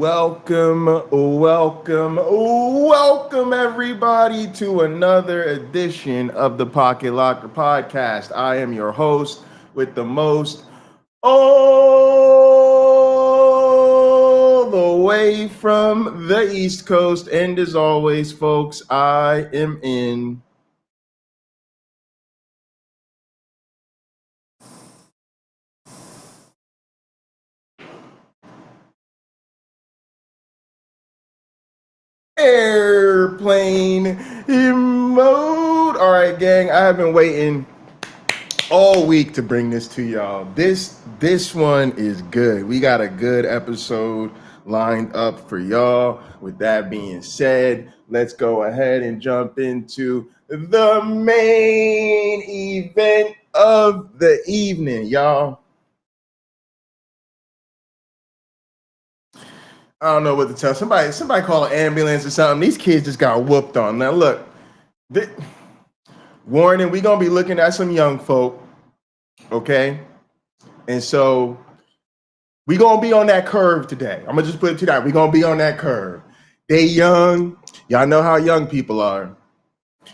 Welcome everybody to another edition of the Pocket Locker Podcast. I am your host with the most, all the way from the East Coast. And as always, folks, I am in airplane mode. All right, gang, I have been waiting all week to bring this to y'all. This one is good. We got a good episode lined up for y'all. With that being said, let's go ahead and jump into the main event of the evening, y'all. I don't know what to tell somebody call an ambulance or something. These kids just got whooped on. Now look, warning, we're gonna be looking at some young folk, okay? And so we're gonna be on that curve today. I'm gonna just put it to that. We're gonna be on that curve. They young, y'all know how young people are.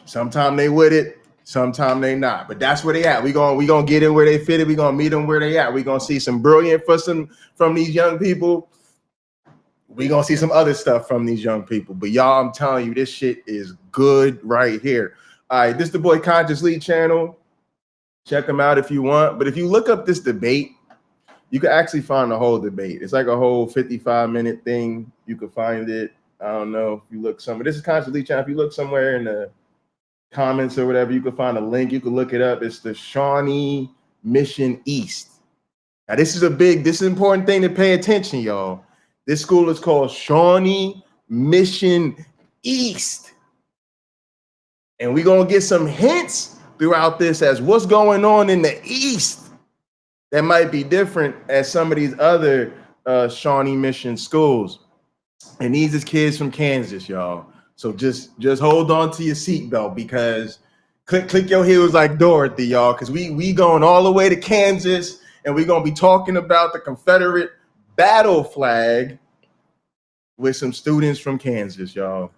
Sometimes they with it, sometimes they not. But that's where they at. We gonna get in where they fit it. We gonna meet them where they at. We gonna see some brilliant from these young people. We gonna see some other stuff from these young people. But y'all, I'm telling you, this shit is good right here. All right, this is the Boy Conscious Lead channel. Check them out if you want. But if you look up this debate, you can actually find the whole debate. It's like a whole 55-minute thing. You can find it. I don't know if you look somewhere. This is Conscious Lead channel. If you look somewhere in the comments or whatever, you can find a link. You can look it up. It's the Shawnee Mission East. Now, this is an important thing to pay attention, y'all. This school is called Shawnee Mission East. And we're going to get some hints throughout this as what's going on in the East that might be different as some of these other Shawnee Mission schools. And these is kids from Kansas, y'all. So just hold on to your seatbelt because click your heels like Dorothy, y'all, because we going all the way to Kansas and we're going to be talking about the Confederate battle flag with some students from Kansas, y'all.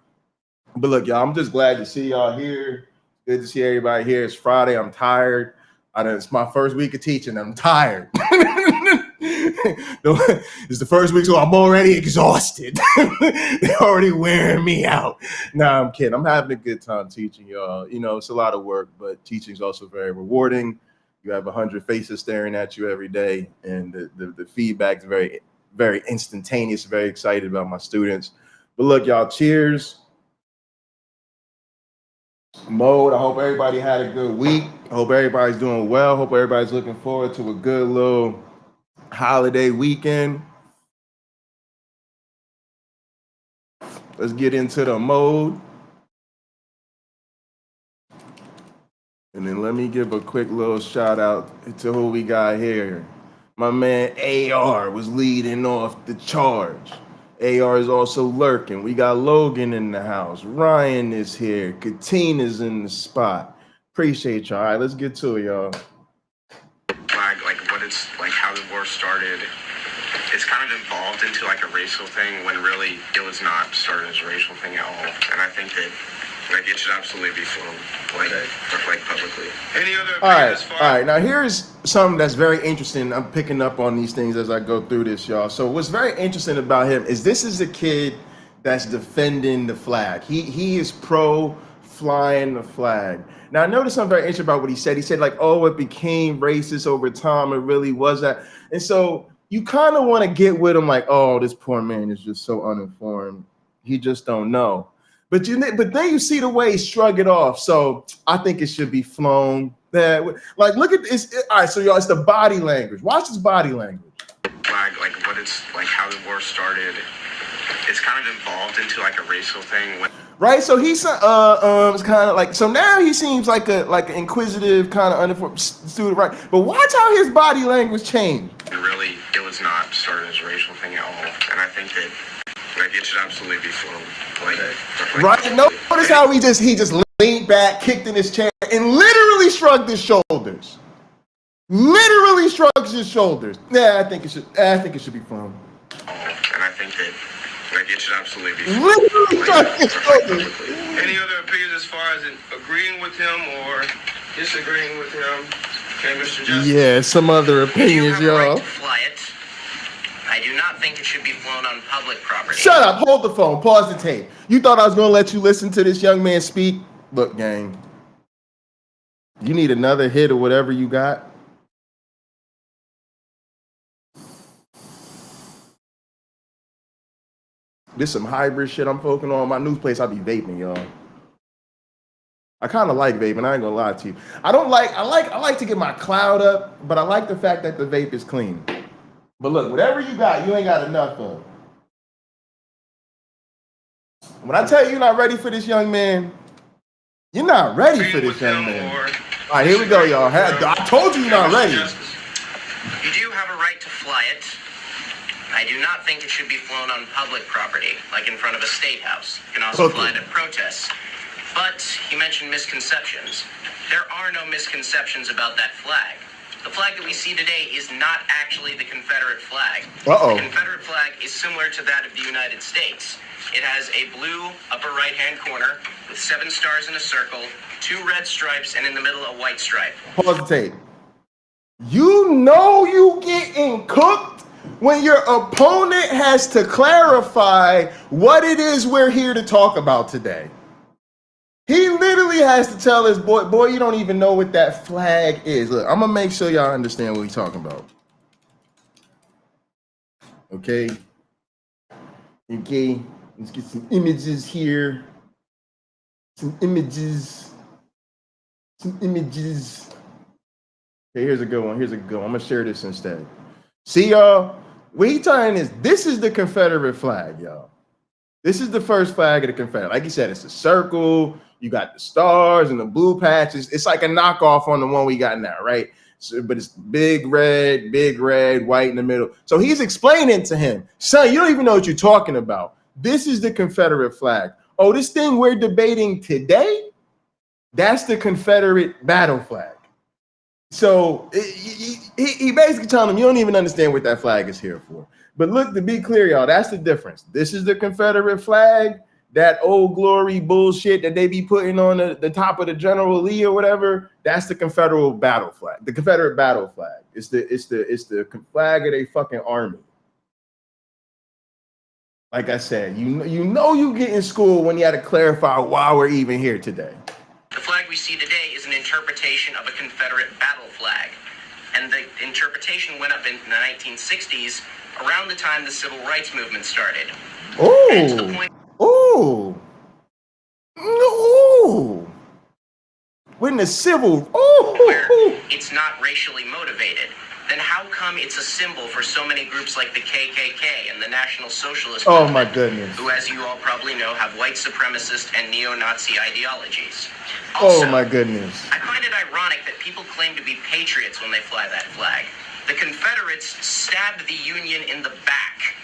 But look, y'all, I'm just glad to see y'all here. Good to see everybody here. It's Friday. I'm tired. It's my first week of teaching. I'm tired. It's the first week, so I'm already exhausted. They're already wearing me out. Nah, I'm kidding. I'm having a good time teaching, y'all. You know, it's a lot of work, but teaching is also very rewarding. You have 100 faces staring at you every day, and the feedback is very, very instantaneous. Very excited about my students. But look, y'all, cheers. Mode. I hope everybody had a good week. I hope everybody's doing well. Hope everybody's looking forward to a good little holiday weekend. Let's get into the mode. And then let me give a quick little shout out to who we got here. My man AR was leading off the charge. AR is also lurking. We got Logan in the house. Ryan is here. Katina's in the spot. Appreciate y'all. All right, let's get to it, y'all. Like what it's like, how the war started. It's kind of evolved into like a racial thing when really it was not started as a racial thing at all. And I think that like it should absolutely be filmed like publicly. Any other opinions? All right. Now here's something that's very interesting. I'm picking up on these things as I go through this, y'all. So what's very interesting about him is this is a kid that's defending the flag. He is pro flying the flag. Now I noticed something very interesting about what he said. He said like, oh, it became racist over time. It really was that. And so you kind of want to get with him like, oh, this poor man is just so uninformed. He just don't know. But then you see the way he shrugged it off. So I think it should be flown. Like, look at this. All right, so y'all, it's the body language. Watch this body language. Like what it's like, how the war started. It's kind of evolved into like a racial thing. Right. So he's it's kind of like, so now he seems like an inquisitive kind of uninformed student, right? But watch how his body language changed. And really, it was not started as a racial thing at all. And I think that like it should absolutely be filmed. Right. Notice how he just leaned back, kicked in his chair, and literally shrugged his shoulders. Literally shrugs his shoulders. Yeah, I think it should be filmed. And I think that Like, it should absolutely be Literally touching his shoulder. Any other opinions as far as agreeing with him or disagreeing with him? Okay, Mr. Justice. Yeah, some other opinions, You have a right y'all. to fly it. I do not think it should be flown on public property. Shut up. Hold the phone. Pause the tape. You thought I was going to let you listen to this young man speak? Look, gang. You need another hit or whatever you got. This some hybrid shit I'm focusing on. My new place, I be vaping, y'all. I kind of like vaping. I ain't gonna lie to you. I like to get my cloud up, but I like the fact that the vape is clean. But look, whatever you got, you ain't got enough of. When I tell you you're not ready for this young man, you're not ready for this young man. All right, here we go, y'all. I told you you're not ready. You do have a right to fly it. I do not think it should be flown on public property, like in front of a state house. You can also fly it at protests. But you mentioned misconceptions. There are no misconceptions about that flag. The flag that we see today is not actually the Confederate flag. Uh-oh. The Confederate flag is similar to that of the United States. It has a blue upper right-hand corner with 7 stars in a circle, 2 red stripes, and in the middle a white stripe. Pause the tape. You know you getting cooked when your opponent has to clarify what it is we're here to talk about today. He literally has to tell his boy, you don't even know what that flag is. Look, I'm gonna make sure y'all understand what he's talking about. Okay, let's get some images here. Some images. Okay, here's a good one. I'm gonna share this instead. See, y'all, what he telling is this is the Confederate flag, y'all. This is the first flag of the Confederate. Like he said, it's a circle. You got the stars and the blue patches. It's like a knockoff on the one we got now, right? So, but it's big red, white in the middle. So he's explaining to him, son, you don't even know what you're talking about. This is the Confederate flag. Oh, this thing we're debating today, that's the Confederate battle flag. So he basically telling him, you don't even understand what that flag is here for. But look, to be clear, y'all, that's the difference. This is the Confederate flag. That old glory bullshit that they be putting on the top of the General Lee or whatever, that's the Confederate battle flag. The Confederate battle flag. It's the flag of their fucking army. Like I said, you know you get in school when you had to clarify why we're even here today. The flag we see today is an interpretation of a Confederate battle flag. And the interpretation went up in the 1960s, around the time the Civil Rights Movement started. Ooh. When the civil, where it's not racially motivated, then how come it's a symbol for so many groups like the KKK and the National Socialist Oh Movement, my goodness. who, as you all probably know, have white supremacist and neo-Nazi ideologies? Oh my goodness. I find it ironic that people claim to be patriots when they fly that flag. The Confederates stabbed the Union in the back.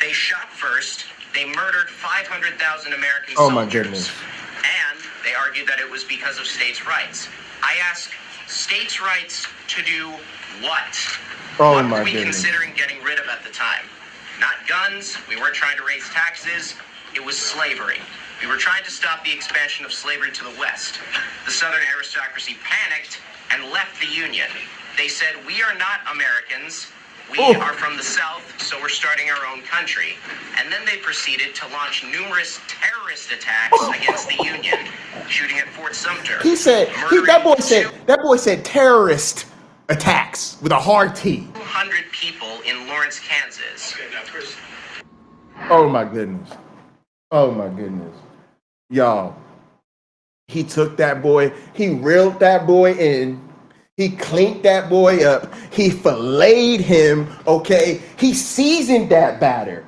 They shot first. They murdered 500,000 American soldiers. Oh my goodness. And they argued that it was because of states' rights. I ask, states' rights to do what? Oh what my were we goodness. considering getting rid of at the time? Not guns. We weren't trying to raise taxes. It was slavery. We were trying to stop the expansion of slavery to the West. The Southern aristocracy panicked and left the Union. They said, we are not Americans. We are from the South, so we're starting our own country. And then they proceeded to launch numerous terrorist attacks against the Union, shooting at Fort Sumter. He said, that boy said terrorist attacks with a hard T. 200 people in Lawrence, Kansas. Oh my goodness. Oh my goodness. Y'all, he took that boy, he reeled that boy in. He cleaned that boy up. He filleted him, okay? He seasoned that batter.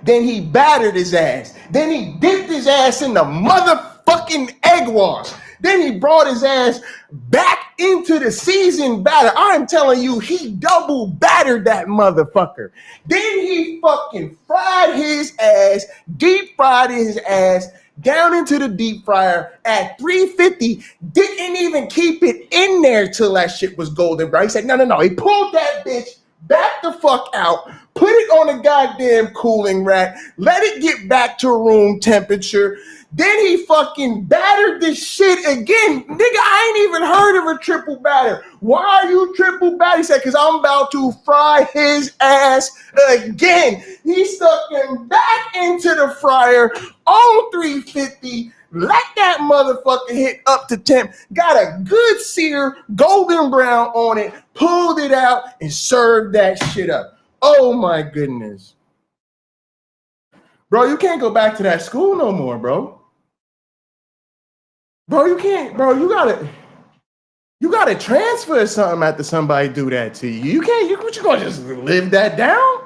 Then he battered his ass. Then he dipped his ass in the motherfucking egg wash. Then he brought his ass back into the seasoned batter. I'm telling you, he double battered that motherfucker. Then he fucking fried his ass, deep fried his ass, down into the deep fryer at 350, didn't even keep it in there till that shit was golden brown. He said, no. He pulled that bitch back the fuck out, put it on a goddamn cooling rack, let it get back to room temperature. Then he fucking battered this shit again. Nigga, I ain't even heard of a triple batter. Why are you triple batter? He said, because I'm about to fry his ass again. He stuck him back into the fryer on 350. Let that motherfucker hit up to temp. Got a good sear, golden brown on it. Pulled it out and served that shit up. Oh my goodness. Bro, you can't go back to that school no more, bro. Bro, you can't, bro. You gotta transfer something after somebody do that to you. You can't, what you gonna just live that down?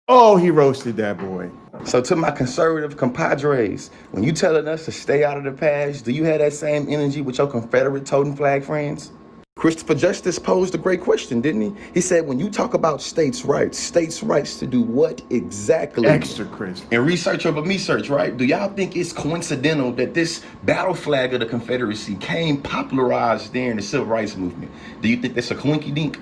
Oh, he roasted that boy. So to my conservative compadres, when you telling us to stay out of the past, do you have that same energy with your Confederate totem flag friends? Christopher Justice posed a great question, didn't he? He said, when you talk about states' rights to do what exactly? Extra crisp. And research over me search, right? Do y'all think it's coincidental that this battle flag of the Confederacy came popularized during the Civil Rights Movement? Do you think that's a coinky dink?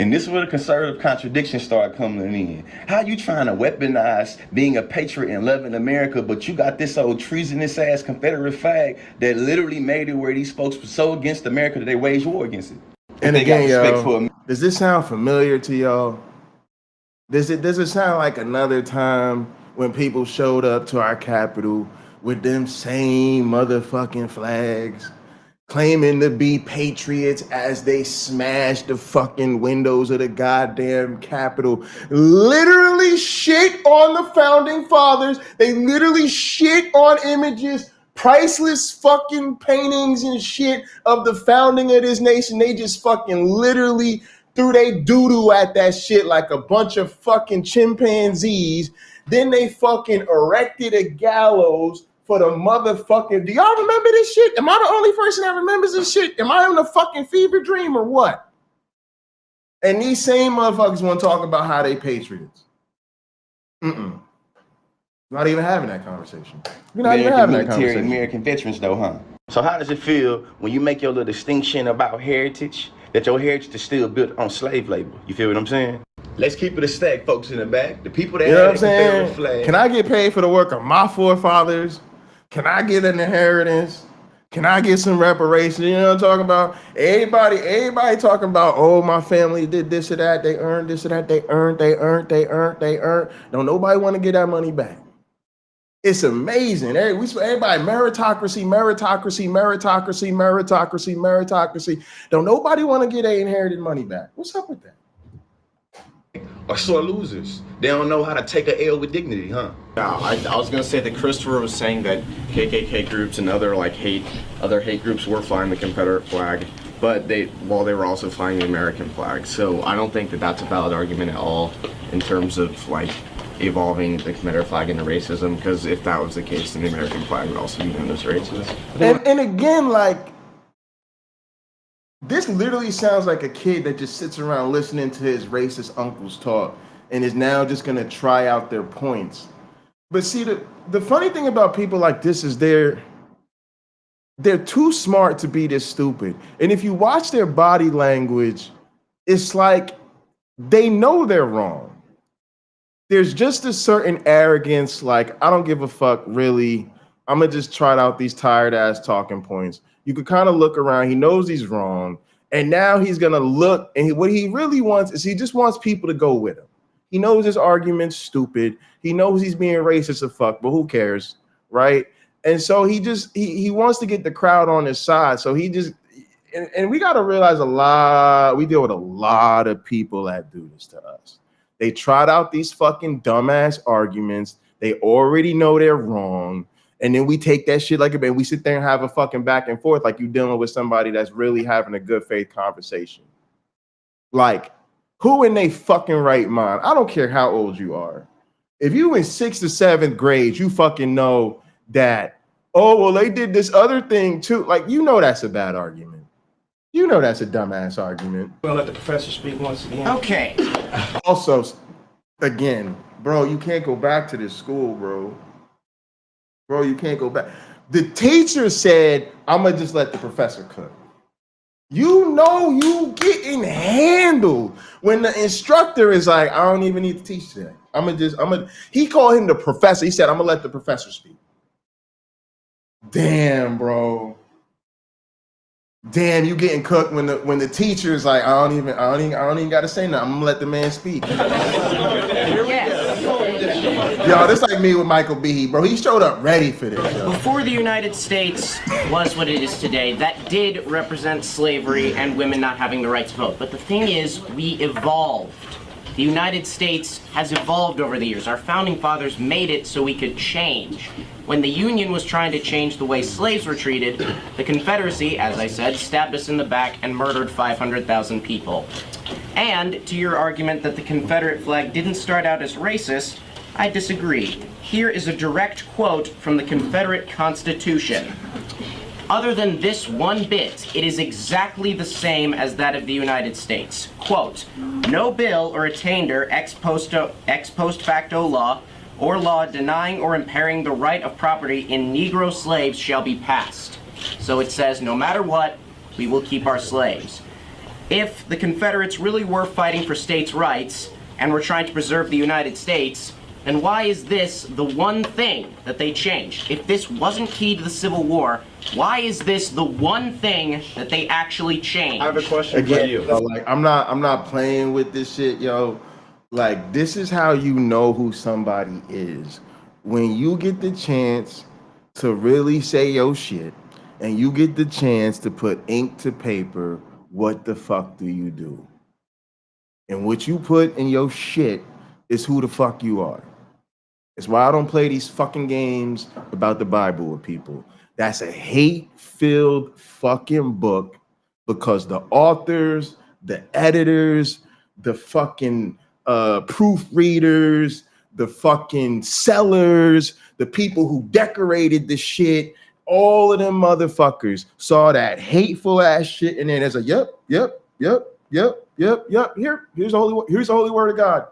And this is where the conservative contradictions start coming in. How you trying to weaponize being a patriot and loving America, but you got this old treasonous ass Confederate flag that literally made it where these folks were so against America that they waged war against it. And again, yo, does this sound familiar to y'all? Does it sound like another time when people showed up to our Capitol with them same motherfucking flags, claiming to be patriots as they smashed the fucking windows of the goddamn Capitol? Literally shit on the founding fathers. They literally shit on images, priceless fucking paintings and shit of the founding of this nation. They just fucking literally threw they doo-doo at that shit like a bunch of fucking chimpanzees. Then they fucking erected a gallows for the motherfucking, do y'all remember this shit? Am I the only person that remembers this shit? Am I in a fucking fever dream or what? And these same motherfuckers want to talk about how they patriots. Not even having that conversation. We're not even having that conversation. American veterans though, huh? So how does it feel when you make your little distinction about heritage, that your heritage is still built on slave labor? You feel what I'm saying? Let's keep it a stack, folks in the back. The people that have the Confederate flag. Can I get paid for the work of my forefathers? Can I get an inheritance? Can I get some reparations? You know what I'm talking about? Everybody talking about, oh, my family did this or that. They earned this or that. They earned. Don't nobody want to get that money back. It's amazing. Everybody, meritocracy. Don't nobody want to get their inherited money back. What's up with that? Are sore losers. They don't know how to take an L with dignity, huh? Yeah, I was gonna say that Christopher was saying that KKK groups and other hate groups were flying the Confederate flag, but they were also flying the American flag. So I don't think that that's a valid argument at all in terms of like evolving the Confederate flag into racism. Because if that was the case, then the American flag would also be known as racist. And again, like, this literally sounds like a kid that just sits around listening to his racist uncles talk and is now just gonna try out their points. But see, the funny thing about people like this is they're too smart to be this stupid. And if you watch their body language, it's like they know they're wrong. There's just a certain arrogance, like, I don't give a fuck, really. I'm gonna just trot out these tired ass talking points. You could kind of look around. He knows he's wrong. And now he's going to look. And what he really wants is he just wants people to go with him. He knows his argument's stupid. He knows he's being racist as fuck, but who cares, right? And so he wants to get the crowd on his side. So he just, and we got to realize we deal with a lot of people that do this to us. They trot out these fucking dumbass arguments. They already know they're wrong. And then we take that shit like a man. We sit there and have a fucking back and forth like you're dealing with somebody that's really having a good faith conversation. Like, who in they fucking right mind? I don't care how old you are. If you in 6th or 7th grade, you fucking know that, oh, well, they did this other thing too. Like, you know that's a bad argument. You know that's a dumbass argument. We'll let the professor speak once again. Okay. Also, again, bro, you can't go back to this school, bro. Bro, you can't go back. The teacher said, I'm going to just let the professor cook. You know you getting handled when the instructor is like, I don't even need to teach today. He called him the professor. He said, I'm gonna let the professor speak. Damn, bro. Damn, you getting cooked when the teacher is like, I don't even gotta say nothing. I'm gonna let the man speak. Yo, this like me with Michael B. Bro, he showed up ready for this. Yo. Before the United States was what it is today, that did represent slavery and women not having the right to vote. But the thing is, we evolved. The United States has evolved over the years. Our founding fathers made it so we could change. When the Union was trying to change the way slaves were treated, the Confederacy, as I said, stabbed us in the back and murdered 500,000 people. And to your argument that the Confederate flag didn't start out as racist, I disagree. Here is a direct quote from the Confederate Constitution. Other than this one bit, it is exactly the same as that of the United States. Quote, no bill or attainder ex post facto law or law denying or impairing the right of property in Negro slaves shall be passed. So it says, no matter what, we will keep our slaves. If the Confederates really were fighting for states' rights and were trying to preserve the United States, then why is this the one thing that they changed? If this wasn't key to the Civil War, why is this the one thing that they actually changed? I have a question for you. Like, I'm not playing with this shit, yo. Like, this is how you know who somebody is. When you get the chance to really say your shit, and you get the chance to put ink to paper, what the fuck do you do? And what you put in your shit is who the fuck you are. It's why I don't play these fucking games about the Bible with people. That's a hate-filled fucking book because the authors, the editors, the fucking proofreaders, the fucking sellers, the people who decorated the shit, all of them motherfuckers saw that hateful ass shit and then there's a yep. Here's the holy word of God.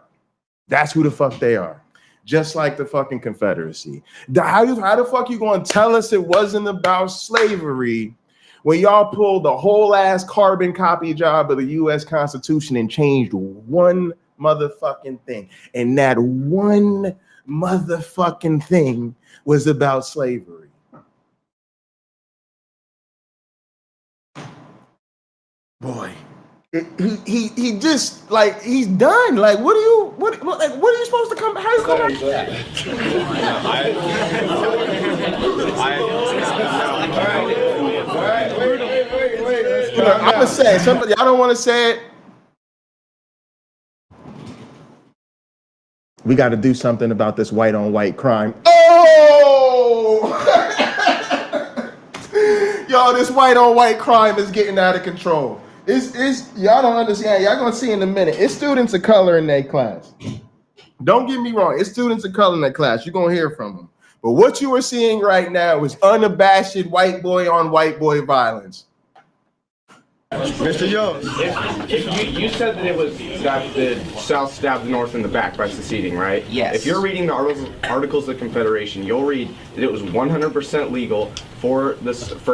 That's who the fuck they are. Just like the fucking Confederacy. How the fuck you gonna tell us it wasn't about slavery when y'all pulled the whole ass carbon copy job of the US Constitution and changed one motherfucking thing? And that one motherfucking thing was about slavery. Boy. He just like he's done. Like what are you supposed to come? How you come back? I'm gonna say somebody. I don't want to say it. We got to do something about this white on white crime. Oh, yo, this white on white crime is getting out of control. It's y'all don't understand. Y'all gonna see in a minute. It's students of color in their class. Don't get me wrong. It's students of color in their class. You're gonna hear from them. But what you are seeing right now is unabashed white boy on white boy violence. Mr. Jones, if you said that it was that the South stabbed the North in the back by seceding, right? Yes. If you're reading the Articles of Confederation, you'll read that it was 100% legal for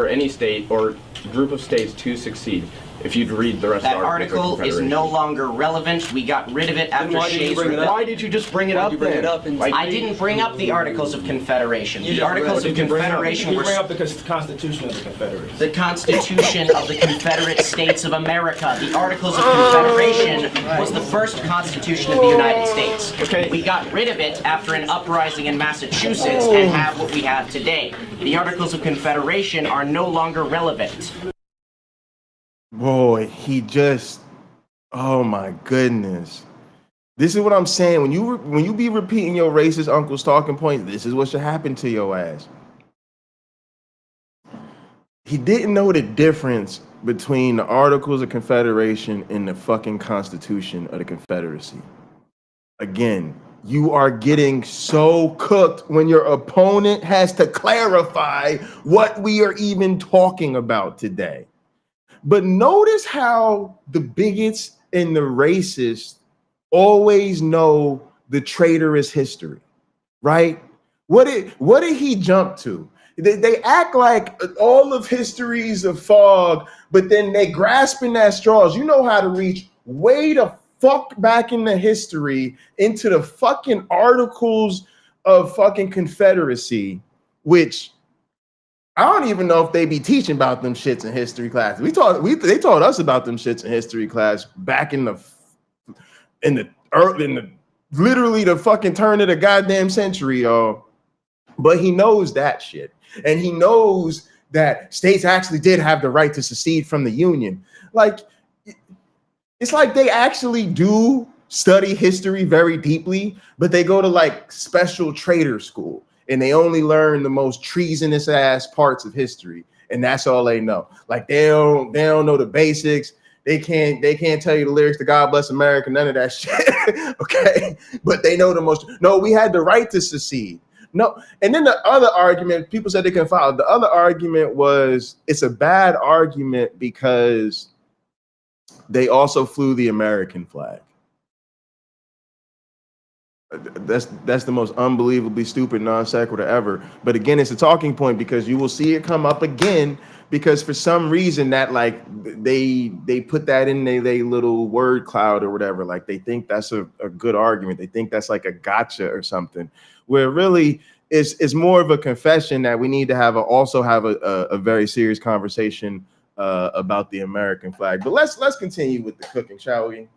any state or group of states to succeed. If you'd read the rest of the article is no longer relevant. We got rid of it after Shays. Why did you just bring it up then? I didn't bring up the Articles of Confederation. The Articles of Confederation were... bring up the Constitution of the Confederation. The Constitution of the Confederate States of America. The Articles of Confederation was the first Constitution of the United States. Okay. We got rid of it after an uprising in Massachusetts and have what we have today. The Articles of Confederation are no longer relevant. Boy, oh my goodness. This is what I'm saying. When you be repeating your racist uncle's talking points, this is what should happen to your ass. He didn't know the difference between the Articles of Confederation and the fucking Constitution of the Confederacy. Again, you are getting so cooked when your opponent has to clarify what we are even talking about today. But notice how the bigots and the racists always know the traitorous history, right? What did he jump to? They act like all of history's a fog, but then they grasping at straws. You know how to reach way the fuck back into history, into the fucking articles of fucking Confederacy, which I don't even know if they be teaching about them shits in history class. They taught us about them shits in history class back in the literally the fucking turn of the goddamn century, y'all. But he knows that shit. And he knows that states actually did have the right to secede from the Union. Like, it's like they actually do study history very deeply, but they go to like special trader school and they only learn the most treasonous ass parts of history. And that's all they know. Like they don't know the basics. They can't tell you the lyrics to God Bless America, none of that shit. Okay. But they know the most. No, we had the right to secede. No, and then the other argument, people said they couldn't follow. The other argument was it's a bad argument because they also flew the American flag. That's the most unbelievably stupid non sequitur ever. But again, it's a talking point because you will see it come up again because for some reason that like they put that in they little word cloud or whatever. Like they think that's a good argument. They think that's like a gotcha or something. Where really it's more of a confession that we need to also have a very serious conversation about the American flag. But let's continue with the cooking, shall we?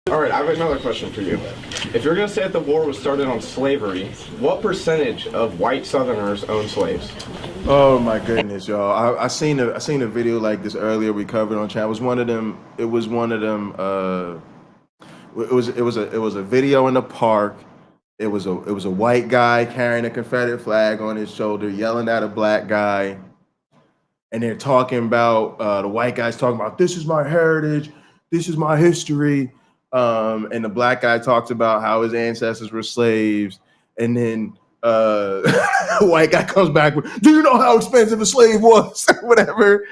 All right, I have another question for you. If you're going to say that the war was started on slavery, what percentage of white Southerners own slaves? Oh my goodness, y'all! I seen a video like this earlier. We covered on channel. It was one of them. It was a video in the park. It was a white guy carrying a Confederate flag on his shoulder, yelling at a black guy, and they're talking about the white guy's talking about this is my heritage, this is my history, and the black guy talks about how his ancestors were slaves, and then the white guy comes back with, "Do you know how expensive a slave was?" Whatever.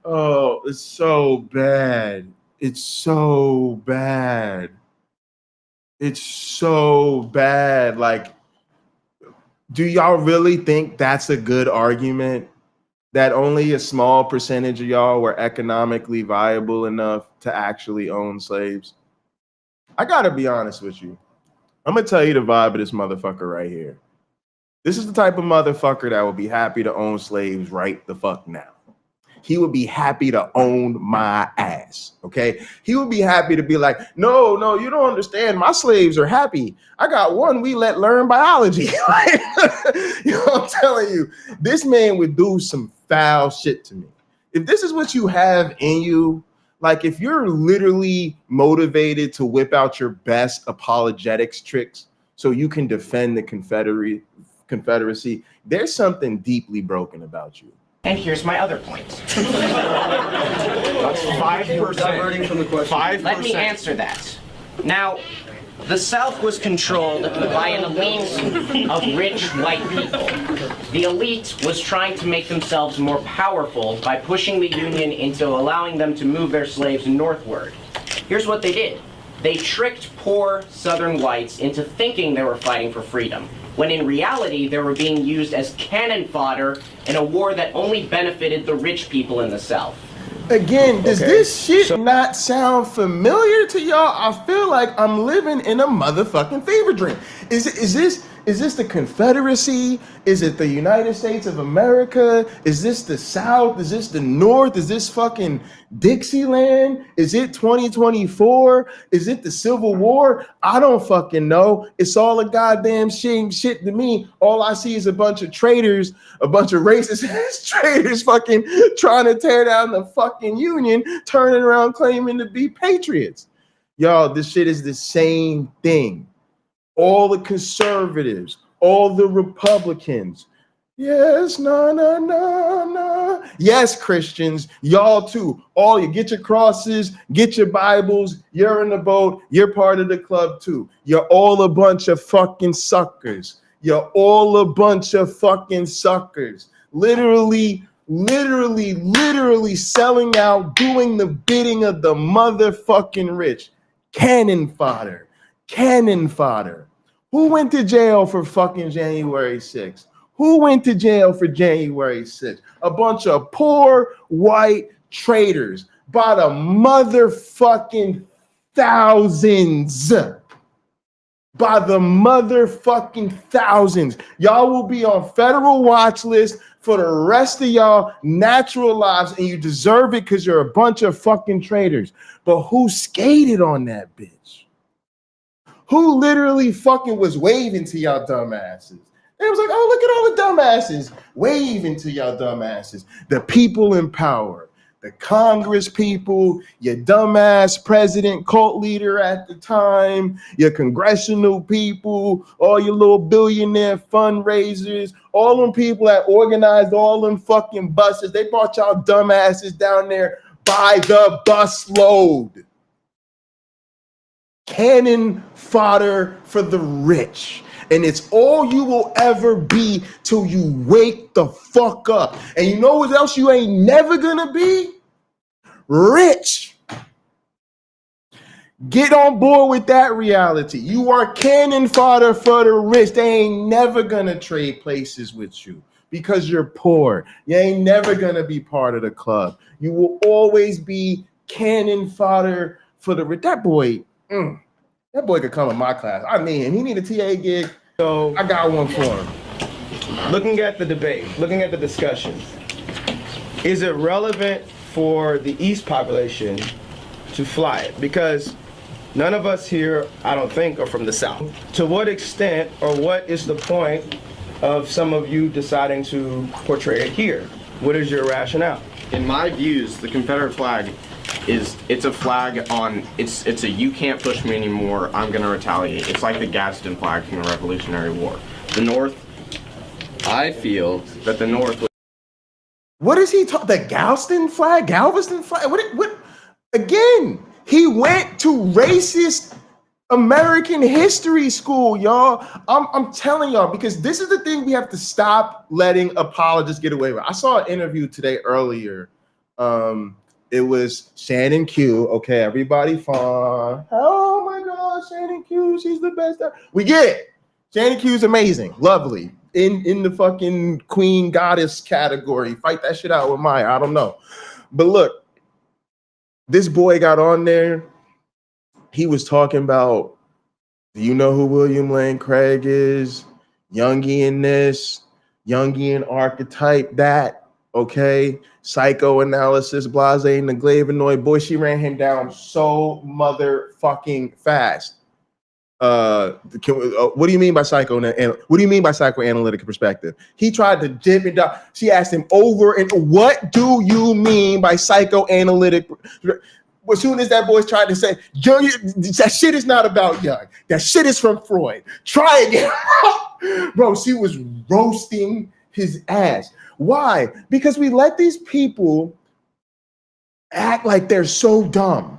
Oh, it's so bad. It's so bad. It's so bad. Like, do y'all really think that's a good argument? That only a small percentage of y'all were economically viable enough to actually own slaves? I gotta be honest with you. I'm gonna tell you the vibe of this motherfucker right here. This is the type of motherfucker that would be happy to own slaves right the fuck now. He would be happy to own my ass, okay? He would be happy to be like, no, you don't understand. My slaves are happy. I got one we let learn biology. You know what I'm telling you? This man would do some foul shit to me. If this is what you have in you, like if you're literally motivated to whip out your best apologetics tricks so you can defend the Confederacy, there's something deeply broken about you. And here's my other point. That's 5%. Diverting from the question. 5%. Let me answer that. Now, the South was controlled by an elite of rich white people. The elite was trying to make themselves more powerful by pushing the Union into allowing them to move their slaves northward. Here's what they did. They tricked poor Southern whites into thinking they were fighting for freedom, when in reality they were being used as cannon fodder in a war that only benefited the rich people in the South. Again, does this shit not sound familiar to y'all? I feel like I'm living in a motherfucking fever dream. Is this the Confederacy? Is it the United States of America? Is this the South? Is this the North? Is this fucking Dixieland? Is it 2024? Is it the Civil War? I don't fucking know. It's all a goddamn shit to me. All I see is a bunch of traitors, a bunch of racist ass traitors fucking trying to tear down the fucking Union, turning around claiming to be patriots. Y'all, this shit is the same thing. All the conservatives, all the Republicans. Yes, no. Yes, Christians, y'all too. All you get your crosses, get your Bibles. You're in the boat. You're part of the club too. You're all a bunch of fucking suckers. You're all a bunch of fucking suckers. Literally selling out, doing the bidding of the motherfucking rich. Cannon fodder. Who went to jail for fucking January 6th? Who went to jail for January 6th? A bunch of poor white traitors by the motherfucking thousands. By the motherfucking thousands. Y'all will be on federal watch list for the rest of y'all natural lives, and you deserve it because you're a bunch of fucking traitors. But who skated on that bitch? Who literally fucking was waving to y'all dumbasses? It was like, oh, look at all the dumbasses waving to y'all dumbasses. The people in power, the Congress people, your dumbass president, cult leader at the time, your congressional people, all your little billionaire fundraisers, all them people that organized all them fucking buses. They brought y'all dumbasses down there by the busload. Cannon fodder for the rich. And it's all you will ever be till you wake the fuck up. And you know what else you ain't never gonna be? Rich. Get on board with that reality. You are cannon fodder for the rich. They ain't never gonna trade places with you because you're poor. You ain't never gonna be part of the club. You will always be cannon fodder for the rich. That boy could come in my class. I mean, he need a TA gig. So I got one for him. looking at the debate, looking at the discussion, is it relevant for the East population to fly it? Because none of us here, I don't think, are from the South. To what extent or what is the point of some of you deciding to portray it here? What is your rationale? In my views, the Confederate flag it's a flag on it's a you can't push me anymore, I'm gonna retaliate. It's like the Gadsden flag from the Revolutionary War. The North, I feel that the North. What is he talking? The Galveston flag? What? Again, he went to racist American history school, y'all. I'm telling y'all, because this is the thing we have to stop letting apologists get away with. I saw an interview today earlier. It was Shannon Q. Okay, everybody fine. Oh my God, Shannon Q, she's the best. We get it. Shannon Q's amazing, lovely. In the fucking queen goddess category. Fight that shit out with Maya. I don't know. But look, this boy got on there. He was talking about, do you know who William Lane Craig is? Jungian this, Jungian archetype that, okay? Psychoanalysis, blase, and the Glavinoid. Boy, she ran him down so motherfucking fast. What do you mean by what do you mean by psychoanalytic perspective? He tried to dip it down. She asked him over and what do you mean by psychoanalytic? As soon as that boy tried to say, Young, that shit is not about Young. That shit is from Freud. Try again. Bro, she was roasting his ass. Why? Because we let these people act like they're so dumb.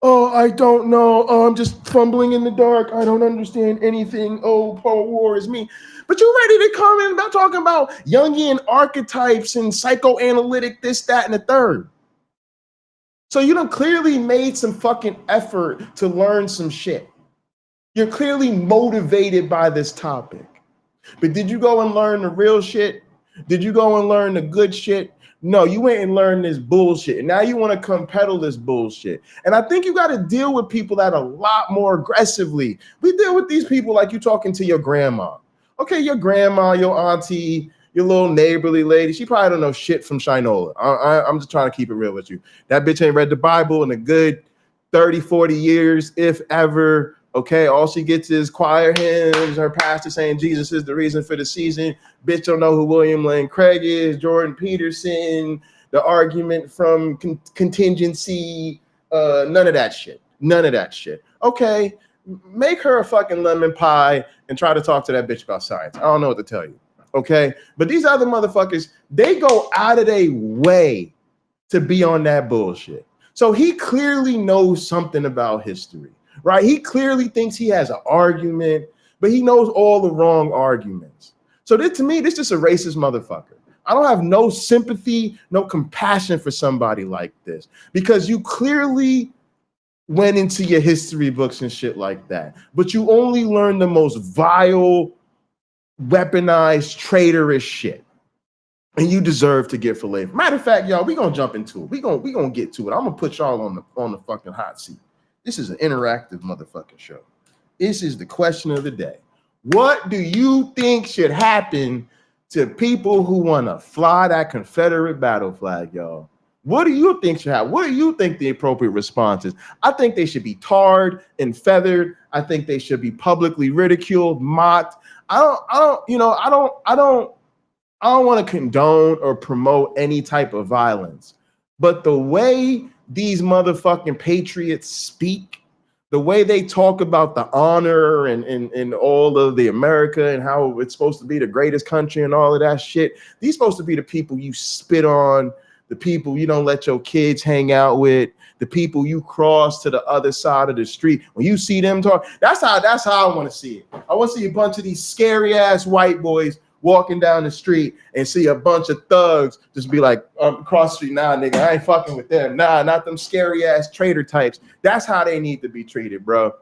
Oh, I don't know. Oh, I'm just fumbling in the dark. I don't understand anything. Oh, war is me. But you're ready to come in about talking about Jungian archetypes and psychoanalytic this, that, and the third. So you done clearly made some fucking effort to learn some shit. You're clearly motivated by this topic. But did you go and learn the real shit? Did you go and learn the good shit? No, you went and learned this bullshit. And now you want to come peddle this bullshit. And I think you got to deal with people that a lot more aggressively. We deal with these people like you talking to your grandma. Okay, your grandma, your auntie, your little neighborly lady. She probably don't know shit from Shinola. I'm just trying to keep it real with you. That bitch ain't read the Bible in a good 30, 40 years, if ever. Okay, all she gets is choir hymns, her pastor saying Jesus is the reason for the season. Bitch don't know who William Lane Craig is, Jordan Peterson, the argument from contingency, none of that shit. None of that shit. Okay, make her a fucking lemon pie and try to talk to that bitch about science. I don't know what to tell you. Okay, but these other motherfuckers, they go out of their way to be on that bullshit. So he clearly knows something about history. Right? He clearly thinks he has an argument, but he knows all the wrong arguments. So this, to me, this is just a racist motherfucker. I don't have no sympathy, no compassion for somebody like this because you clearly went into your history books and shit like that, but you only learned the most vile weaponized, traitorous shit. And you deserve to get filleted. Matter of fact, y'all, we gonna jump into it. We gonna get to it. I'm gonna put y'all on the fucking hot seat. This is an interactive motherfucking show. This is the question of the day. What do you think should happen to people who want to fly that Confederate battle flag, y'all? What do you think should happen? What do you think the appropriate response is? I think they should be tarred and feathered. I think they should be publicly ridiculed, mocked. I don't want to condone or promote any type of violence, but the way these motherfucking patriots speak, the way they talk about the honor and all of the America and how it's supposed to be the greatest country and all of that shit, these supposed to be the people you spit on, the people you don't let your kids hang out with, the people you cross to the other side of the street. When you see them talk, that's how I want to see it. I want to see a bunch of these scary ass white boys walking down the street and see a bunch of thugs just be like, cross the street, nah, nigga, I ain't fucking with them. Nah, not them scary ass traitor types. That's how they need to be treated, bro.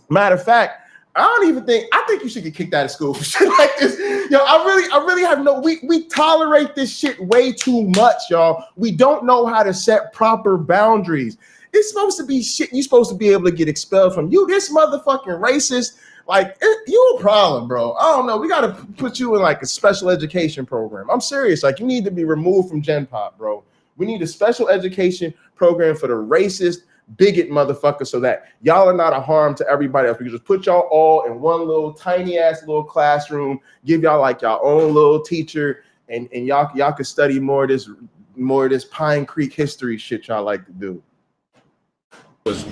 Matter of fact, I think you should get kicked out of school for shit like this. Yo, I really have we tolerate this shit way too much, y'all. We don't know how to set proper boundaries. It's supposed to be shit you're supposed to be able to get expelled from. You, this motherfucking racist, like, you a problem, bro. I don't know. We got to put you in like a special education program. I'm serious. Like, you need to be removed from Gen Pop, bro. We need a special education program for the racist, bigot motherfucker so that y'all are not a harm to everybody else. We can just put y'all all in one little tiny ass little classroom, give y'all like y'all own little teacher, and y'all could study more of this Pine Creek history shit y'all like to do. Was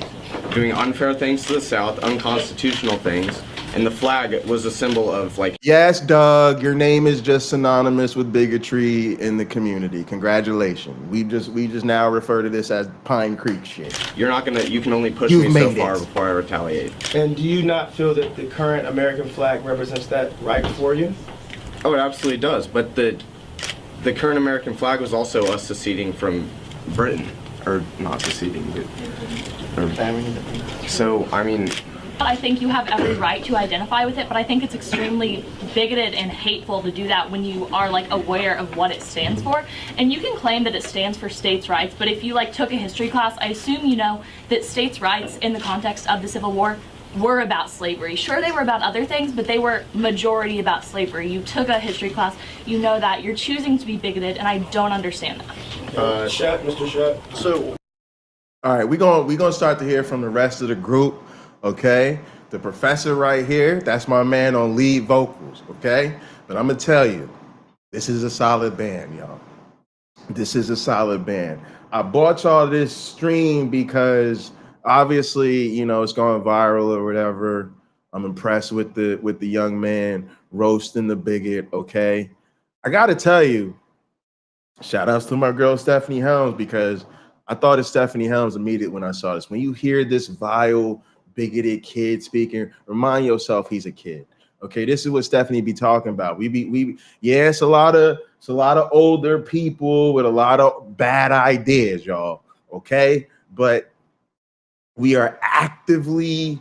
doing unfair things to the South, unconstitutional things, and the flag was a symbol of like. Yes, Doug, your name is just synonymous with bigotry in the community. Congratulations. We just now refer to this as Pine Creek shit. You can only push me so far before I retaliate. And do you not feel that the current American flag represents that right for you? Oh, it absolutely does. But the current American flag was also us seceding from Britain, or not seceding, but. So, I mean, I think you have every right to identify with it, but I think it's extremely bigoted and hateful to do that when you are like aware of what it stands for. And you can claim that it stands for states' rights, but if you like took a history class, I assume you know that states' rights in the context of the Civil War were about slavery. Sure, they were about other things, but they were majority about slavery. You took a history class, you know that. You're choosing to be bigoted, and I don't understand that. Mr. Shutt. So, all right, we're gonna start to hear from the rest of the group, okay? The professor right here, that's my man on lead vocals, okay? But I'm gonna tell you, this is a solid band, y'all. This is a solid band. I bought y'all this stream because obviously, you know, it's going viral or whatever. I'm impressed with the young man roasting the bigot, okay? I gotta tell you, shout outs to my girl Stephanie Helms, because I thought of Stephanie Helms immediately when I saw this. When you hear this vile, bigoted kid speaking, remind yourself he's a kid. Okay, this is what Stephanie be talking about. It's a lot of older people with a lot of bad ideas, y'all. Okay, but we are actively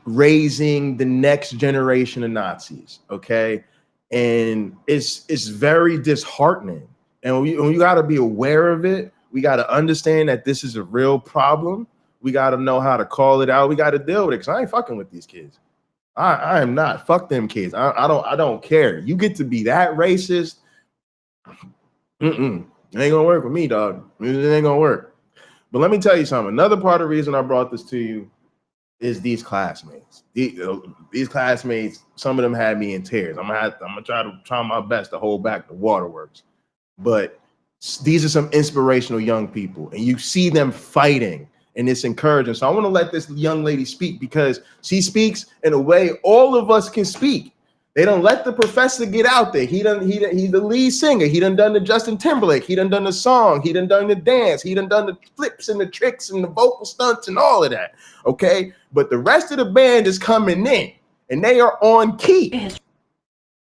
raising the next generation of Nazis. Okay, and it's very disheartening. And we got to be aware of it. We got to understand that this is a real problem. We got to know how to call it out. We got to deal with it, because I ain't fucking with these kids. I am not. Fuck them kids. I don't care. You get to be that racist. It ain't gonna work with me, dog. It ain't gonna work. But let me tell you something. Another part of the reason I brought this to you is these classmates. These classmates, some of them had me in tears. I'm gonna try my best to hold back the waterworks. But these are some inspirational young people, and you see them fighting, and it's encouraging. So I want to let this young lady speak, because she speaks in a way all of us can speak. They don't let the professor get out there. He's the lead singer. He done the Justin Timberlake. He done the song. He done the dance. He done the flips and the tricks and the vocal stunts and all of that. Okay, but the rest of the band is coming in, and they are on key.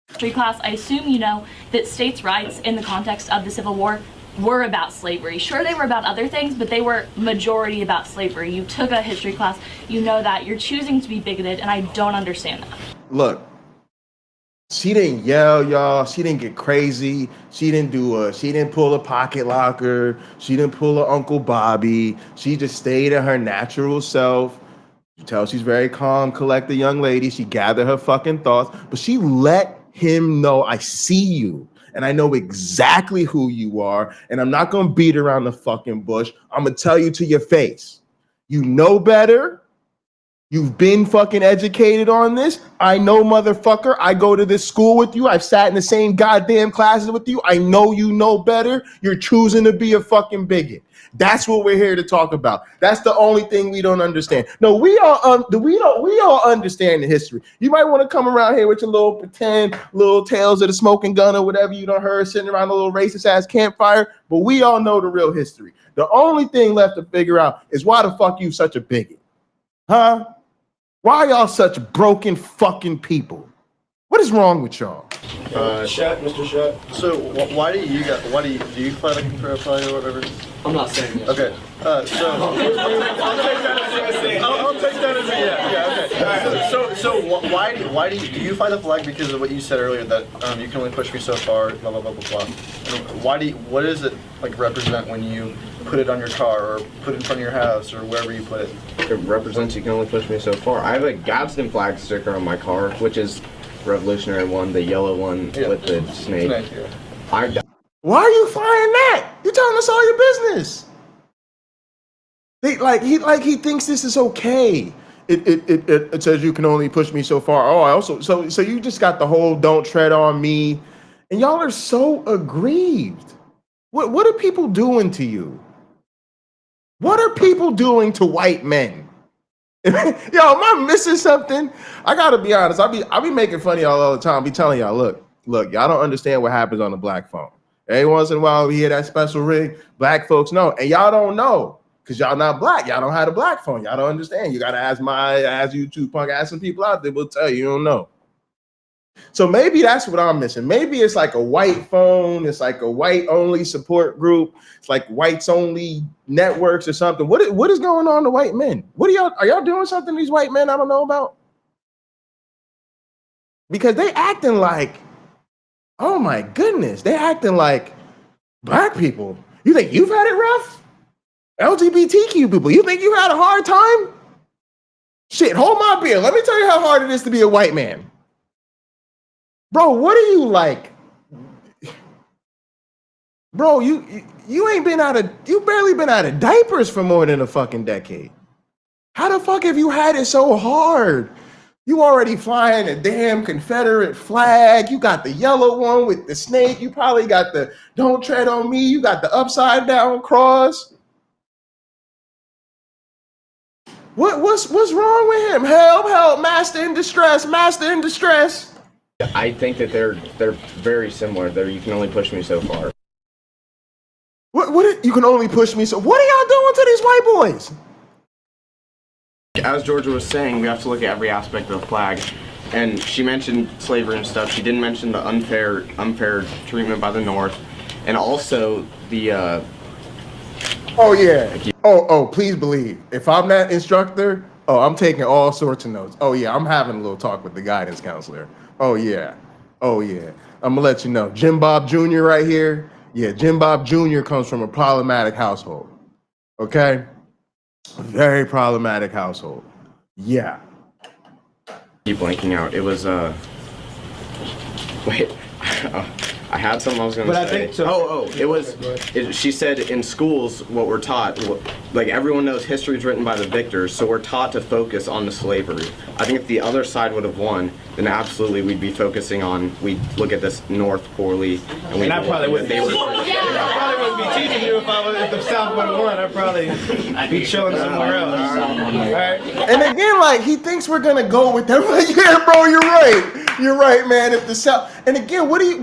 History class, I assume you know that states' rights in the context of the Civil War were about slavery. Sure, they were about other things, but they were majority about slavery. You took a history class, you know that. You're choosing to be bigoted, and I don't understand that. Look, She didn't yell, y'all. She didn't get crazy. She didn't pull a pocket locker. She didn't pull a Uncle Bobby. She just stayed in her natural self. You tell she's very calm, collected young lady. She gathered her fucking thoughts, but she let him know, I see you and I know exactly who you are. And I'm not going to beat around the fucking bush. I'm going to tell you to your face. You know better. You've been fucking educated on this. I know, motherfucker. I go to this school with you. I've sat in the same goddamn classes with you. I know you know better. You're choosing to be a fucking bigot. That's what we're here to talk about. That's the only thing we don't understand. No, we all understand the history. You might want to come around here with your little pretend little tales of the smoking gun or whatever you done heard sitting around a little racist ass campfire, but we all know the real history. The only thing left to figure out is why the fuck you such a bigot? Huh? Why y'all such broken fucking people? What is wrong with y'all? Mr. Shutt. So why do you fly the Confederate flag or whatever? I'm not saying yes. Okay. I'll take that as a yeah. Okay. So why do you fly the flag because of what you said earlier that you can only push me so far, blah blah blah blah blah. And what does it like represent when you put it on your car or put it in front of your house or wherever you put it? It represents you can only push me so far. I have a Gadsden flag sticker on my car, which is Revolutionary one, the yellow one with the snake. Why are you flying that? You're telling us all your business. He thinks this is okay. It says you can only push me so far. Oh, I also so you just got the whole don't tread on me, and y'all are so aggrieved. What are people doing to you? What are people doing to white men? Yo, am I missing something? I gotta be honest. I be making fun of y'all all the time. I be telling y'all, look, y'all don't understand what happens on the black phone. Every once in a while we hear that special ring. Black folks know, and y'all don't know because y'all not black. Y'all don't have a black phone. Y'all don't understand. You gotta ask YouTube punk, ask some people out there. Will tell you don't know. So maybe that's what I'm missing. Maybe it's like a white phone. It's like a white only support group. It's like whites only networks or something. What is going on to white men? Are y'all doing something to these white men I don't know about? Because they acting like, oh my goodness, they acting like black people. You think you've had it rough? LGBTQ people, you think you had a hard time? Shit, hold my beer. Let me tell you how hard it is to be a white man. Bro, what are you like? Bro, you barely been out of diapers for more than a fucking decade. How the fuck have you had it so hard? You already flying a damn Confederate flag. You got the yellow one with the snake. You probably got the don't tread on me. You got the upside down cross. What's wrong with him? Help, master in distress, master in distress. I think that they're very similar. You can only push me so far. What you can only push me so. What are y'all doing to these white boys? As Georgia was saying, we have to look at every aspect of the flag. And she mentioned slavery and stuff. She didn't mention the unfair treatment by the North, and also the. Oh yeah. Oh, please believe. If I'm that instructor, I'm taking all sorts of notes. Oh yeah, I'm having a little talk with the guidance counselor. Oh yeah. I'm gonna let you know. Jim Bob Jr. right here. Yeah, Jim Bob Jr. comes from a problematic household. Okay? A very problematic household. Yeah. Keep blanking out. It was wait. I had something I was going to say. But I think so. It was. She said in schools, what we're taught, like everyone knows, history is written by the victors, so we're taught to focus on the slavery. I think if the other side would have won, then absolutely we'd be focusing on. We'd look at this North poorly, and I probably wouldn't. They would. I probably wouldn't be teaching you if the South would have won. I'd probably be chilling somewhere else. All right. And again, like he thinks we're gonna go with them. Like, yeah, bro, you're right. You're right, man. If the South, and again, what do you?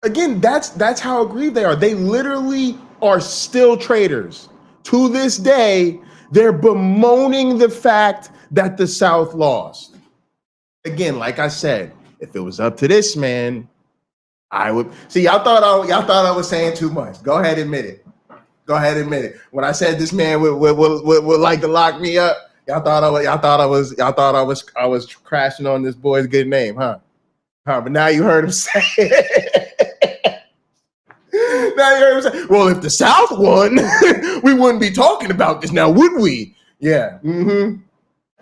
Again, that's how aggrieved they are. They literally are still traitors. To this day, they're bemoaning the fact that the South lost. Again, like I said, if it was up to this man, I would see. Y'all thought I was saying too much. Go ahead, admit it. When I said this man would like to lock me up, y'all thought I was crashing on this boy's good name, huh? But now you heard him say it. Now you heard him say, well, if the South won, we wouldn't be talking about this now, would we? Yeah.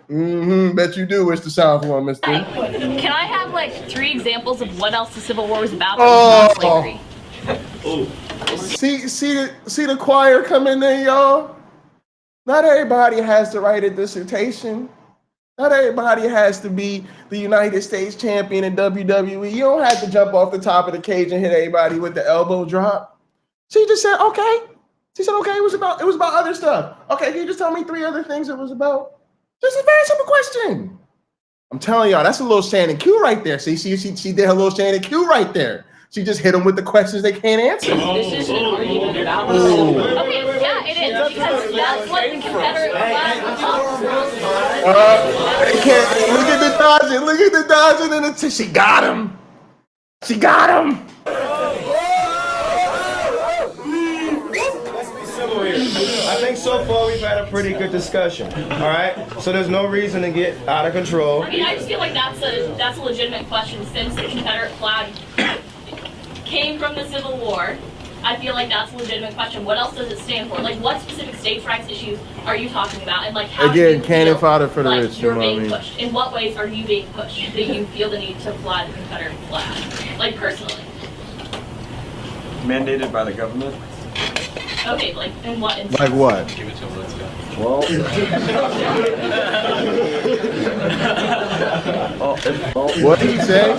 Bet you do wish the South won, Mr. Can I have like 3 examples of what else the Civil War was about? Oh. Slavery. See the choir coming in, y'all? Not everybody has to write a dissertation. Not everybody has to be the United States champion in WWE. You don't have to jump off the top of the cage and hit everybody with the elbow drop. She just said, okay. She said, okay, it was about other stuff. Okay, can you just tell me 3 other things it was about? Just a very simple question. I'm telling y'all, that's a little Shannon Q right there. See, she did her little Shannon Q right there. She just hit them with the questions they can't answer. This is an argument about okay, yeah, it is, because that's what the Confederate flag was They can't, look at the dodging, and she got him. She got him. I think so far we've had a pretty good discussion. All right, so there's no reason to get out of control. I mean, I just feel like that's a legitimate question since the Confederate flag came from the Civil War. I feel like that's a legitimate question. What else does it stand for? Like, what specific states' rights issues are you talking about? And like, how again, cannon fodder for the like rich. you're being pushed? In what ways are you being pushed that you feel the need to fly the Confederate flag? Like personally. Mandated by the government. Okay, like in what instance? Like what? Give it to him, let's go. Well, what did he say?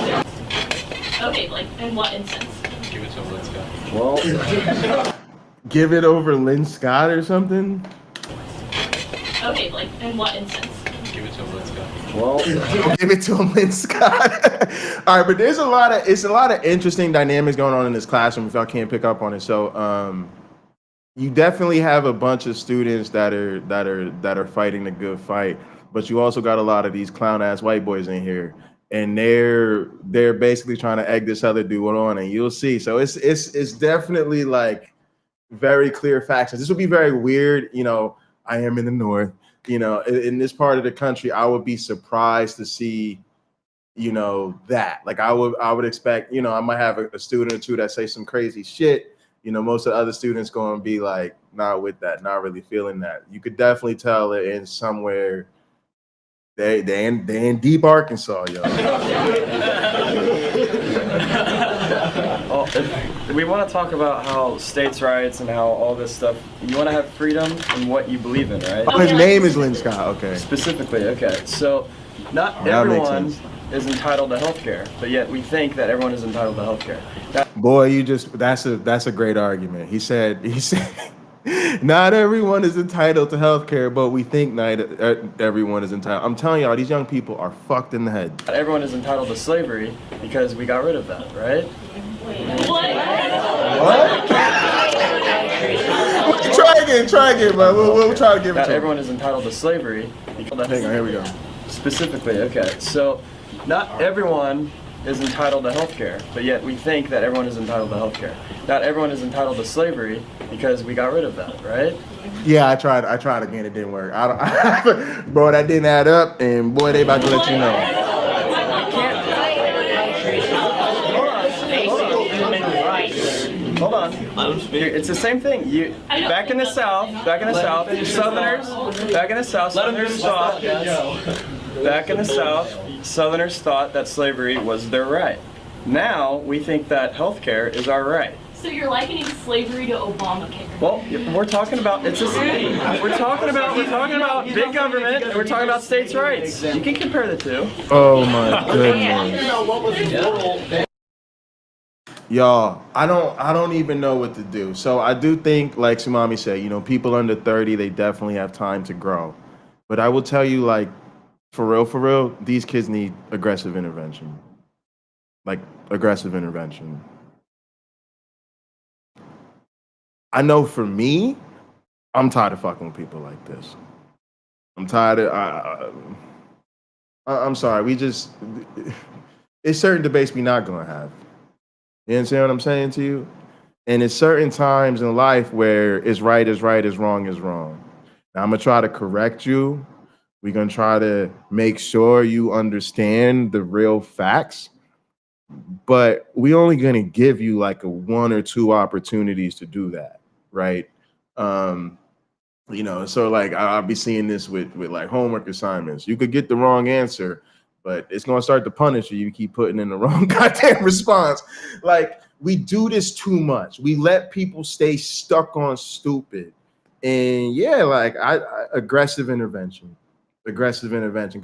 Okay, like in what instance? Give it to him, let's go. Give it over Lynn Scott or something? Okay, like in what instance? Give it to him, let's go. Give it to him, Lynn Scott. All right, but it's a lot of interesting dynamics going on in this classroom if y'all can't pick up on it. So you definitely have a bunch of students that are fighting the good fight, but you also got a lot of these clown ass white boys in here, and they're basically trying to egg this other dude on, and you'll see. So it's definitely like very clear facts. This would be very weird, you know. I am in the North, you know, in this part of the country. I would be surprised to see, you know, that. Like I would expect, you know, I might have a student or two that say some crazy shit. You know, most of the other students going to be like, not with that, not really feeling that. You could definitely tell it in somewhere. They in deep Arkansas, yo. Well, if we want to talk about how states' rights and how all this stuff, you want to have freedom in what you believe in, right? Oh, his name is Lynn Scott. Okay. Specifically, okay. So, not That makes everyone sense. is entitled to health care, but yet we think that everyone is entitled to health care. Boy, that's a great argument. He said not everyone is entitled to health care, but we think not everyone is entitled. I'm telling y'all, these young people are fucked in the head. Not everyone is entitled to slavery because we got rid of that, right? What? Try again, man. We'll try to give it Not to him. everyone is entitled to slavery. Hang on, here we go. Specifically, okay. So, not everyone is entitled to health care, but yet we think that everyone is entitled to health care. Not everyone is entitled to slavery because we got rid of that, right? Yeah, I tried again. It didn't work. Bro, that didn't add up, and boy, they about to let you know. Hold on. It's the same thing. Back in the South, Southerners thought that slavery was their right. Now we think that healthcare is our right. So you're likening slavery to Obamacare? Well, we're talking about we're talking about big government and we're talking about states' rights. You can compare the two. Oh my goodness. Y'all, I don't even know what to do. So I do think, like Sumami said, you know, people under 30, they definitely have time to grow. But I will tell you, like, for real, these kids need aggressive intervention. Like, aggressive intervention. I know for me, I'm tired of fucking with people like this. I'm tired of, I'm sorry, it's certain debates we not gonna have. You understand what I'm saying to you? And it's certain times in life where it's right is right, is wrong is wrong. Now I'm gonna try to correct you. We're gonna try to make sure you understand the real facts. but we only going to give you like a 1 or 2 opportunities to do that, right? You know, so like I'll be seeing this with like homework assignments. You could get the wrong answer, but it's going to start to punish you. You keep putting in the wrong goddamn response. Like, we do this too much. We let people stay stuck on stupid. And yeah, like I aggressive intervention, because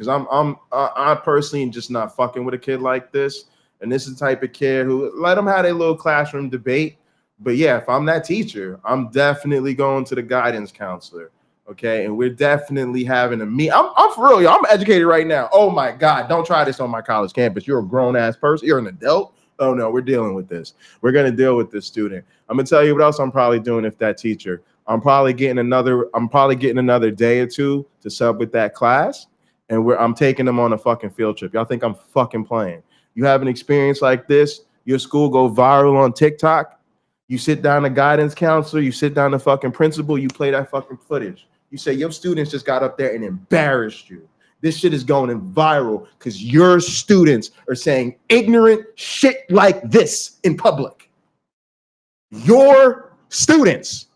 I personally am just not fucking with a kid like this. And this is the type of kid who let them have a little classroom debate. But yeah, if I'm that teacher, I'm definitely going to the guidance counselor. Okay, and we're definitely having a meet. I'm for real, I'm educated right now. Oh my God, don't try this on my college campus. You're a grown ass person. You're an adult. Oh no, we're dealing with this. We're gonna deal with this student. I'm gonna tell you what else I'm probably doing if that teacher. I'm probably getting another day or 2 to sub with that class, and I'm taking them on a fucking field trip. Y'all think I'm fucking playing? You have an experience like this, your school go viral on TikTok. You sit down to guidance counselor, you sit down to fucking principal, you play that fucking footage. You say your students just got up there and embarrassed you. This shit is going viral because your students are saying ignorant shit like this in public. Your students,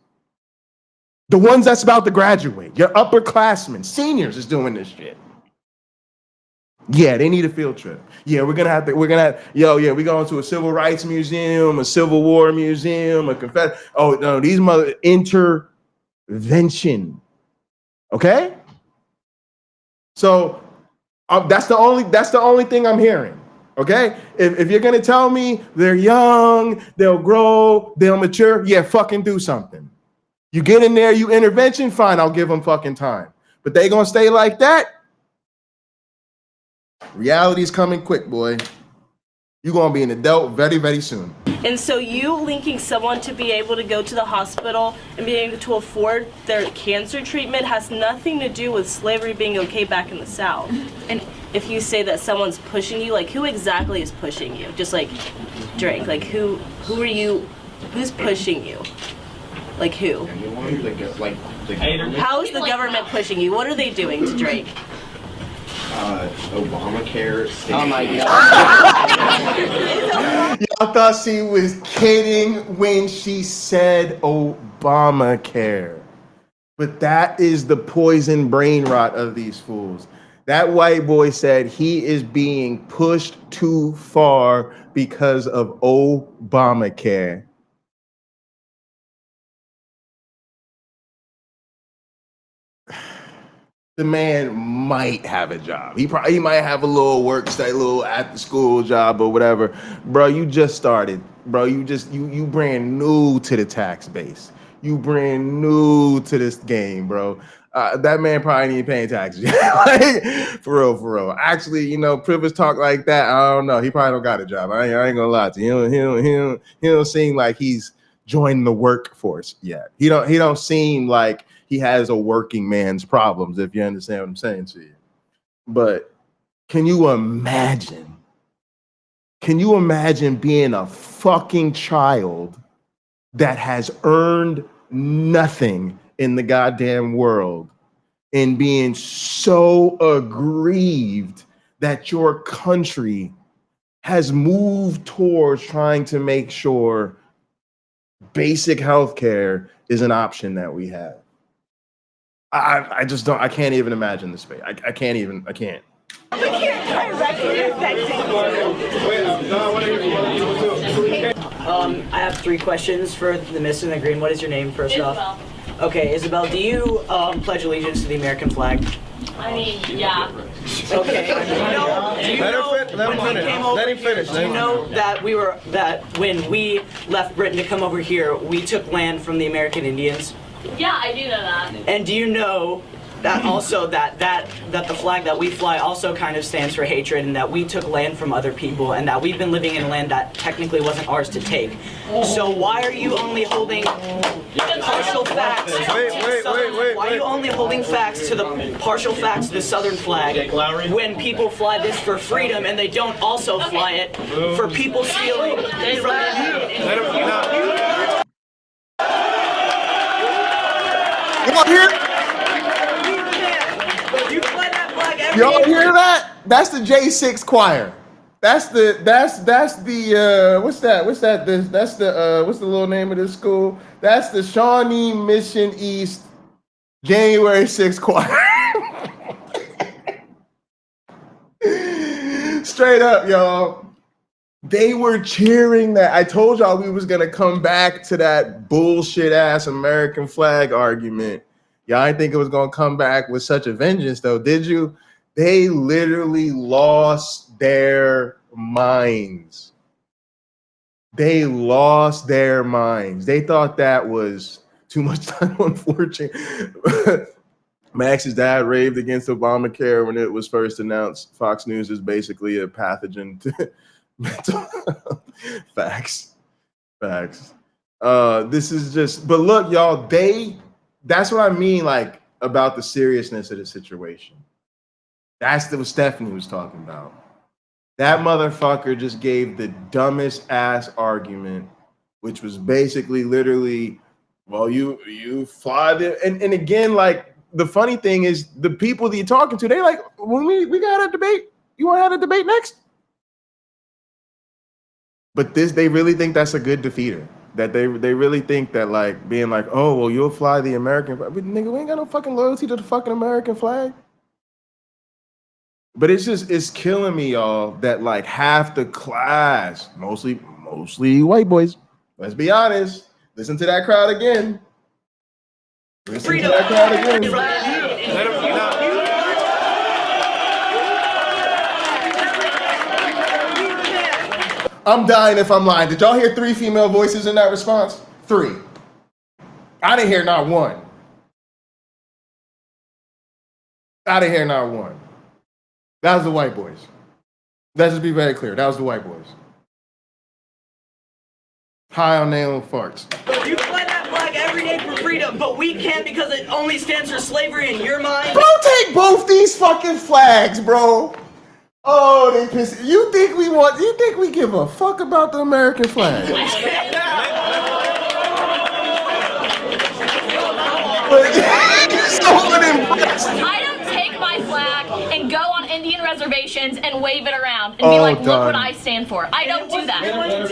the ones that's about to graduate, your upperclassmen, seniors is doing this shit. Yeah, they need a field trip. Yeah, we're gonna have, we going to a civil rights museum, a Civil War museum, a confederate. Oh no, these mother intervention. Okay, so that's the only thing I'm hearing. Okay, if you're gonna tell me they're young, they'll grow, they'll mature, yeah, fucking do something. You get in there, you intervention, fine, I'll give them fucking time. But they gonna stay like that? Reality's coming quick, boy. You're gonna be an adult very, very soon. And so you linking someone to be able to go to the hospital and being able to afford their cancer treatment has nothing to do with slavery being okay back in the South. And if you say that someone's pushing you, like who exactly is pushing you? Just like Drake, like who are you, who's pushing you? Like who? How is the government pushing you? What are they doing to Drake? Obamacare. Oh my God. Y'all thought she was kidding when she said Obamacare. But that is the poison brain rot of these fools. That white boy said he is being pushed too far because of Obamacare. The man might have a job. He might have a little work study, little after school job or whatever. Bro, you just started. Bro, you brand new to the tax base. You brand new to this game, bro. That man probably ain't paying taxes. Like, for real. Actually, you know, privilege talk like that, I don't know. He probably don't got a job. I ain't gonna lie to you. He don't seem like he's joined the workforce yet. He don't seem like he has a working man's problems, if you understand what I'm saying to you. But can you imagine being a fucking child that has earned nothing in the goddamn world and being so aggrieved that your country has moved towards trying to make sure basic health care is an option that we have? I just don't. I can't even imagine the space. I can't. We can't directly affect I have 3 questions for the Miss in the Green. What is your name, first off? Okay, Isabel, do you pledge allegiance to the American flag? I mean, yeah. Okay. Let him finish. Do you know that when we left Britain to come over here, we took land from the American Indians? Yeah, I do know that. And do you know that also that the flag that we fly also kind of stands for hatred, and that we took land from other people, and that we've been living in land that technically wasn't ours to take? So why are you only holding partial facts? Wait. Why are you only holding facts to the partial facts to the Southern flag when people fly this for freedom and they don't also fly it for people stealing from the Y'all hear that? That's the J6 choir. That's the what's the little name of this school? That's the Shawnee Mission East January 6th choir. Straight up, y'all. They were cheering that. I told y'all we was gonna come back to that bullshit ass American flag argument. Y'all didn't think it was gonna come back with such a vengeance, though, did you? They literally lost their minds. They lost their minds. They thought that was too much time on 4chan. Max's dad raved against Obamacare when it was first announced. Fox News is basically a pathogen to mental facts. This is just, but look, y'all, that's what I mean, like, about the seriousness of the situation. That's what Stephanie was talking about. That motherfucker just gave the dumbest ass argument, which was basically literally, well, you fly the, and again, like, the funny thing is the people that you're talking to, they like, when we got a debate, you want to have a debate next? But they really think that's a good defeater. That they really think that, like, being like, oh, well, you'll fly the American flag. But nigga, we ain't got no fucking loyalty to the fucking American flag. But it's killing me, y'all, that like half the class, mostly white boys. Let's be honest. Listen to that crowd again. Listen to that crowd again. I'm dying if I'm lying. Did y'all hear 3 female voices in that response? 3. I didn't hear not one. I didn't hear not one. That was the white boys. Let's just be very clear. That was the white boys. High on their own farts. You fly that flag every day for freedom, but we can't because it only stands for slavery in your mind? Bro, take both these fucking flags, bro. Oh, they piss. You think we give a fuck about the American flag? I don't take my flag and go on Indian reservations and wave it around and be like, look what I stand for. I don't do that.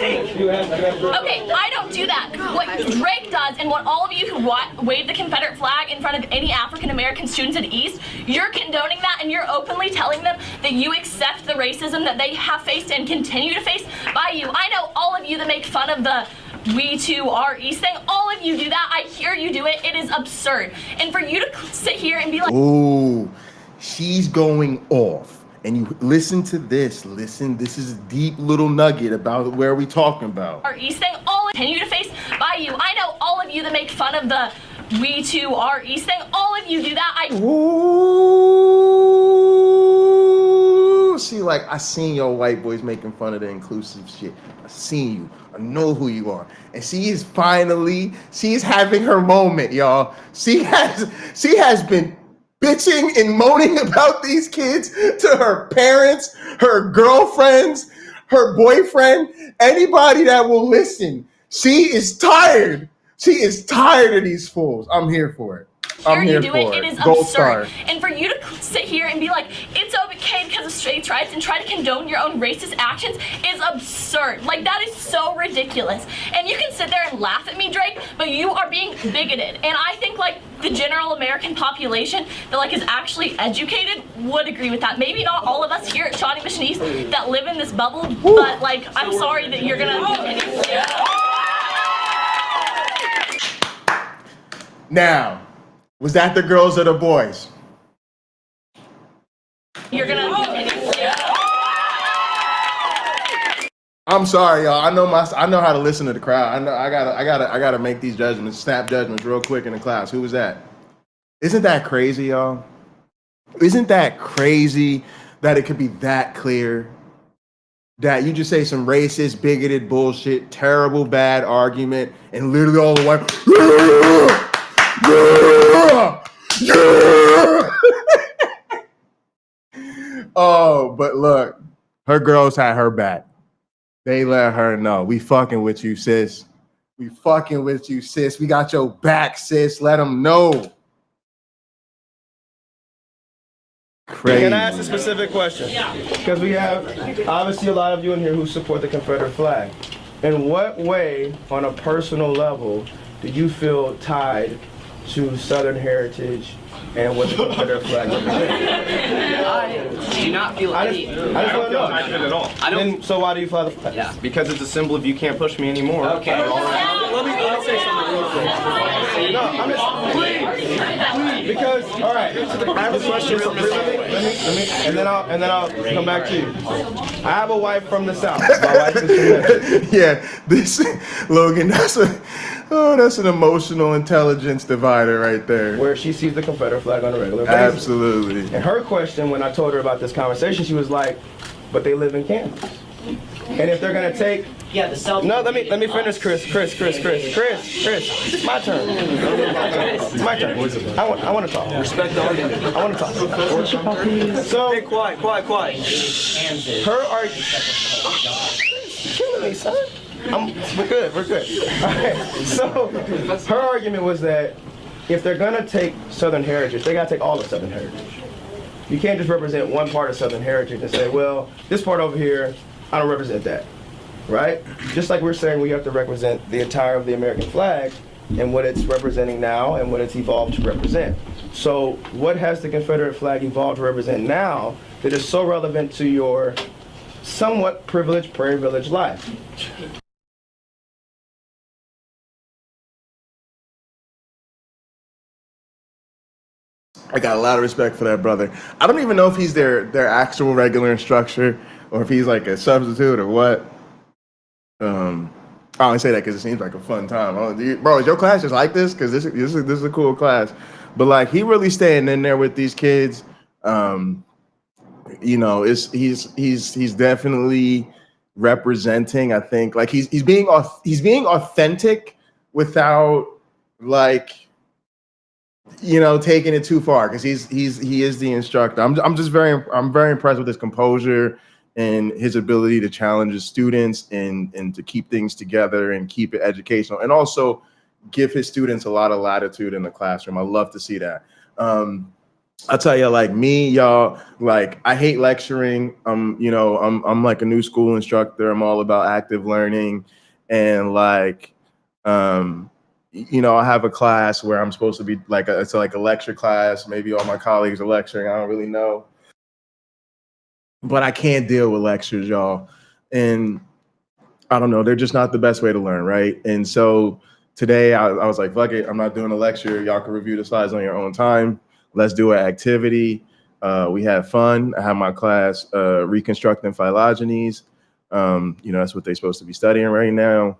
Okay, I don't do that. What Drake does and what all of you who wave the Confederate flag in front of any African American students in the East, you're condoning that and you're openly telling them that you accept the racism that they have faced and continue to face by you. I know all of you that make fun of the we too are East thing. All of you do that. I hear you do it. It is absurd. And for you to sit here and be like, ooh, she's going off. And you listen to this. Listen, this is a deep little nugget about where we talking about. Our East thing, all continue to face by you. I know all of you that make fun of the we too are East thing. All of you do that. Ooh, see, like, I seen your white boys making fun of the inclusive shit. I seen you. I know who you are. And she's having her moment, y'all. She has been bitching and moaning about these kids to her parents, her girlfriends, her boyfriend, anybody that will listen. She is tired. She is tired of these fools. I'm here for it. I'm here for it. It is Gold absurd. star. And for you to sit here and be like, it's okay because of states' rights and try to condone your own racist actions is absurd. Like, that is so ridiculous. And you can sit there and laugh at me, Drake, but you are being bigoted. And I think, like, the general American population that, like, is actually educated would agree with that. Maybe not all of us here at Shawnee Mission East that live in this bubble, but, like, I'm sorry that you're gonna continue. Now, was that the girls or the boys? You're gonna I'm sorry, y'all. I know how to listen to the crowd. I gotta make these judgments, snap judgments real quick in the class. Who was that? Isn't that crazy, y'all? Isn't that crazy that it could be that clear? That you just say some racist, bigoted bullshit, terrible, bad argument, and literally all the white. Oh, but look, her girls had her back. They let her know, we fucking with you, sis. We fucking with you, sis. We got your back, sis. Let them know. Crazy. Can I ask a specific question? Because we have obviously a lot of you in here who support the Confederate flag. In what way, on a personal level, do you feel tied to Southern heritage and what the Confederate flag represents? I do not feel any. I just want to know. I don't at all. I don't. So why do you fly the flag? Yeah. Because it's a symbol of you can't push me anymore. Okay. Let me say something real quick. No, I'm just please, because all right. I have a question real quick. Let me, and then I'll come back to you. I have a wife from the South. My wife is from Yeah, this Logan, that's an emotional intelligence divider right there. where she sees the Confederate flag on a regular basis. Absolutely. And her question when I told her about this conversation, she was like, "But they live in Kansas, and if they're gonna take." Yeah, the South. No, let me finish, Chris. It's my turn. It's my turn. I want to talk. Respect the argument. I want to talk. So, Hey, quiet. her argument. Killing me, son. We're good. All right. So, her argument was that if they're gonna take Southern heritage, they gotta take all of Southern heritage. You can't just represent one part of Southern heritage and say, well, this part over here, I don't represent that. Right? Just like we're saying we have to represent the entire of the American flag and what it's representing now and what it's evolved to represent. So what has the Confederate flag evolved to represent now that is so relevant to your somewhat privileged prairie village life? I got a lot of respect for that brother. I don't even know if he's their actual regular instructor or if he's like a substitute or what. I only say that because it seems like a fun time. Bro, is your class just like this? Because this is a cool class. But like he really staying in there with these kids. You know, he's definitely representing. I think like he's being authentic without like, you know, taking it too far because he is the instructor. I'm very impressed with his composure and his ability to challenge his students and to keep things together and keep it educational and also give his students a lot of latitude in the classroom. I love to see that. I'll tell you, like me, y'all, like I hate lecturing. You know, I'm like a new school instructor. I'm all about active learning and like, you know, I have a class where I'm supposed to be like, it's like a lecture class. Maybe all my colleagues are lecturing. I don't really know. But I can't deal with lectures, y'all. And I don't know, they're just not the best way to learn, right? And so today I was like, fuck it, I'm not doing a lecture. Y'all can review the slides on your own time. Let's do an activity. We had fun. I had my class reconstructing phylogenies. You know, that's what they're supposed to be studying right now.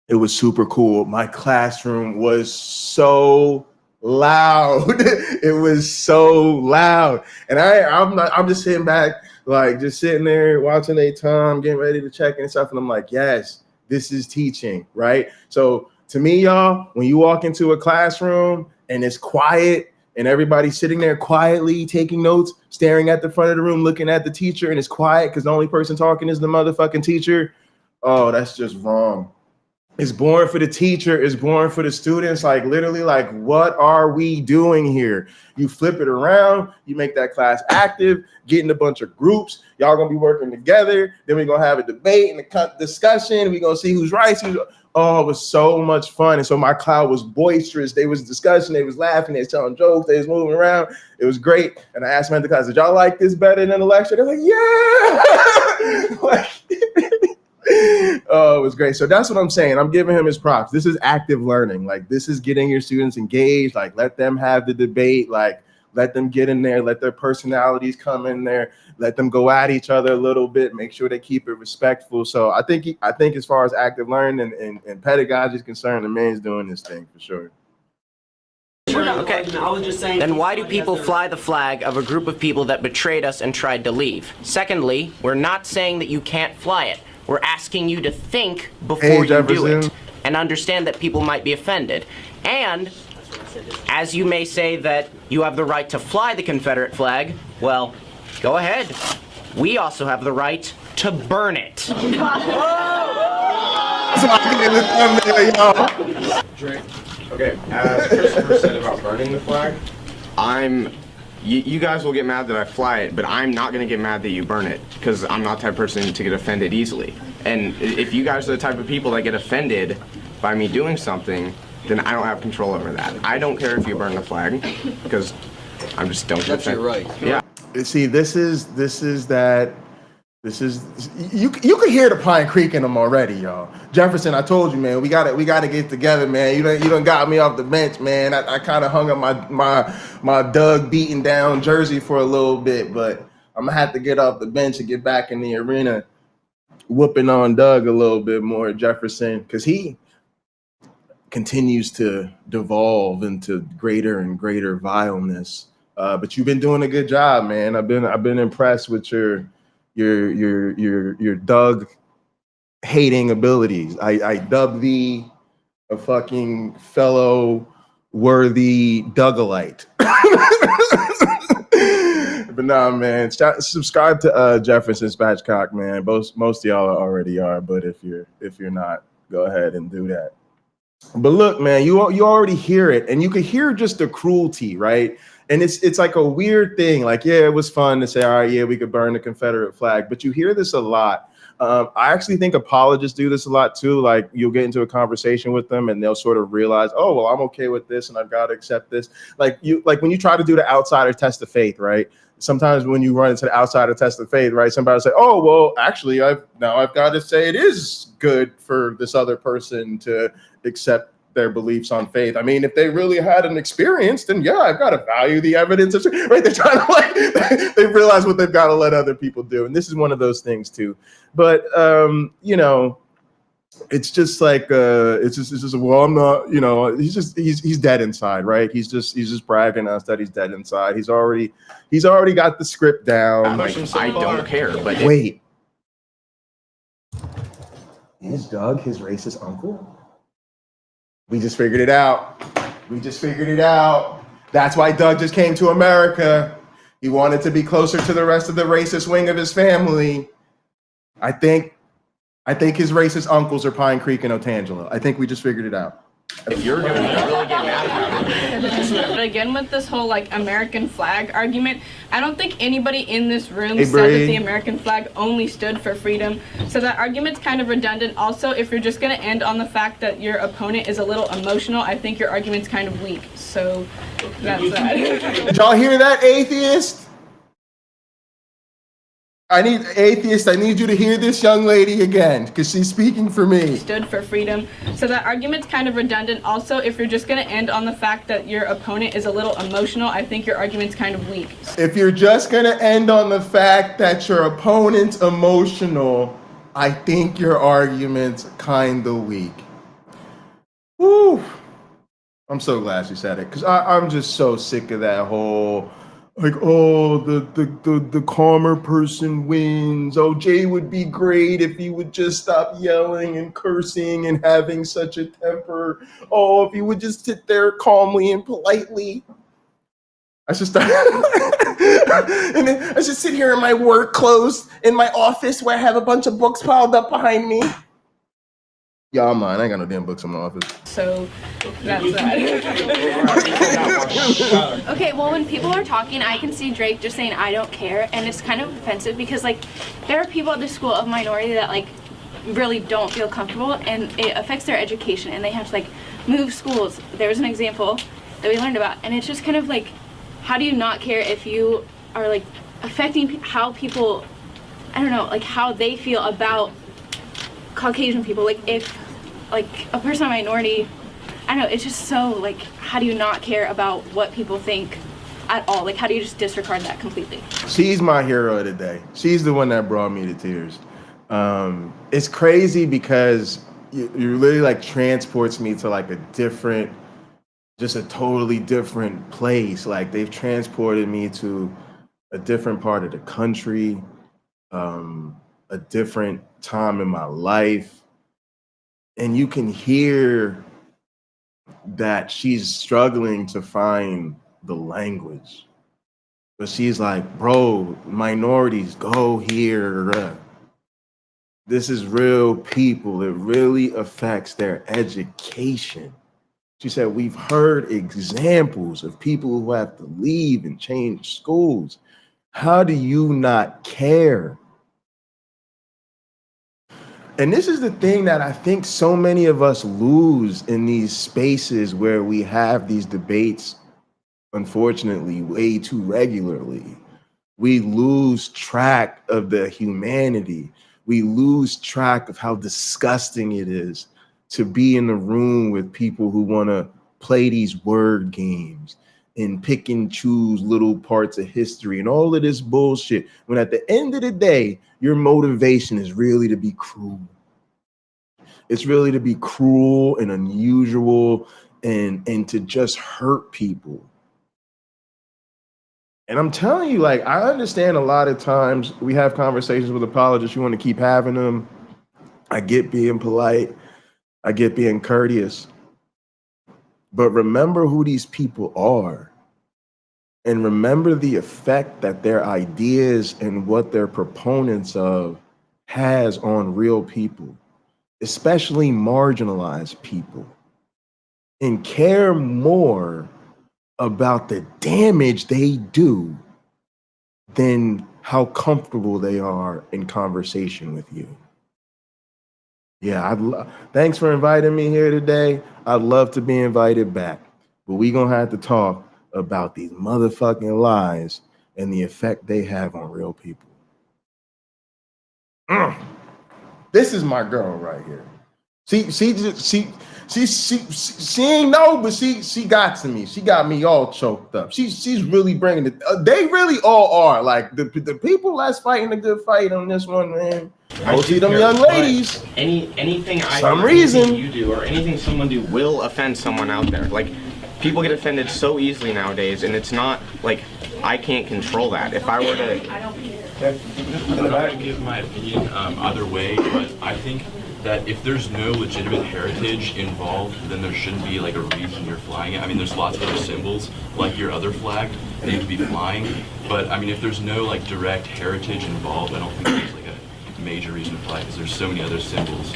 It was super cool. My classroom was so loud. It was so loud. And I'm just sitting back, like just sitting there watching their time, getting ready to check and stuff. And I'm like, yes, this is teaching, right? So to me, y'all, when you walk into a classroom and it's quiet and everybody's sitting there quietly taking notes, staring at the front of the room, looking at the teacher, and it's quiet because the only person talking is the motherfucking teacher, oh, that's just wrong. It's boring for the teacher. It's boring for the students. Like literally, like what are we doing here? You flip it around. You make that class active. Get in a bunch of groups. Y'all gonna be working together. Then we're gonna have a debate and a discussion. We're gonna see who's right. Oh, it was so much fun. And so my crowd was boisterous. They was discussing. They was laughing. They was telling jokes. They was moving around. It was great. And I asked them at the class, did y'all like this better than the lecture? They're like, yeah. Like, oh, it was great. So that's what I'm saying. I'm giving him his props. This is active learning. Like this is getting your students engaged. Like let them have the debate. Like let them get in there. Let their personalities come in there. Let them go at each other a little bit. Make sure they keep it respectful. So I think as far as active learning and pedagogy is concerned, the man's doing this thing for sure. Okay. I was just saying. Then why do people fly the flag of a group of people that betrayed us and tried to leave? Secondly, we're not saying that you can't fly it. We're asking you to think before you do it and understand that people might be offended. And as you may say that you have the right to fly the Confederate flag, well, go ahead. We also have the right to burn it. Okay, as Christopher said about burning the flag, I'm you guys will get mad that I fly it, but I'm not gonna get mad that you burn it, because I'm not the type of person to get offended easily. And if you guys are the type of people that get offended by me doing something, then I don't have control over that. I don't care if you burn the flag, because I'm just don't get That's your offended. right. Yeah. See, this is you can hear the Pine Creek in them already, y'all. Jefferson, I told you, man, we gotta get together, man. You done got me off the bench, man. I kind of hung up my Doug beaten down jersey for a little bit, but I'm gonna have to get off the bench and get back in the arena, whooping on Doug a little bit more, Jefferson, because he continues to devolve into greater and greater vileness. But you've been doing a good job, man. I've been impressed with your Doug hating abilities. I dub thee a fucking fellow worthy Dougalite. But nah, man, subscribe to Jefferson Spatchcock, man. Most of y'all already are, but if you're not, go ahead and do that. But look, man, you already hear it, and you can hear just the cruelty, right? And it's like a weird thing. Like, yeah, it was fun to say, all right, yeah, we could burn the Confederate flag, but you hear this a lot. I actually think apologists do this a lot too. Like, you'll get into a conversation with them, and they'll sort of realize, oh, well, I'm okay with this, and I've got to accept this. Like when you try to do the outsider test of faith, right? Sometimes when you run into the outsider test of faith, right? Somebody will say, oh, well, actually, I've got to say it is good for this other person to accept their beliefs on faith. I mean, if they really had an experience, then yeah, I've got to value the evidence. Right? They're trying to they realize what they've got to let other people do. And this is one of those things too. But it's just like it's just well, I'm not, he's dead inside, right? He's just bragging us that he's dead inside. He's already got the script down. I don't care, but wait. Is Doug his racist uncle? We just figured it out. That's why Doug just came to America. He wanted to be closer to the rest of the racist wing of his family. I think his racist uncles are Pine Creek and Otangelo. I think we just figured it out. if you're going to really get mad about it. But again, with this whole like American flag argument, I don't think anybody in this room said that the American flag only stood for freedom. So that argument's kind of redundant. Also, if you're just going to end on the fact that your opponent is a little emotional, I think your argument's kind of weak. So that's that. Did y'all hear that, atheist? I need you to hear this young lady again, because she's speaking for me. Stood for freedom. So that argument's kind of redundant. Also, if you're just going to end on the fact that your opponent is a little emotional, I think your argument's kind of weak. If you're just going to end on the fact that your opponent's emotional, I think your argument's kind of weak. Woo. I'm so glad she said it, because I'm just so sick of that whole... like, oh, the calmer person wins. Oh, Jay would be great if he would just stop yelling and cursing and having such a temper. Oh, if he would just sit there calmly and politely. I should start. And then I should sit here in my work clothes in my office where I have a bunch of books piled up behind me. Yeah, I'm mine. I ain't got no damn books in my office. So that's that. Okay, well, when people are talking, I can see Drake just saying, I don't care, and it's kind of offensive because, like, there are people at the school of minority that, like, really don't feel comfortable, and it affects their education, and they have to, like, move schools. There was an example that we learned about, and it's just kind of, like, how do you not care if you are, like, affecting how people, I don't know, like, how they feel about Caucasian people. Like, if like a person of minority, I don't know, it's just so, like, how do you not care about what people think at all? Like, how do you just disregard that completely? She's my hero today. She's the one that brought me to tears. It's crazy because you literally, like, transports me to, like, a different, just a totally different place. Like, they've transported me to a different part of the country, a different time in my life, and you can hear that she's struggling to find the language, but she's like, bro, minorities, go here. This is real people. It really affects their education. She said, we've heard examples of people who have to leave and change schools. How do you not care? And this is the thing that I think so many of us lose in these spaces where we have these debates, unfortunately, way too regularly. We lose track of the humanity. We lose track of how disgusting it is to be in the room with people who want to play these word games and pick and choose little parts of history and all of this bullshit, when at the end of the day, your motivation is really to be cruel. It's really to be cruel and unusual and to just hurt people. And I'm telling you, like, I understand a lot of times we have conversations with apologists, you want to keep having them. I get being polite. I get being courteous. But remember who these people are. And remember the effect that their ideas and what they're proponents of has on real people, especially marginalized people. And care more about the damage they do than how comfortable they are in conversation with you. Yeah, thanks for inviting me here today. I'd love to be invited back, but we're gonna have to talk about these motherfucking lies and the effect they have on real people. This is my girl right here. She ain't know, but she got to me. She got me all choked up. She's really bringing it. They really all are. Like the people that's fighting a good fight on this one, man. I see them young ladies. Anything you do or anything someone do will offend someone out there. Like, people get offended so easily nowadays, and it's not like I can't control that. If I were to, I'm not going to give my opinion either way, but I think that if there's no legitimate heritage involved, then there shouldn't be like a reason you're flying it. I mean, there's lots of other symbols like your other flag that you could be flying, but I mean, if there's no like direct heritage involved, I don't think there's like a major reason to fly because there's so many other symbols.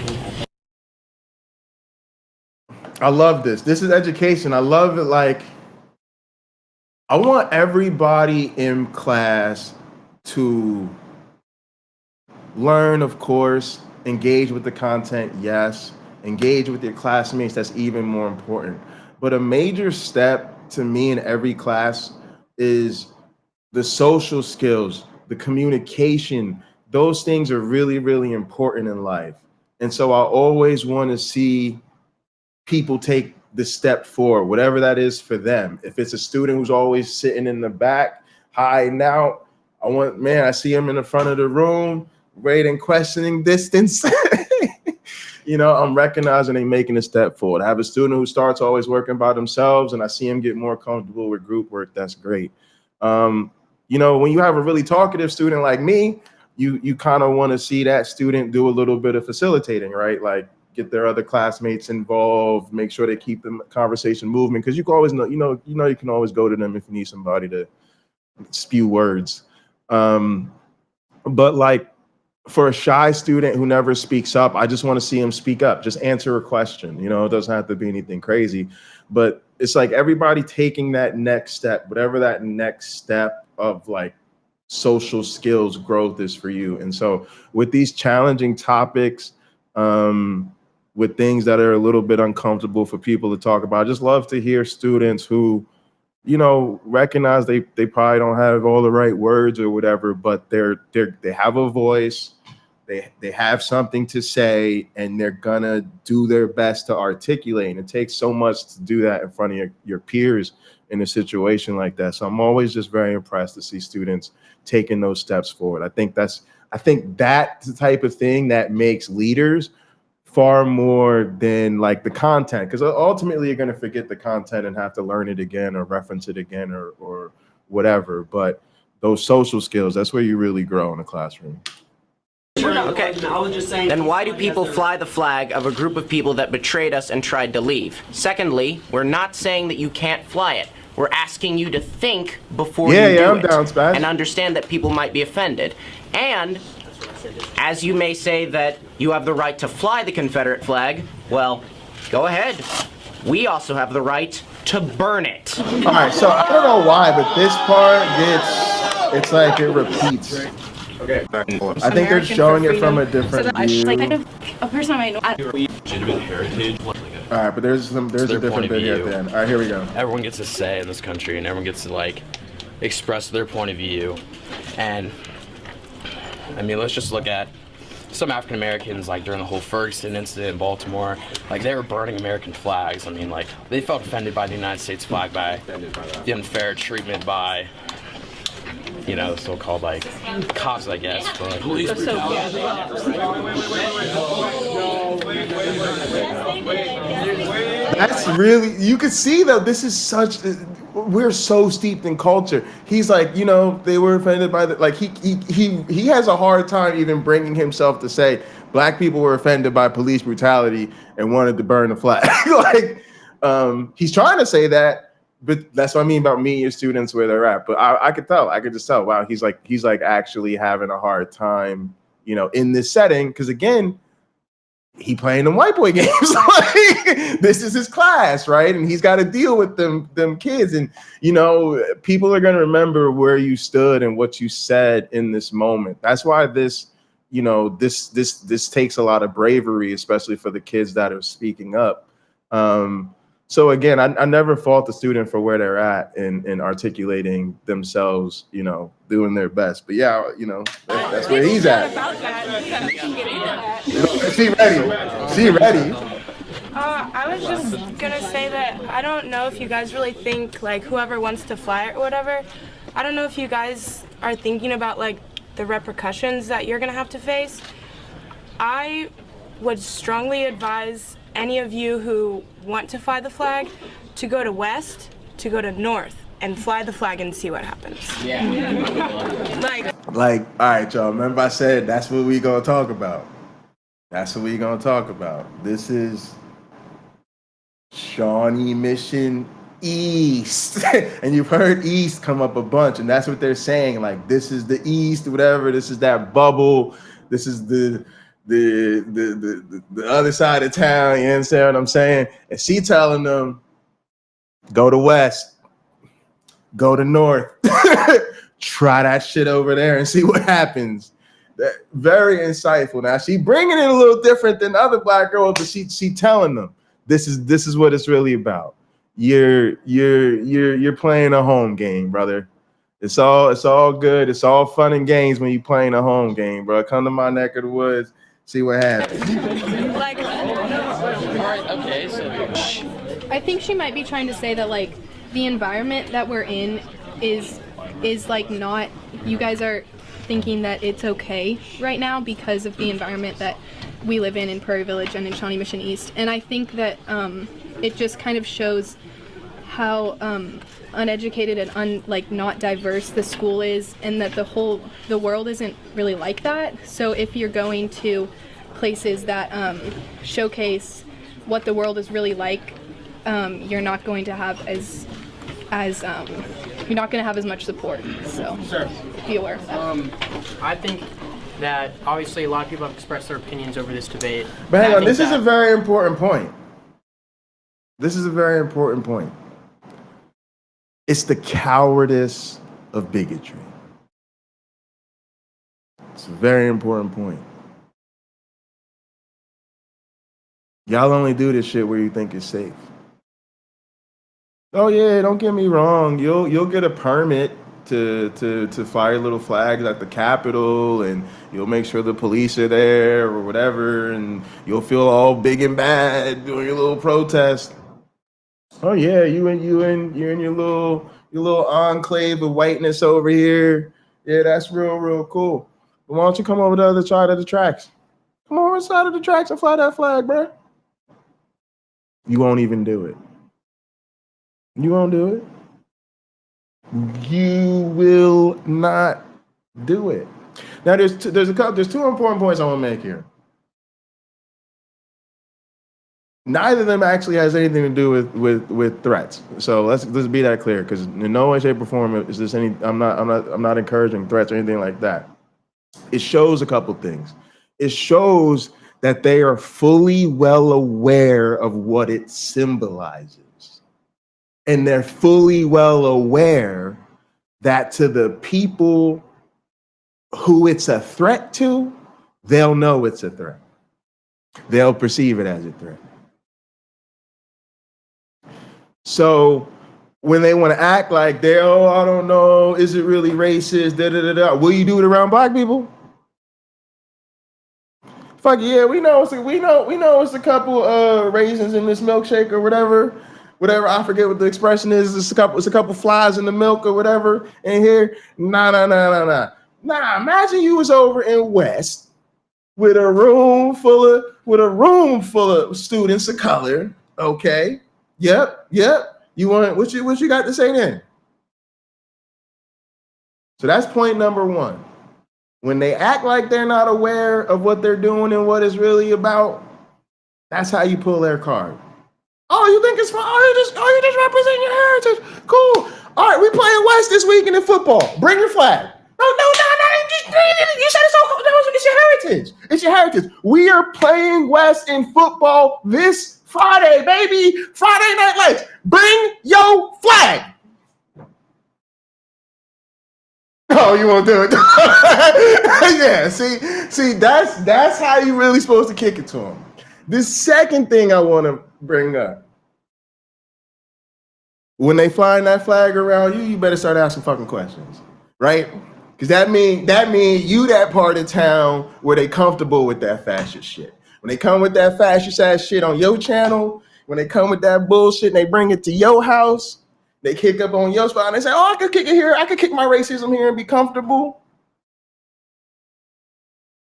I love this. This is education. I love it. Like, I want everybody in class to learn, of course, engage with the content, yes. Engage with your classmates, that's even more important. But a major step to me in every class is the social skills, the communication. Those things are really, really important in life. And so I always want to see people take the step forward, whatever that is for them. If it's a student who's always sitting in the back, hiding out, I see him in the front of the room, great in questioning distance. You know, I'm recognizing they making a step forward. I have a student who starts always working by themselves, and I see him get more comfortable with group work. That's great. You know, when you have a really talkative student like me, you kind of want to see that student do a little bit of facilitating, right? Like, get their other classmates involved, make sure they keep the conversation moving, because you can always know, you can always go to them if you need somebody to spew words. But like, for a shy student who never speaks up, I just want to see him speak up. Just answer a question. You know, it doesn't have to be anything crazy, but it's like everybody taking that next step, whatever that next step of like social skills growth is for you. And so with these challenging topics, with things that are a little bit uncomfortable for people to talk about, I just love to hear students who, you know, recognize they probably don't have all the right words or whatever, but they have a voice, they have something to say, and they're gonna do their best to articulate. And it takes so much to do that in front of your peers in a situation like that. So I'm always just very impressed to see students taking those steps forward. I think that's the type of thing that makes leaders far more than like the content, because ultimately you're going to forget the content and have to learn it again or reference it again or whatever. But those social skills, that's where you really grow in a classroom. Okay, then why do people fly the flag of a group of people that betrayed us and tried to leave? Secondly, we're not saying that you can't fly it. We're asking you to think before you do it and understand that people might be offended. And as you may say that you have the right to fly the Confederate flag, well, go ahead. we also have the right to burn it. All right, so I don't know why, but this part it's like it repeats. Okay. I think they're showing it from a different view. Like kind of a person I know. Legitimate heritage. All right, but there's a different bit here at the end. All right, here we go. Everyone gets a say in this country, and everyone gets to like express their point of view. And I mean, let's just look at some African Americans, like during the whole Ferguson incident in Baltimore, like they were burning American flags. I mean, like they felt offended by the United States flag, by the unfair treatment by, you know, so-called like cops, I guess. But police brutality. That's really, you could see though, this is such, we're so steeped in culture. He's like, you know, they were offended by the, like he has a hard time even bringing himself to say black people were offended by police brutality and wanted to burn the flag. Like, he's trying to say that, but that's what I mean about meeting your students where they're at. But I could just tell, wow, he's like actually having a hard time, you know, in this setting. Because again, he playing them white boy games. Like, this is his class, right? And he's got to deal with them kids. And, you know, people are going to remember where you stood and what you said in this moment. That's why this, you know, this takes a lot of bravery, especially for the kids that are speaking up. So again, I never fault the student for where they're at in articulating themselves, you know, doing their best. But yeah, you know, that's where he's at. She ready. I was just gonna say that I don't know if you guys really think like whoever wants to fly it or whatever, I don't know if you guys are thinking about like the repercussions that you're gonna have to face. I would strongly advise any of you who want to fly the flag to go to west, to go to north, and fly the flag and see what happens. Yeah. like, all right, y'all. Remember I said that's what we gonna talk about. That's what we gonna talk about. This is Shawnee Mission East. And you've heard East come up a bunch, and that's what they're saying. Like, this is the East, whatever. This is that bubble. This is the other side of town, you understand what I'm saying? And she telling them, go to west, go to north, try that shit over there and see what happens. That, very insightful. Now she bringing it a little different than other black girls, but she telling them this is what it's really about. You're playing a home game, brother. It's all good. It's all fun and games when you're playing a home game, bro. Come to my neck of the woods. See what happens. Okay, so I think she might be trying to say that like the environment that we're in is like not, you guys are thinking that it's okay right now because of the environment that we live in Prairie Village and in Shawnee Mission East. And I think that it just kind of shows how uneducated and not diverse the school is, and that the world isn't really like that. So if you're going to places that showcase what the world is really like, you're not going to have you're not going to have as much support. So be aware of that. I think that obviously a lot of people have expressed their opinions over this debate. But hang on, this is a very important point. This is a very important point. It's the cowardice of bigotry. It's a very important point. Y'all only do this shit where you think it's safe. Oh yeah, don't get me wrong. You'll get a permit to fire little flags at the Capitol, and you'll make sure the police are there or whatever, and you'll feel all big and bad doing your little protest. Oh yeah, you're in your little enclave of whiteness over here. Yeah, that's real cool. But why don't you come over to the other side of the tracks? Come over the side of the tracks and fly that flag, bro. You won't even do it. You won't do it. You will not do it. Now there's two important points I want to make here. Neither of them actually has anything to do with threats. So let's be that clear, because in no way, shape, or form is this any. I'm not encouraging threats or anything like that. It shows a couple things. It shows that they are fully well aware of what it symbolizes. And they're fully well aware that to the people who it's a threat to, they'll know it's a threat. They'll perceive it as a threat. So when they want to act like they're, oh, I don't know, is it really racist? Da, da, da, da. Will you do it around black people? Fuck yeah, we know it's a couple raisins in this milkshake or whatever. I forget what the expression is. It's a couple flies in the milk or whatever in here. Nah. Imagine you was over in West with a room full of students of color. Okay. Yep. You want what you got to say then? So that's point number one. When they act like they're not aware of what they're doing and what it's really about, that's how you pull their card. Oh, you think it's fun? Oh, you just represent your heritage. Cool. All right, we playing West this weekend in football. Bring your flag. No. You said it's all. No, it's your heritage. It's your heritage. We are playing West in football this Friday, baby. Friday Night Lights. Bring your flag. Oh, you won't do it. Yeah, see, that's how you really supposed to kick it to them. The second thing I want to bring up, when they flying that flag around you, you better start asking fucking questions, right? Because that mean you that part of town where they comfortable with that fascist shit. When they come with that fascist ass shit on your channel, when they come with that bullshit and they bring it to your house, they kick up on your spot and they say, oh, I could kick it here. I could kick my racism here and be comfortable.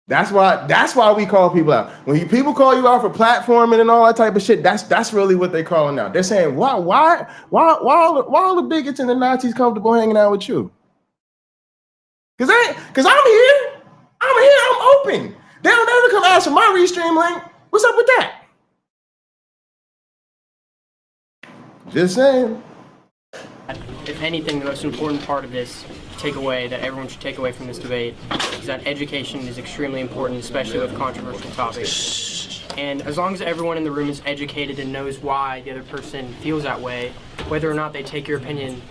That's why we call people out. When people call you out for platforming and all that type of shit, that's really what they're calling out. They're saying, why all the bigots and the Nazis comfortable hanging out with you? Cause I'm here, I'm open. They don't ever come ask for my restream link. What's up with that? Just saying. If anything, the most important part of this takeaway that everyone should take away from this debate is that education is extremely important, especially with controversial topics. And as long as everyone in the room is educated and knows why the other person feels that way, whether or not they take your opinion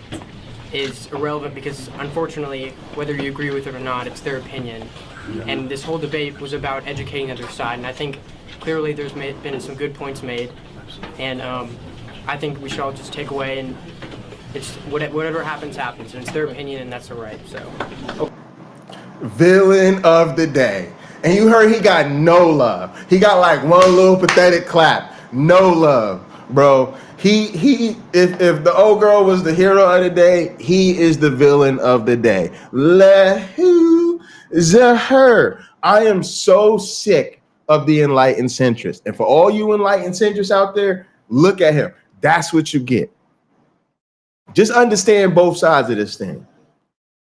is irrelevant, because unfortunately, whether you agree with it or not, it's their opinion. And this whole debate was about educating the other side, and I think clearly there's been some good points made, and I think we should all just take away and it's whatever happens, and it's their opinion, and that's all right. So, Villain of the day, and you heard he got no love. He got like one little pathetic clap. No love, bro. If the old girl was the hero of the day, he is the villain of the day. Lehu Zahir. I am so sick of the enlightened centrist, and for all you enlightened centrists out there, look at him. That's what you get. Just understand both sides of this thing.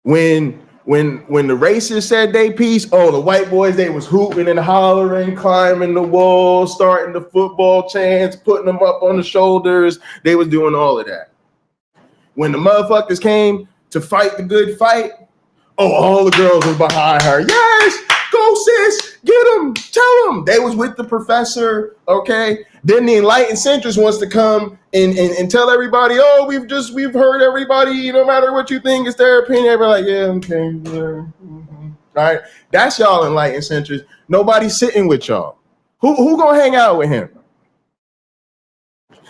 When the racists said they piece, oh, the white boys, they was hooping and hollering, climbing the wall, starting the football chants, putting them up on the shoulders. They was doing all of that. When the motherfuckers came to fight the good fight, oh, all the girls was behind her. Yes, go sis, get them, tell them. They was with the professor, okay? Then the enlightened centrist wants to come and tell everybody, oh, we've heard everybody, no matter what you think, it's their opinion. Everybody like, yeah, okay. Mm-hmm. All right, that's y'all enlightened centrists. Nobody's sitting with y'all. Who gonna hang out with him?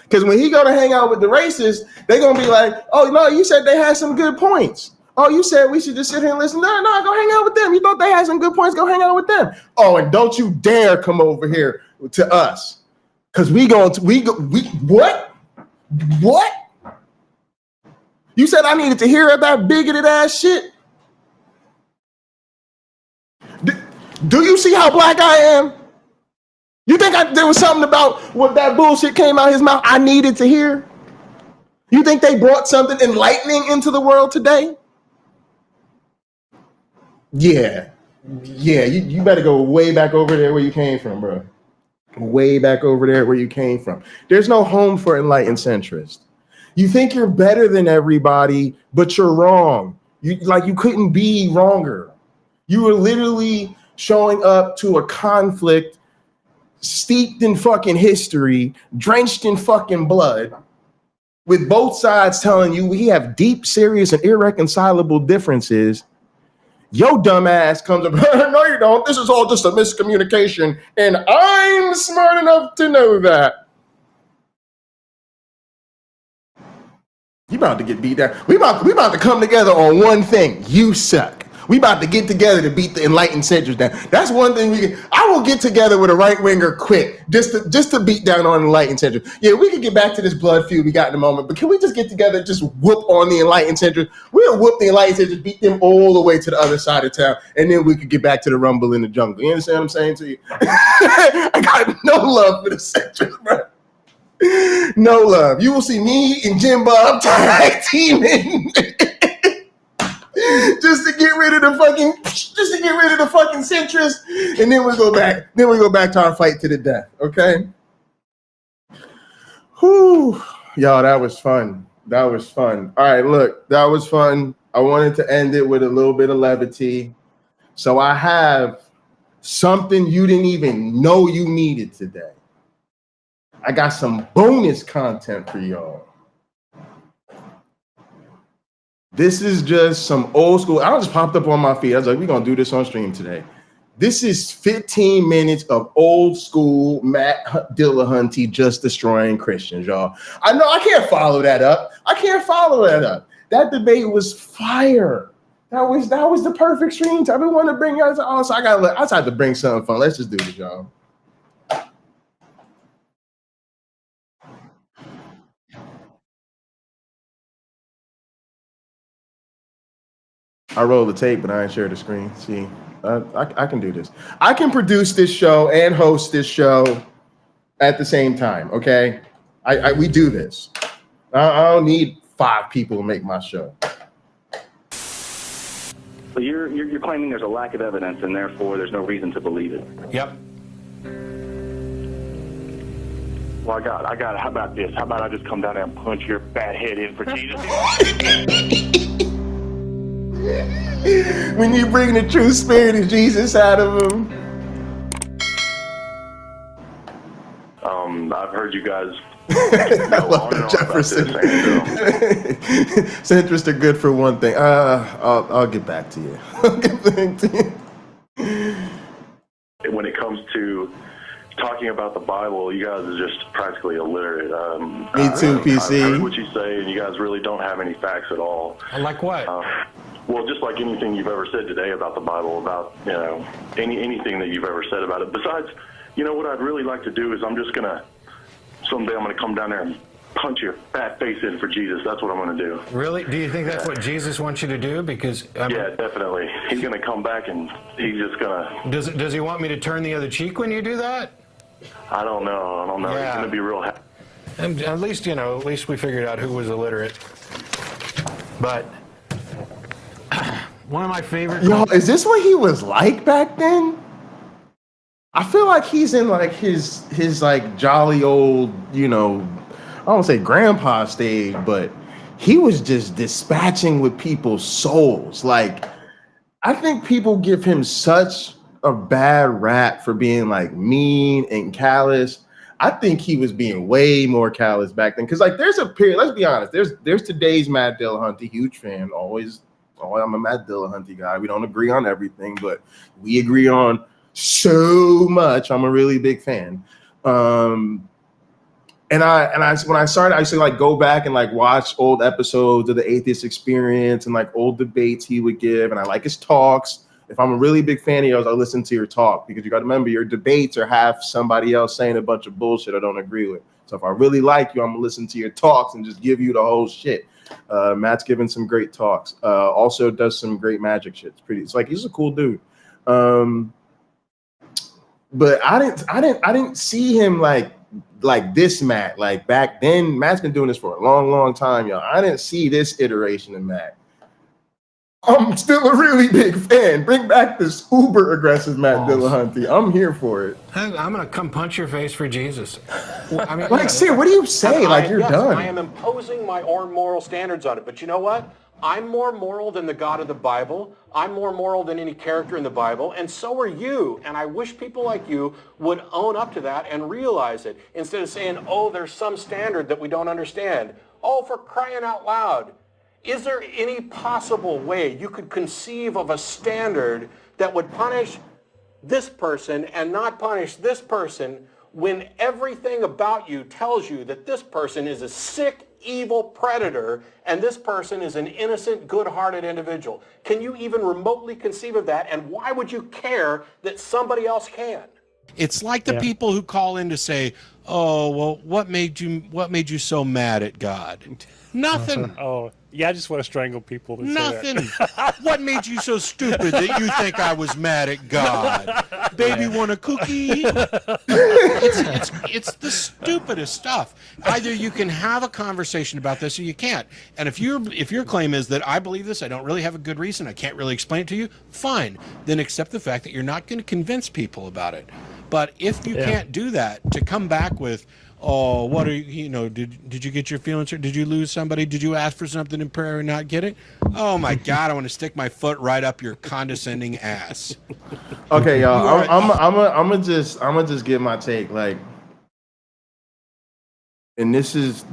Because when he go to hang out with the racists, they gonna be like, oh, no, you said they had some good points. Oh, you said we should just sit here and listen. No, go hang out with them. You thought they had some good points, go hang out with them. Oh, and don't you dare come over here to us. Because what? What? You said I needed to hear that bigoted ass shit? Do you see how black I am? You think there was something about what that bullshit came out of his mouth I needed to hear? You think they brought something enlightening into the world today? Yeah. You better go way back over there where you came from, bro. Way back over there where you came from. There's no home for enlightened centrists. You think you're better than everybody, but you're wrong. You couldn't be wronger. You were literally showing up to a conflict steeped in fucking history, drenched in fucking blood, with both sides telling you we have deep, serious, and irreconcilable differences, your dumb ass comes up, no, you don't. This is all just a miscommunication, and I'm smart enough to know that. You about to get beat down. We about to come together on one thing. You suck. We about to get together to beat the enlightened centers down. That's one thing I will get together with a right winger quick, just to beat down on enlightened centers. Yeah, we can get back to this blood feud we got in a moment, but can we just get together, just whoop on the enlightened centers? We'll whoop the enlightened centers, beat them all the way to the other side of town, and then we could get back to the rumble in the jungle. You understand what I'm saying to you? I got no love for the centers, bro. No love. You will see me and Jim Bob tag teaming just to get rid of the fucking centrist, and then we go back. Then we go back to our fight to the death. Okay. Whew. Y'all, that was fun. That was fun. All right, look, that was fun. I wanted to end it with a little bit of levity. So I have something you didn't even know you needed today. I got some bonus content for y'all. This is just some old school. I just popped up on my feed. I was like, we're going to do this on stream today. This is 15 minutes of old school Matt Dillahunty just destroying Christians, y'all. I know I can't follow that up. That debate was fire. That was the perfect stream. I've been wanting to bring y'all. So I just had to bring something fun. Let's just do this, y'all. I roll the tape, but I ain't share the screen. See, I can do this. I can produce this show and host this show at the same time. Okay, we do this. I don't need 5 people to make my show. So you're claiming there's a lack of evidence, and therefore there's no reason to believe it. Yep. Well, I got. How about this? How about I just come down there and punch your fat head in for Jesus? When you bring the true spirit of Jesus out of him. I've heard you guys. I love Jefferson. Centrists are good for one thing. I'll get back to you. When it comes to talking about the Bible, you guys are just practically illiterate. Me too, PC. I heard what you say, and you guys really don't have any facts at all. Like what? Well, just like anything you've ever said today about the Bible, about anything that you've ever said about it. Besides, what I'd really like to do is someday I'm gonna come down there and punch your fat face in for Jesus. That's what I'm gonna do. Really? Do you think that's what Jesus wants you to do? Because yeah, definitely. He's gonna come back and he's just gonna. Does he want me to turn the other cheek when you do that? I don't know. Yeah. He's gonna be real happy. And at least we figured out who was illiterate. But one of my favorite. Yo, is this what he was like back then? I feel like he's in like his like jolly old, I don't say grandpa stage, but he was just dispatching with people's souls. Like, I think people give him such a bad rap for being like mean and callous. I think he was being way more callous back then. Cause like there's a period, let's be honest, there's today's Matt Dillahunty, huge fan, always. Oh, I'm a Matt Dillahunty guy. We don't agree on everything, but we agree on so much. I'm a really big fan. And when I started, I used to like go back and like watch old episodes of the Atheist Experience and like old debates he would give. And I like his talks. If I'm a really big fan of yours, I'll listen to your talk, because you got to remember your debates are half somebody else saying a bunch of bullshit I don't agree with. So if I really like you, I'm gonna listen to your talks and just give you the whole shit. Matt's given some great talks. Also does some great magic shit. It's like he's a cool dude. But I didn't see him like this Matt. Like back then, Matt's been doing this for a long, long time, y'all. I didn't see this iteration of Matt. I'm still a really big fan. Bring back this uber aggressive Matt Dillahunty. I'm here for it. I'm gonna come punch your face for Jesus. I mean, like, Sir, what do you say? Like, you're done. I am imposing my own moral standards on it, but you know what? I'm more moral than the God of the Bible. I'm more moral than any character in the Bible, and so are you. And I wish people like you would own up to that and realize it, instead of saying, oh, there's some standard that we don't understand. Oh, for crying out loud. Is there any possible way you could conceive of a standard that would punish this person and not punish this person when everything about you tells you that this person is a sick, evil predator and this person is an innocent, good-hearted individual? Can you even remotely conceive of that? And why would you care that somebody else can? It's like the people who call in to say, oh, well, what made you so mad at God? Nothing. Oh, yeah, I just want to strangle people. To Nothing. What made you so stupid that you think I was mad at God? Baby, want a cookie? It's the stupidest stuff. Either you can have a conversation about this or you can't. And if your claim is that I believe this, I don't really have a good reason, I can't really explain it to you, fine. Then accept the fact that you're not going to convince people about it. But if you can't do that, to come back with, oh, what are you know, did you get your feelings hurt? Did you lose somebody? Did you ask for something in prayer and not get it? Oh my God, I want to stick my foot right up your condescending ass. Okay, y'all, I'm gonna just give my take, like, and this is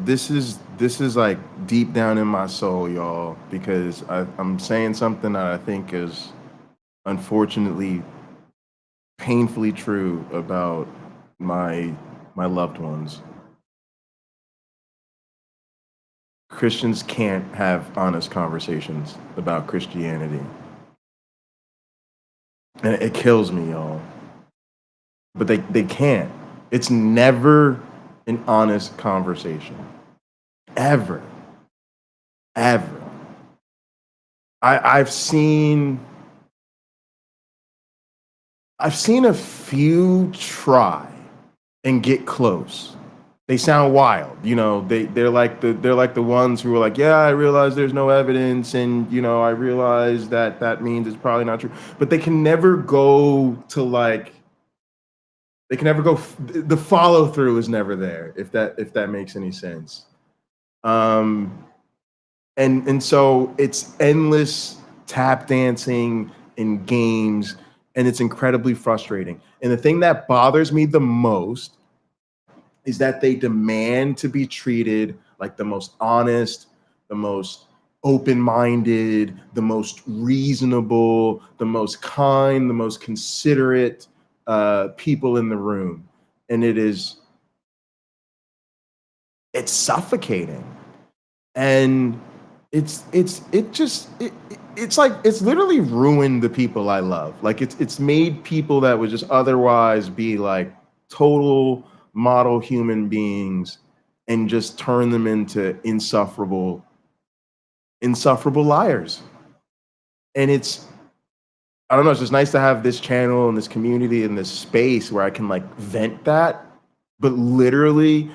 like deep down in my soul, y'all, because I'm saying something that I think is unfortunately painfully true about my loved ones. Christians can't have honest conversations about Christianity. And it kills me, y'all. But they can't. It's never an honest conversation. Ever. Ever. I've seen a few try and get close. They sound wild, you know. They're like the ones who are like, yeah, I realize there's no evidence, and you know, I realize that means it's probably not true. But they can never go to like, the follow through is never there, if that makes any sense. And so it's endless tap dancing and games, and it's incredibly frustrating. And the thing that bothers me the most is that they demand to be treated like the most honest, the most open-minded, the most reasonable, the most kind, the most considerate people in the room. And it's suffocating. And it's literally ruined the people I love. Like it's made people that would just otherwise be like total model human beings and just turn them into insufferable liars. And it's just nice to have this channel and this community and this space where I can like vent that. But literally,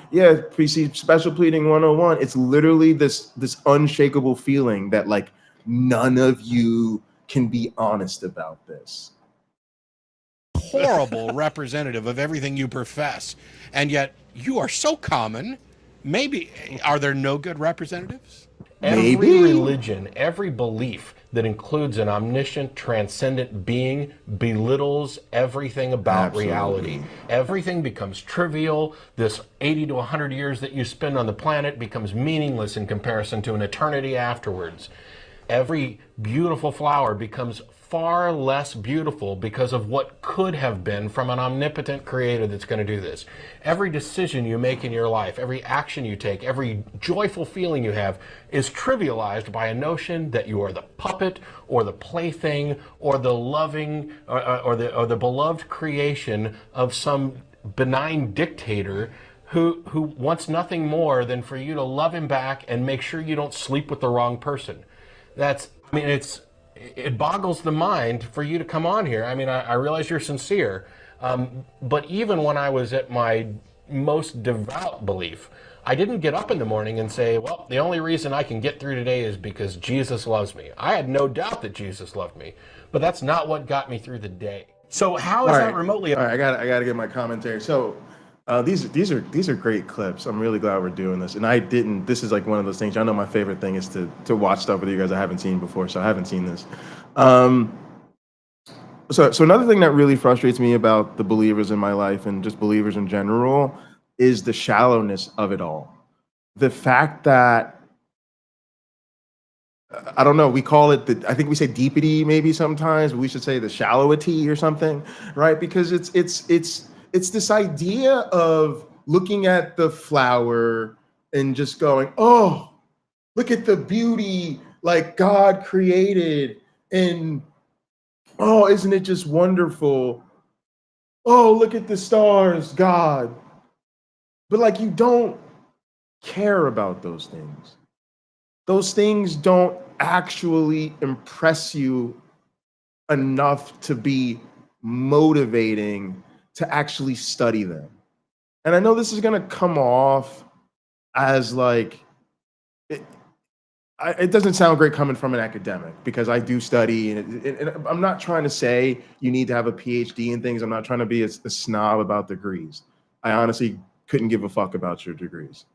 special pleading 101, it's literally this unshakable feeling that like none of you can be honest about this. Horrible representative of everything you profess, and yet you are so common. Maybe are there no good representatives? Every religion, every belief that includes an omniscient, transcendent being belittles everything about reality. Everything becomes trivial. This 80 to 100 years that you spend on the planet becomes meaningless in comparison to an eternity afterwards. Every beautiful flower becomes far less beautiful because of what could have been from an omnipotent creator that's going to do this. Every decision you make in your life, every action you take, every joyful feeling you have is trivialized by a notion that you are the puppet or the plaything or the loving or the beloved creation of some benign dictator who wants nothing more than for you to love him back and make sure you don't sleep with the wrong person. It boggles the mind for you to come on here. I mean, I realize you're sincere, but even when I was at my most devout belief, I didn't get up in the morning and say, well, the only reason I can get through today is because Jesus loves me. I had no doubt that Jesus loved me, but that's not what got me through the day. So how is that remotely? All right, I got to get my commentary. So These are great clips. I'm really glad we're doing this. And I didn't. This is like one of those things. I know my favorite thing is to watch stuff with you guys I haven't seen before, so I haven't seen this. So another thing that really frustrates me about the believers in my life and just believers in general is the shallowness of it all. The fact that I don't know, we call it I think we say deepity maybe sometimes, but we should say the shallowity or something, right? Because it's this idea of looking at the flower and just going, oh, look at the beauty like God created, and oh, isn't it just wonderful? Oh, look at the stars, God. But like, you don't care about those things. Those things don't actually impress you enough to be motivating to actually study them. And I know this is going to come off as like, it doesn't sound great coming from an academic, because I do study, and I'm not trying to say you need to have a PhD in things. I'm not trying to be a snob about degrees. I honestly couldn't give a fuck about your degrees.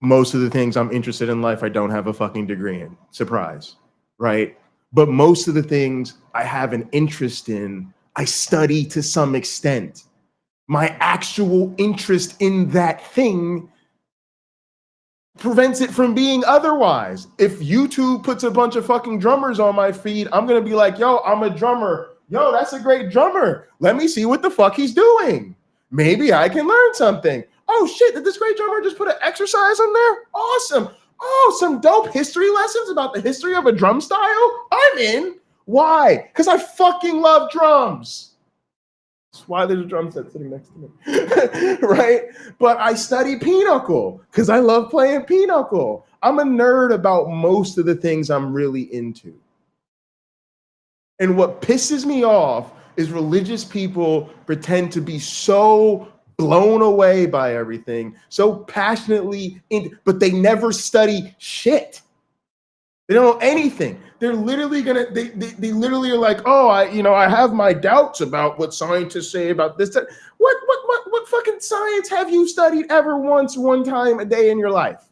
Most of the things I'm interested in life, I don't have a fucking degree in. Surprise, right? But most of the things I have an interest in, I study to some extent. My actual interest in that thing prevents it from being otherwise. If YouTube puts a bunch of fucking drummers on my feed, I'm gonna be like, yo, I'm a drummer. Yo, that's a great drummer. Let me see what the fuck he's doing. Maybe I can learn something. Oh shit, did this great drummer just put an exercise on there? Awesome. Oh, some dope history lessons about the history of a drum style? I'm in. Why? Because I fucking love drums. That's why there's a drum set sitting next to me, right? But I study pinochle because I love playing pinochle. I'm a nerd about most of the things I'm really into. And what pisses me off is religious people pretend to be so blown away by everything, so passionately, but they never study shit. They don't know anything. They're literally gonna, they literally are like, oh, I have my doubts about what scientists say about this. What fucking science have you studied ever once, one time a day in your life?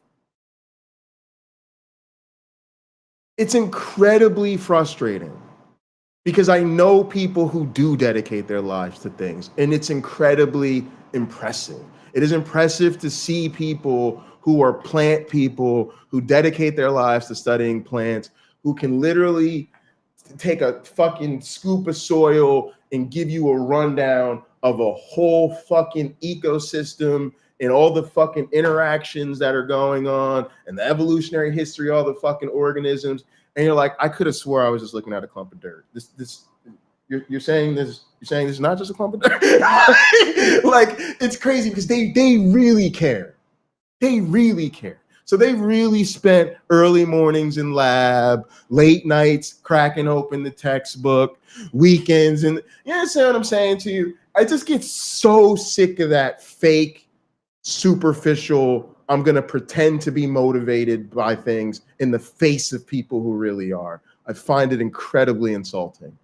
It's incredibly frustrating because I know people who do dedicate their lives to things, and it's incredibly impressive. It is impressive to see people who are plant people who dedicate their lives to studying plants, who can literally take a fucking scoop of soil and give you a rundown of a whole fucking ecosystem and all the fucking interactions that are going on and the evolutionary history of all the fucking organisms. And you're like, I could have swore I was just looking at a clump of dirt. You're saying this is not just a clump of dirt? Like, it's crazy because they really care. They really care. So they really spent early mornings in lab, late nights cracking open the textbook, weekends, and you understand what I'm saying to you? I just get so sick of that fake, superficial, I'm going to pretend to be motivated by things in the face of people who really are. I find it incredibly insulting.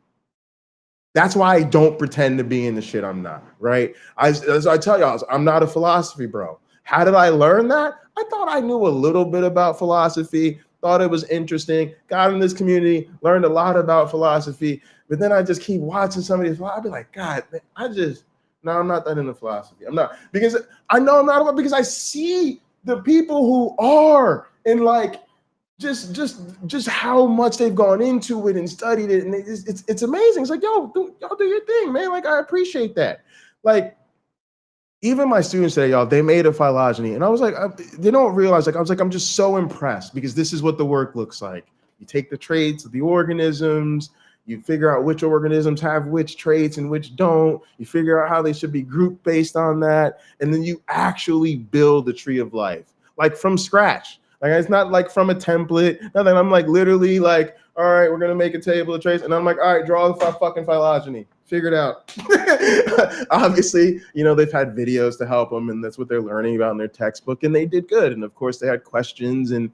That's why I don't pretend to be in the shit I'm not, right? As I tell y'all, I'm not a philosophy bro. How did I learn that? I thought I knew a little bit about philosophy, thought it was interesting, got in this community, learned a lot about philosophy, but then I just keep watching somebody, I'd be like, God, man, I'm not that into philosophy. I'm not, because I know I'm not, because I see the people who are, and like, just how much they've gone into it and studied it, and it's amazing. It's like, yo, y'all do your thing, man. Like, I appreciate that. Like, even my students say, y'all, they made a phylogeny, and I was like, they don't realize. Like, I was like, I'm just so impressed because this is what the work looks like. You take the traits of the organisms, you figure out which organisms have which traits and which don't. You figure out how they should be grouped based on that, and then you actually build the tree of life, like from scratch. Like, it's not like from a template, nothing. I'm like literally like, all right, we're gonna make a table of traits, and I'm like, all right, draw the fucking phylogeny. Figure it out. Obviously, they've had videos to help them, and that's what they're learning about in their textbook, and they did good. And of course, they had questions, and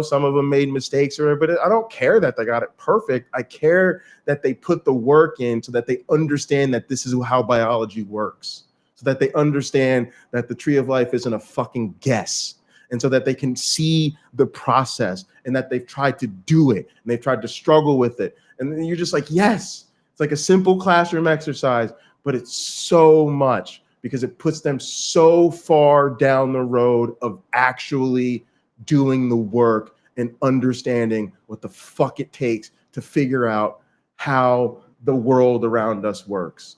some of them made mistakes, but I don't care that they got it perfect. I care that they put the work in so that they understand that this is how biology works. so that they understand that the tree of life isn't a fucking guess, and so that they can see the process and that they've tried to do it and they've tried to struggle with it. And then you're just like, yes, it's like a simple classroom exercise, but it's so much because it puts them so far down the road of actually doing the work and understanding what the fuck it takes to figure out how the world around us works.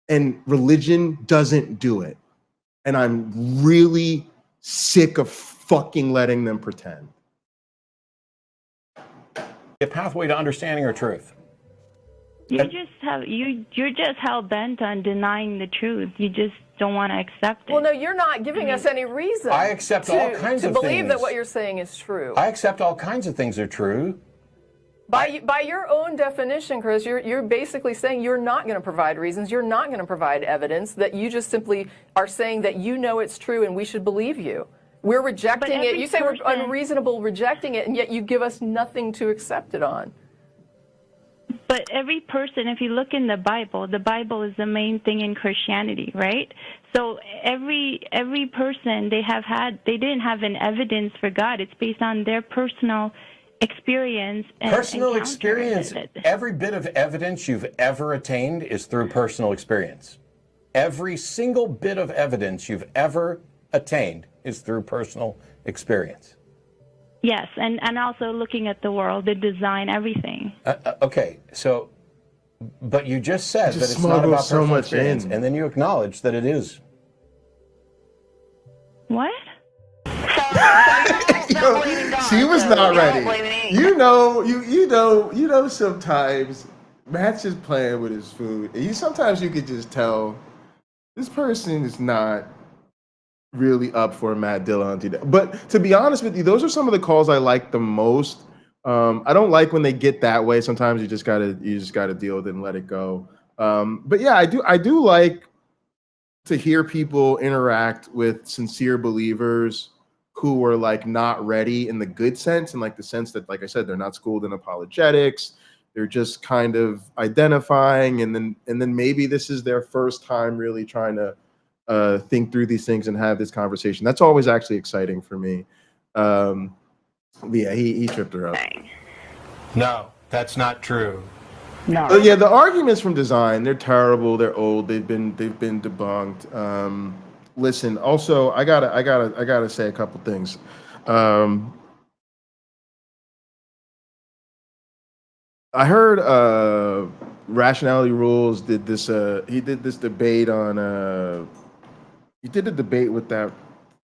And religion doesn't do it. And I'm really sick of fucking letting them pretend. A pathway to understanding or truth. You're just hell bent on denying the truth. You just don't want to accept it. Well, no, you're not giving us any reason. I accept all kinds to of believe things. that what you're saying is true. I accept all kinds of things are true. By your own definition, Chris, you're basically saying you're not going to provide reasons, you're not going to provide evidence, that you just simply are saying that you know it's true and we should believe you. We're rejecting it. You say we're unreasonable rejecting it, and yet you give us nothing to accept it on. But every person, if you look in the Bible is the main thing in Christianity, right? So every person they didn't have an evidence for God. It's based on their personal experience. Personal experience. Every bit of evidence you've ever attained is through personal experience. Every single bit of evidence you've ever attained is through personal experience. Yes, and also looking at the world, the design, everything. Okay, so, but you just said that it's not about so personal much experience, in. and then you acknowledge that it is. What? She was not ready. You know. Sometimes Matt's just playing with his food, and sometimes you could just tell this person is not really up for Matt Dillon today. But to be honest with you, those are some of the calls I like the most. I don't like when they get that way. Sometimes you just gotta deal with it and let it go. But yeah, I do like to hear people interact with sincere believers who are like not ready in the good sense, and like the sense that, like I said, they're not schooled in apologetics. They're just kind of identifying, and then maybe this is their first time really trying to think through these things and have this conversation. That's always actually exciting for me. Yeah, he tripped her up. No, that's not true. No. Yeah, the arguments from design, they're terrible. They're old. They've been debunked. Listen, also, I gotta say a couple things. I heard Rationality Rules did this. He did this debate on. He did a debate with that,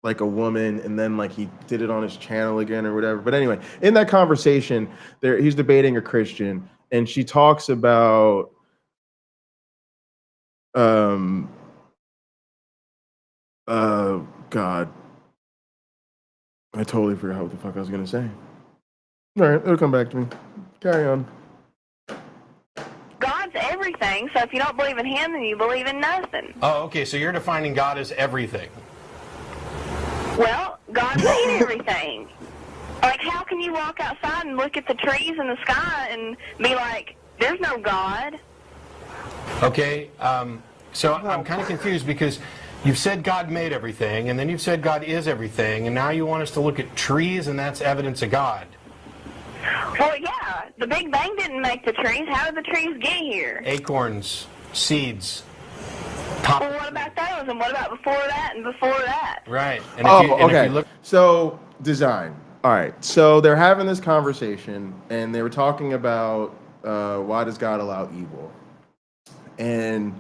like a woman, and then like he did it on his channel again or whatever. But anyway, in that conversation, he's debating a Christian, and she talks about God. I totally forgot what the fuck I was gonna say. All right, it'll come back to me. Carry on. God's everything, so if you don't believe in him, then you believe in nothing. Oh, okay, so you're defining God as everything. Well, God made everything. Like, how can you walk outside and look at the trees and the sky and be like, there's no God? Okay, so I'm kind of confused because you've said God made everything, and then you've said God is everything, and now you want us to look at trees, and that's evidence of God. Well, yeah, the Big Bang didn't make the trees. How did the trees get here? Acorns, seeds. Well, what about those? And what about before that and before that? Right. And Okay. So design. All right. So they're having this conversation, and they were talking about why does God allow evil? And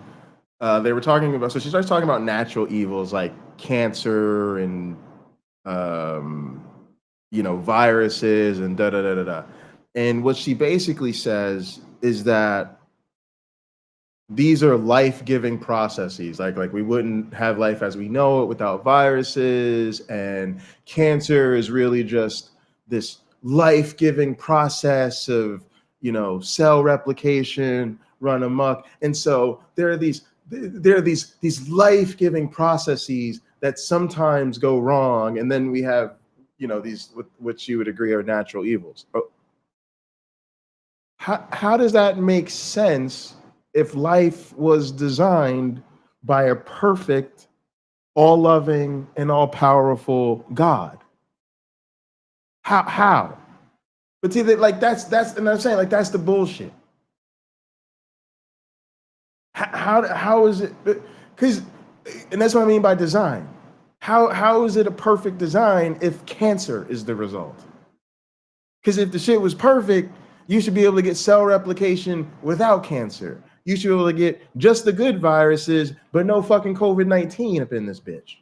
they were talking about. So she starts talking about natural evils like cancer and viruses and da da da da da. And what she basically says is that these are life-giving processes. Like we wouldn't have life as we know it without viruses, and cancer is really just this life-giving process of, cell replication run amok. And so there are these life-giving processes that sometimes go wrong, and then we have these which you would agree are natural evils. How does that make sense if life was designed by a perfect, all-loving, and all-powerful God. How? But see, that like that's and I'm saying like that's the bullshit. How is it? Because, and that's what I mean by design. How is it a perfect design if cancer is the result? Because if the shit was perfect, you should be able to get cell replication without cancer. You should be able to get just the good viruses, but no fucking COVID-19 up in this bitch.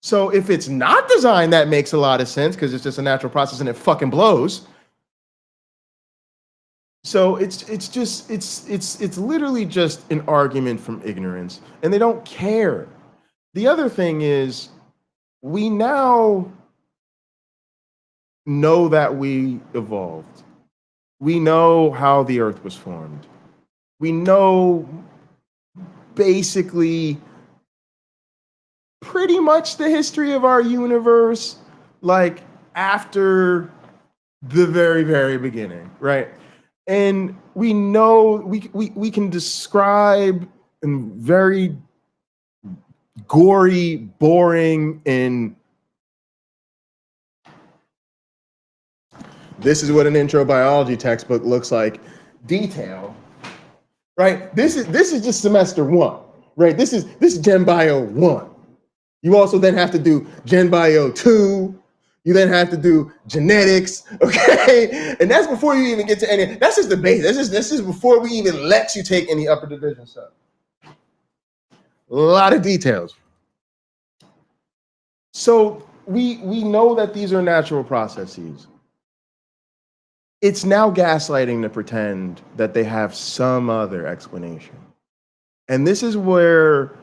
So if it's not designed, that makes a lot of sense because it's just a natural process and it fucking blows. So it's literally just an argument from ignorance, and they don't care. The other thing is, we now know that we evolved. We know how the earth was formed. We know basically pretty much the history of our universe, like after the very, very beginning, right? And we know we can describe in very gory, boring, and this is what an intro biology textbook looks like detail, right? This is just semester 1, right? This is Gen Bio 1. You also then have to do Gen Bio 2. You then have to do genetics, okay? And that's before you even get to any, that's just the base. This is before we even let you take any upper division stuff. A lot of details. So we know that these are natural processes. It's now gaslighting to pretend that they have some other explanation. And this is where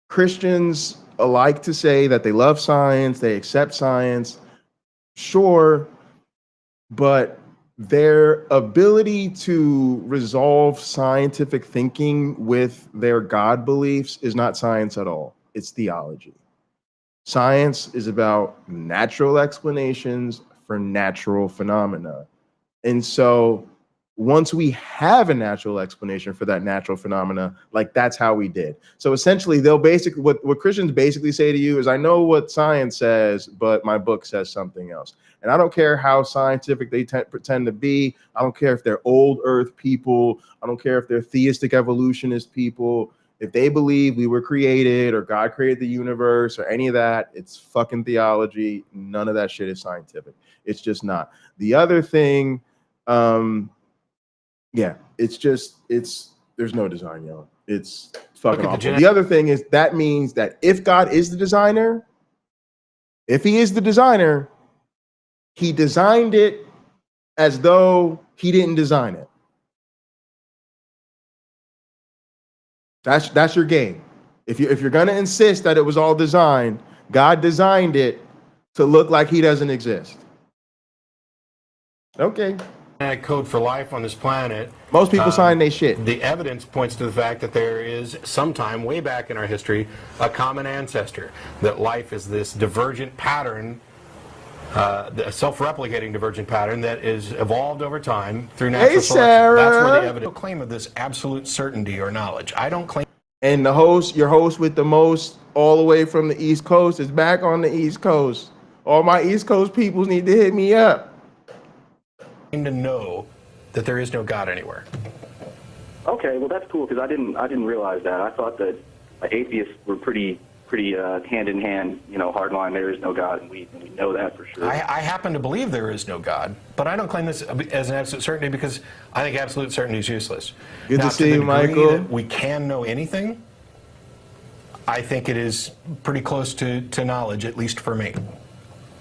Christians like to say that they love science, they accept science, sure, but their ability to resolve scientific thinking with their God beliefs is not science at all. It's theology. Science is about natural explanations for natural phenomena. And so once we have a natural explanation for that natural phenomena, like that's how we did. So essentially, they'll basically, what Christians basically say to you is, I know what science says, but my book says something else. And I don't care how scientific they pretend to be. I don't care if they're old earth people. I don't care if they're theistic evolutionist people. If they believe we were created or God created the universe or any of that, it's fucking theology. None of that shit is scientific. It's just not. The other thing, yeah, there's no design, y'all. It's fucking awful. The other thing is that means that if God is the designer, if he is the designer, he designed it as though he didn't design it. That's your game. If you're gonna insist that it was all designed, God designed it to look like he doesn't exist. Okay. Code for life on this planet. Most people sign their shit. The evidence points to the fact that there is sometime way back in our history a common ancestor, that life is this divergent pattern, a self-replicating divergent pattern that is evolved over time through natural selection. Sarah. That's where the evidence. I don't claim of this absolute certainty or knowledge. I don't claim. And the host, your host with the most, all the way from the East Coast, is back on the East Coast. All my East Coast peoples need to hit me up. To know that there is no God anywhere. Okay, well that's cool because I didn't realize that. I thought that atheists were pretty hand in hand, hardline. There is no God, and we know that for sure. I happen to believe there is no God, but I don't claim this as an absolute certainty because I think absolute certainty is useless. Good to see you, Michael. We can know anything. I think it is pretty close to knowledge, at least for me.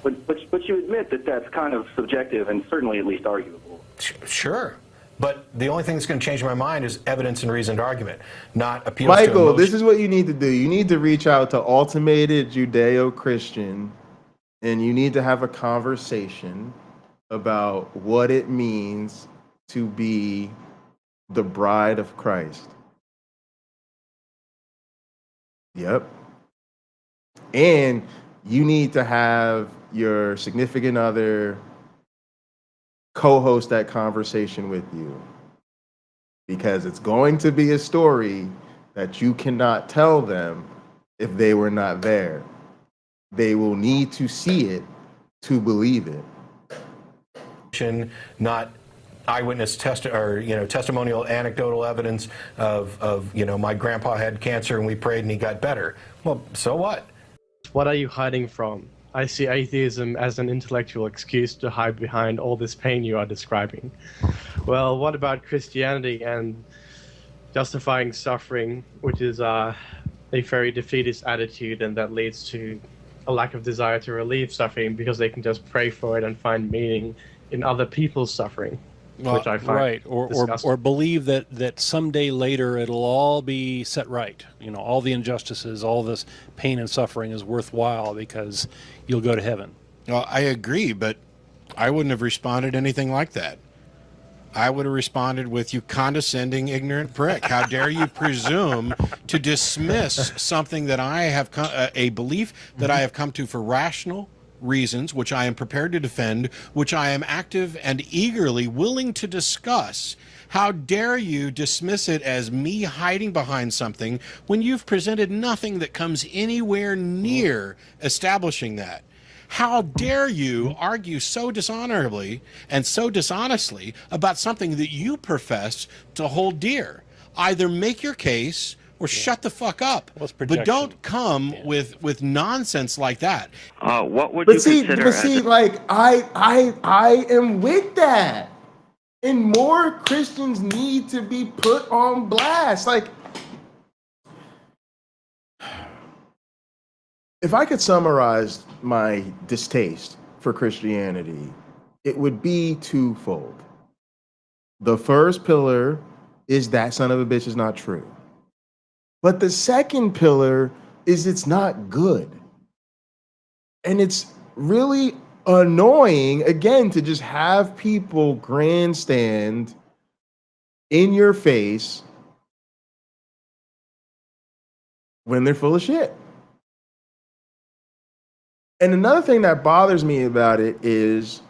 But you admit that that's kind of subjective and certainly at least arguable. Sure. But the only thing that's going to change my mind is evidence and reasoned argument, not appeals to Michael, emotion. this is what you need to do. You need to reach out to Ultimated Judeo-Christian, and you need to have a conversation about what it means to be the bride of Christ. Yep. And you need to have your significant other co-host that conversation with you, because it's going to be a story that you cannot tell them if they were not there. They will need to see it to believe it. Not eyewitness testimonial anecdotal evidence of my grandpa had cancer and we prayed and he got better. Well, so what? What are you hiding from? I see atheism as an intellectual excuse to hide behind all this pain you are describing. Well, what about Christianity and justifying suffering, which is a very defeatist attitude, and that leads to a lack of desire to relieve suffering because they can just pray for it and find meaning in other people's suffering, which I find right, or believe that someday later it'll all be set right. All the injustices, all this pain and suffering is worthwhile because you'll go to heaven. Well, I agree, but I wouldn't have responded anything like that. I would have responded with, you condescending, ignorant prick. How dare you presume to dismiss something that I have, a belief that I have come to for rational reasons, which I am prepared to defend, which I am active and eagerly willing to discuss. How dare you dismiss it as me hiding behind something when you've presented nothing that comes anywhere near establishing that? How dare you argue so dishonorably and so dishonestly about something that you profess to hold dear? Either make your case or shut the fuck up. But don't come with nonsense like that. What would But you consider but see, like I am with that. And more Christians need to be put on blast. Like, if I could summarize my distaste for Christianity, it would be twofold. The first pillar is that son of a bitch is not true. But the second pillar is it's not good. And it's really annoying, again, to just have people grandstand in your face when they're full of shit. And another thing that bothers me about it is,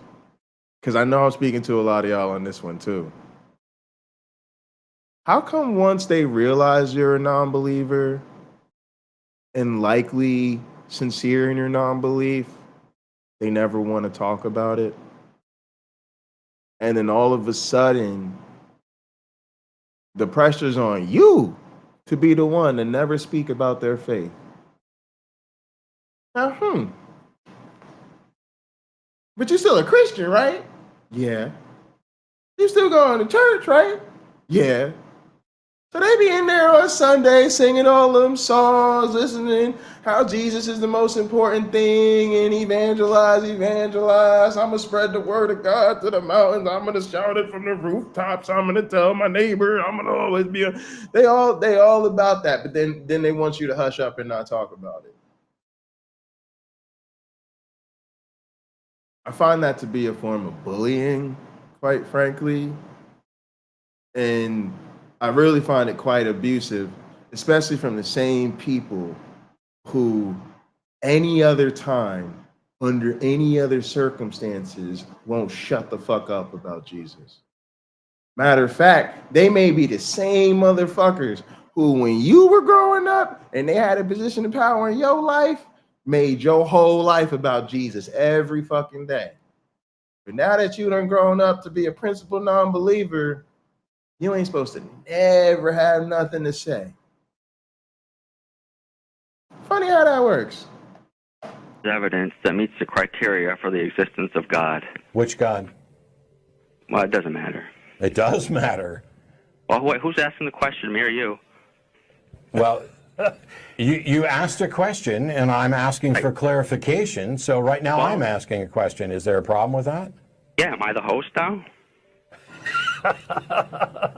because I know I'm speaking to a lot of y'all on this one too, how come once they realize you're a non-believer and likely sincere in your non-belief, they never want to talk about it? And then all of a sudden, the pressure's on you to be the one to never speak about their faith. Now, but you're still a Christian, right? Yeah. You still going to church, right? Yeah. So they be in there on Sunday singing all them songs, listening how Jesus is the most important thing, and evangelize. I'm going to spread the word of God to the mountains. I'm going to shout it from the rooftops. I'm going to tell my neighbor. I'm going to always be they all about that, but then they want you to hush up and not talk about it. I find that to be a form of bullying, quite frankly. And I really find it quite abusive, especially from the same people who any other time, under any other circumstances, won't shut the fuck up about Jesus. Matter of fact, they may be the same motherfuckers who, when you were growing up and they had a position of power in your life, made your whole life about Jesus every fucking day. But now that you done grown up to be a principled non-believer, you ain't supposed to never have nothing to say. Funny how that works. Evidence that meets the criteria for the existence of God. Which God? Well, it doesn't matter. It does matter. Well, wait, who's asking the question, me or you? Well, you asked a question, and I'm asking for clarification. So right now I'm asking a question. Is there a problem with that? Yeah, am I the host now?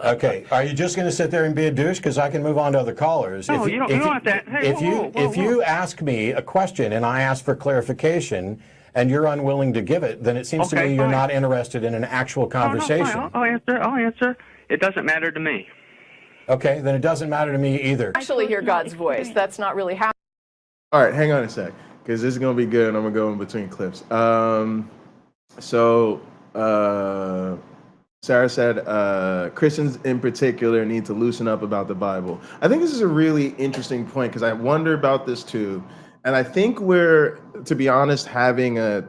Okay, are you just going to sit there and be a douche? Because I can move on to other callers. No, you don't have that. Hey, If you ask me a question and I ask for clarification, and you're unwilling to give it, then it seems to me you're not interested in an actual conversation. No, I'll answer. It doesn't matter to me. Okay, then it doesn't matter to me either. Actually hear God's voice. That's not really how. All right, hang on a sec, because this is going to be good, and I'm going to go in between clips. So Sarah said Christians in particular need to loosen up about the Bible. I think this is a really interesting point because I wonder about this too. And I think we're, to be honest, having a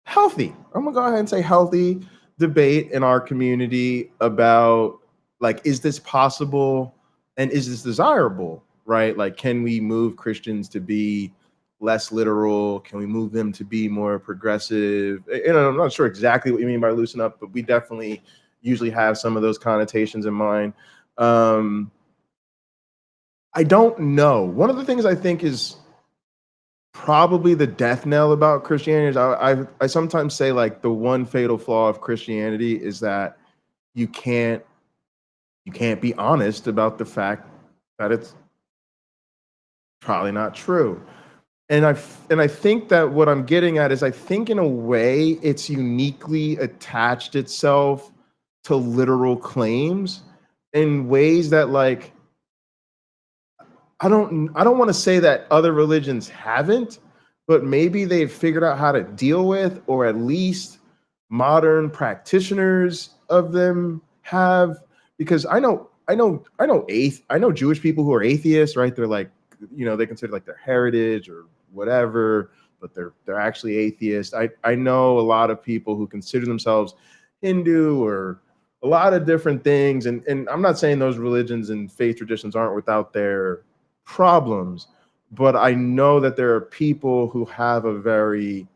healthy, I'm gonna go ahead and say healthy debate in our community about like, is this possible and is this desirable, right? Like, can we move Christians to be less literal? Can we move them to be more progressive? And I'm not sure exactly what you mean by loosen up, but we definitely usually have some of those connotations in mind. I don't know. One of the things I think is probably the death knell about Christianity is I sometimes say like the one fatal flaw of Christianity is that you can't be honest about the fact that it's probably not true. And I think that what I'm getting at is I think in a way it's uniquely attached itself to literal claims in ways that like I don't want to say that other religions haven't, but maybe they've figured out how to deal with, or at least modern practitioners of them have. Because I know Jewish people who are atheists, right? They're like, you know, they consider like their heritage or whatever, but they're actually atheists. I know a lot of people who consider themselves Hindu or a lot of different things, and I'm not saying those religions and faith traditions aren't without their problems, but I know that there are people who have a very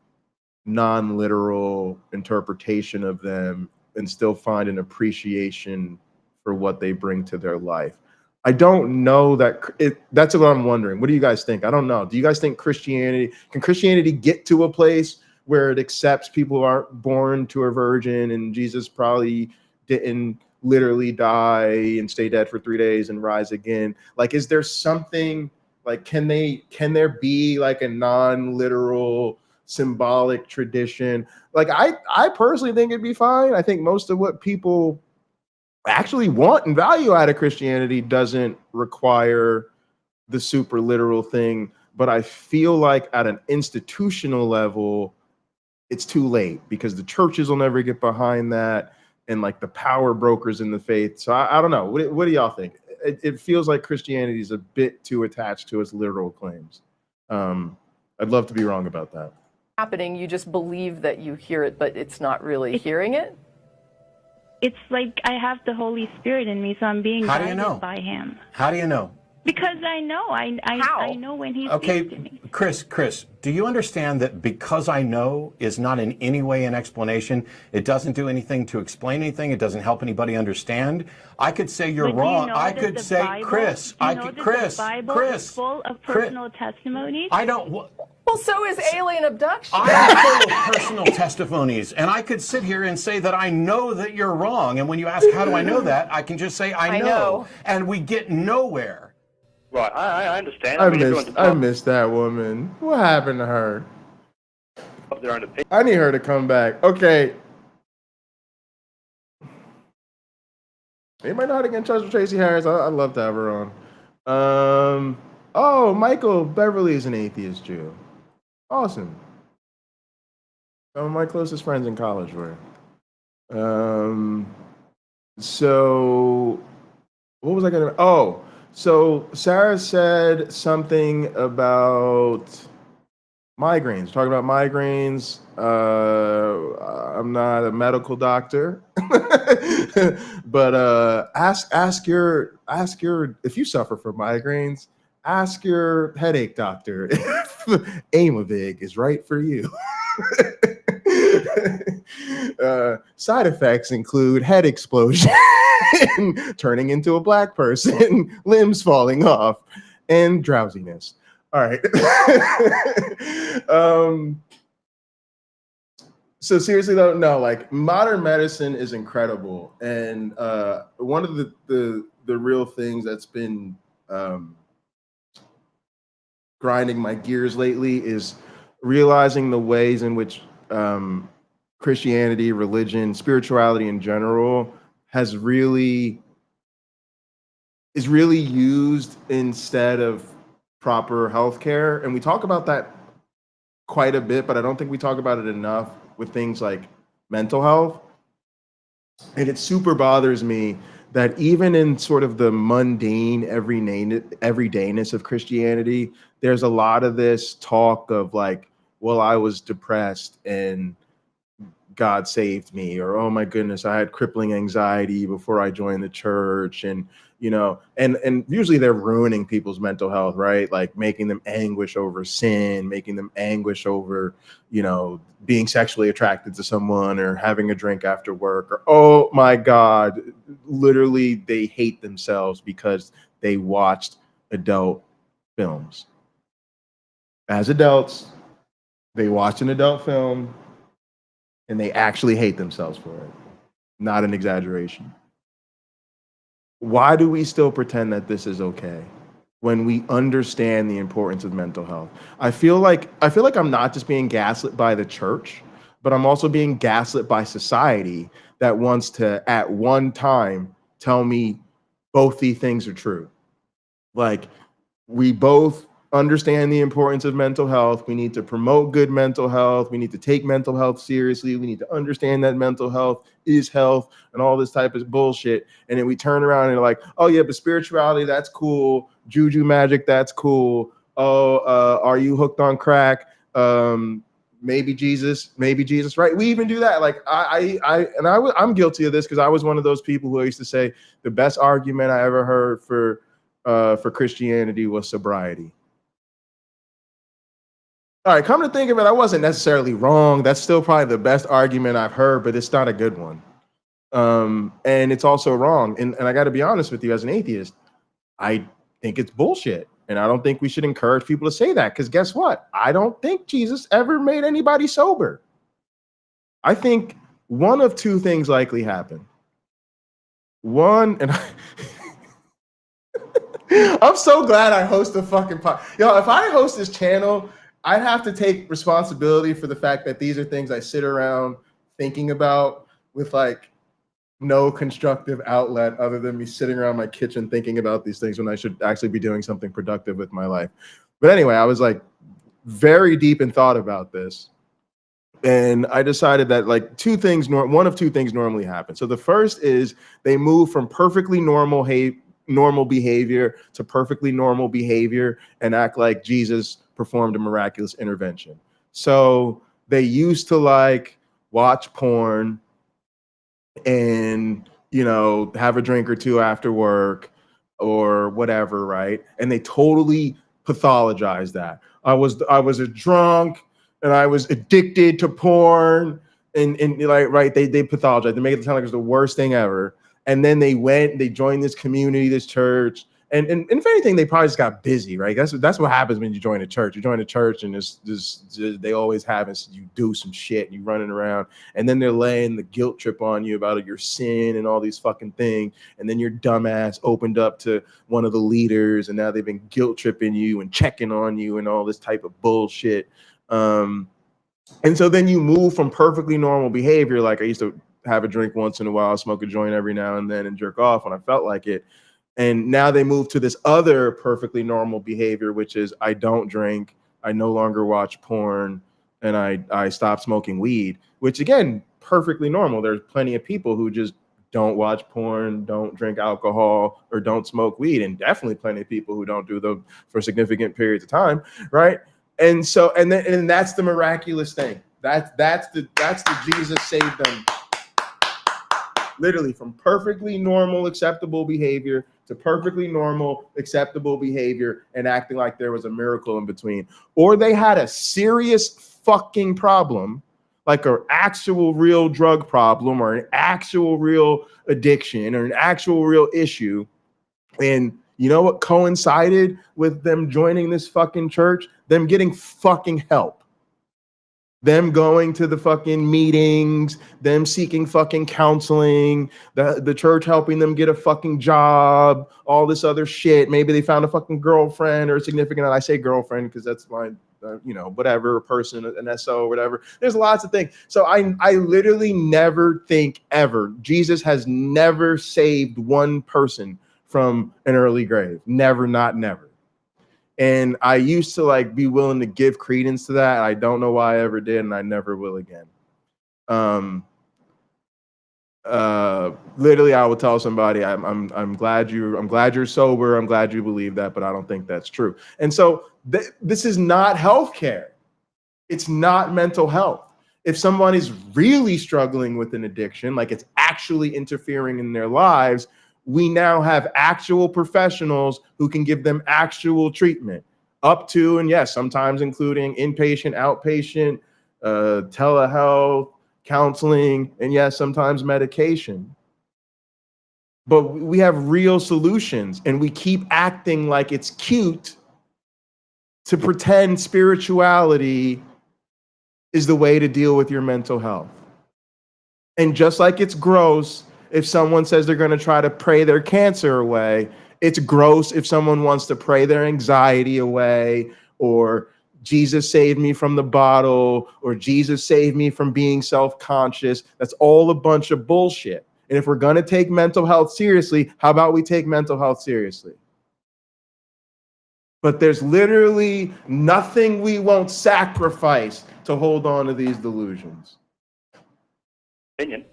non-literal interpretation of them and still find an appreciation for what they bring to their life. I don't know that's what I'm wondering. What do you guys think? I don't know. Do you guys think can Christianity get to a place where it accepts people who aren't born to a virgin and Jesus probably didn't literally die and stay dead for 3 days and rise again? Like, is there something like, can there be like a non-literal symbolic tradition? Like, I personally think it'd be fine. I think most of what people actually want and value out of Christianity doesn't require the super literal thing, but I feel like at an institutional level it's too late because the churches will never get behind that, and like the power brokers in the faith. So I don't know. What do y'all think? It feels like Christianity is a bit too attached to its literal claims. I'd love to be wrong about that. Happening, you just believe that you hear it, but it's not really hearing it? It's like I have the Holy Spirit in me, so I'm being guided by Him. How do you know? Because I know. I know when He speaks to me. Chris, do you understand that because I know is not in any way an explanation? It doesn't do anything to explain anything. It doesn't help anybody understand. I could say you're wrong. I could say, Chris, the Bible is full of personal testimonies. I don't. Well, so is alien abduction. I am full of personal testimonies, and I could sit here and say that I know that you're wrong. And when you ask, how do I know that? I can just say, I know. And we get nowhere. Right, I understand. I missed that woman. What happened to her? I need her to come back. Okay. Anybody know how to get in touch with Tracy Harris? I'd love to have her on. Oh, Michael Beverly is an atheist Jew. Awesome. Some of my closest friends in college were. So what was I gonna? Oh, so Sarah said something about migraines. Talking about migraines. I'm not a medical doctor, but ask your if you suffer from migraines, ask your headache doctor if Aimovig is right for you. Side effects include head explosion, turning into a black person, limbs falling off, and drowsiness. All right. So seriously though, no, like modern medicine is incredible. And one of the real things that's been grinding my gears lately is realizing the ways in which Christianity, religion, spirituality in general is really used instead of proper healthcare. And we talk about that quite a bit, but I don't think we talk about it enough with things like mental health. And it super bothers me that even in sort of the mundane everydayness of Christianity, there's a lot of this talk of like, well, I was depressed and God saved me, or oh my goodness, I had crippling anxiety before I joined the church. And and usually they're ruining people's mental health, right? Like making them anguish over sin, making them anguish over being sexually attracted to someone, or having a drink after work, or oh my God, literally they hate themselves because they watched adult films. As adults, they watched an adult film and they actually hate themselves for it. Not an exaggeration. Why do we still pretend that this is okay when we understand the importance of mental health? I feel like I'm not just being gaslit by the church, but I'm also being gaslit by society that wants to at one time tell me both these things are true. Like, we both understand the importance of mental health. We need to promote good mental health. We need to take mental health seriously. We need to understand that mental health is health and all this type of bullshit. And then we turn around and like, oh yeah, but spirituality, that's cool. Juju magic, that's cool. Oh, are you hooked on crack? Maybe Jesus, right? We even do that. Like I'm guilty of this because I was one of those people who used to say the best argument I ever heard for Christianity was sobriety. All right, come to think of it, I wasn't necessarily wrong. That's still probably the best argument I've heard, but it's not a good one. And it's also wrong. And I got to be honest with you, as an atheist, I think it's bullshit. And I don't think we should encourage people to say that, because guess what? I don't think Jesus ever made anybody sober. I think one of two things likely happened. One, and I'm so glad I host a fucking podcast. Yo, if I host this channel, I'd have to take responsibility for the fact that these are things I sit around thinking about with like no constructive outlet other than me sitting around my kitchen thinking about these things when I should actually be doing something productive with my life. But anyway, I was like very deep in thought about this. And I decided that like one of two things normally happen. So the first is they move from perfectly normal behavior to perfectly normal behavior and act like Jesus performed a miraculous intervention. So they used to like watch porn and have a drink or two after work or whatever, right? And they totally pathologized that. I was a drunk and I was addicted to porn and like, right, they pathologized. They make it sound like it's the worst thing ever. And then they joined this community, this church. And if anything, they probably just got busy, right? That's what happens when you join a church. You join a church and they always have it. You do some shit, you running around, and then they're laying the guilt trip on you about your sin and all these fucking things. And then your dumbass opened up to one of the leaders, and now they've been guilt tripping you and checking on you and all this type of bullshit. And so then you move from perfectly normal behavior, like I used to have a drink once in a while, smoke a joint every now and then, and jerk off when I felt like it. And now they move to this other perfectly normal behavior, which is I don't drink, I no longer watch porn, and I stop smoking weed, which again, perfectly normal. There's plenty of people who just don't watch porn, don't drink alcohol, or don't smoke weed, and definitely plenty of people who don't do them for significant periods of time, right? And so, and that's the miraculous thing. That's the Jesus saved them. Literally from perfectly normal, acceptable behavior to perfectly normal, acceptable behavior and acting like there was a miracle in between. Or they had a serious fucking problem, like an actual real drug problem or an actual real addiction or an actual real issue. And you know what coincided with them joining this fucking church? Them getting fucking help. Them going to the fucking meetings, them seeking fucking counseling, the church helping them get a fucking job, all this other shit. Maybe they found a fucking girlfriend or a significant, I say girlfriend because that's my, whatever, person, an SO or whatever. There's lots of things. So I literally never think ever, Jesus has never saved one person from an early grave. Never, not never. And I used to like be willing to give credence to that. I don't know why I ever did, and I never will again. literally, I would tell somebody, I'm glad you're sober. I'm glad you believe that, but I don't think that's true. And so this is not healthcare. It's not mental health. If someone is really struggling with an addiction, like it's actually interfering in their lives, we now have actual professionals who can give them actual treatment, up to, and yes, sometimes including inpatient, outpatient, telehealth, counseling, and yes, sometimes medication. But we have real solutions, and we keep acting like it's cute to pretend spirituality is the way to deal with your mental health. And just like it's gross if someone says they're going to try to pray their cancer away, it's gross if someone wants to pray their anxiety away, or Jesus saved me from the bottle, or Jesus saved me from being self-conscious. That's all a bunch of bullshit. And if we're going to take mental health seriously, how about we take mental health seriously? But there's literally nothing we won't sacrifice to hold on to these delusions. Opinion.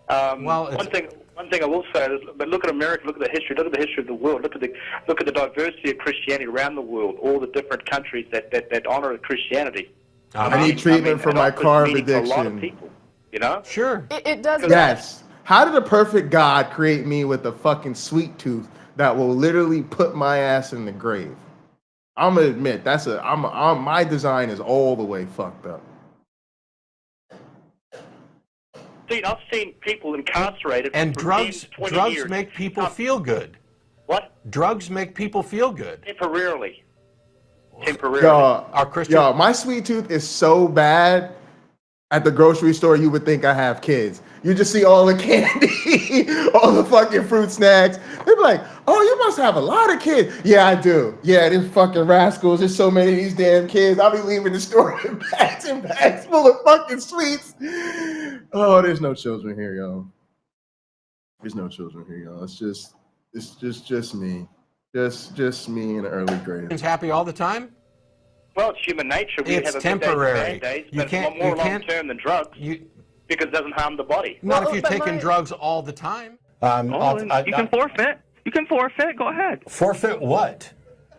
One thing I will say is, but look at America, look at the history, look at the history of the world, look at the diversity of Christianity around the world, all the different countries that honor Christianity. I need treatment for my carb addiction. For a lot of people, you know? Sure. It does. Yes. How did a perfect God create me with a fucking sweet tooth that will literally put my ass in the grave? I'm gonna admit my design is all the way fucked up. I've seen people incarcerated And for drugs 10, 20 drugs years. make people feel good. What? Drugs make people feel good. Temporarily. Y'all, my sweet tooth is so bad. At the grocery store, you would think I have kids. You just see all the candy, all the fucking fruit snacks. They'd be like, oh, you must have a lot of kids. Yeah, I do. Yeah, these fucking rascals. There's so many of these damn kids. I'll be leaving the store with bags and bags full of fucking sweets. Oh, there's no children here, y'all. There's no children here, y'all. It's just me. Just me in the early grade. Is happy all the time? Well, it's human nature. We It's have a temporary. good days, You but can't- more you can't- long-term than drugs because it doesn't harm the body. Not if you're taking drugs all the time. You can forfeit. You can forfeit. Go ahead. Forfeit what?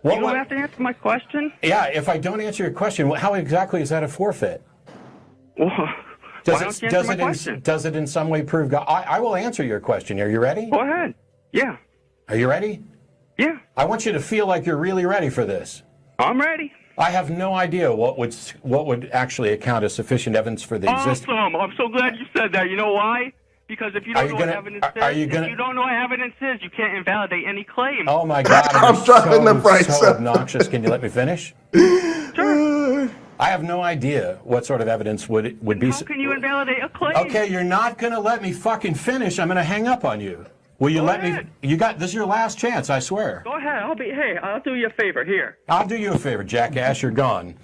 You don't have to answer my question. Yeah, if I don't answer your question, how exactly is that a forfeit? Well, why don't you answer my question? Does it in some way prove God? I will answer your question. Are you ready? Go ahead. Yeah. Are you ready? Yeah. I want you to feel like you're really ready for this. I'm ready. I have no idea what would actually account as sufficient evidence for the existence. Awesome. I'm so glad you said that. You know why? Because if you don't know what evidence is, if you don't know what evidence is, you can't invalidate any claim. Oh my God! I'm so obnoxious. Can you let me finish? Sure. I have no idea what sort of evidence would be. How can you invalidate a claim? Okay, you're not going to let me fucking finish. I'm going to hang up on you. Will you let me? This is your last chance, I swear. Go ahead. I'll do you a favor here. I'll do you a favor, jackass. You're gone.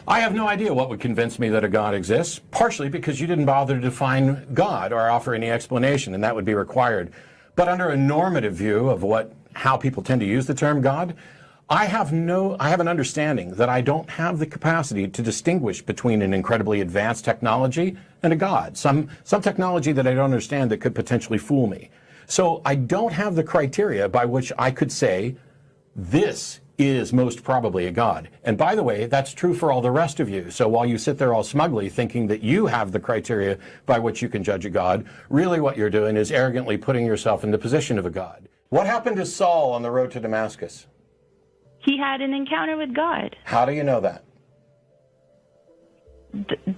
I have no idea what would convince me that a God exists, partially because you didn't bother to define God or offer any explanation, and that would be required. But under a normative view of how people tend to use the term God, I have an understanding that I don't have the capacity to distinguish between an incredibly advanced technology and a God. Some technology that I don't understand that could potentially fool me. So I don't have the criteria by which I could say this is most probably a God. And by the way, that's true for all the rest of you. So while you sit there all smugly thinking that you have the criteria by which you can judge a God, really what you're doing is arrogantly putting yourself in the position of a God. What happened to Saul on the road to Damascus? He had an encounter with God. How do you know that?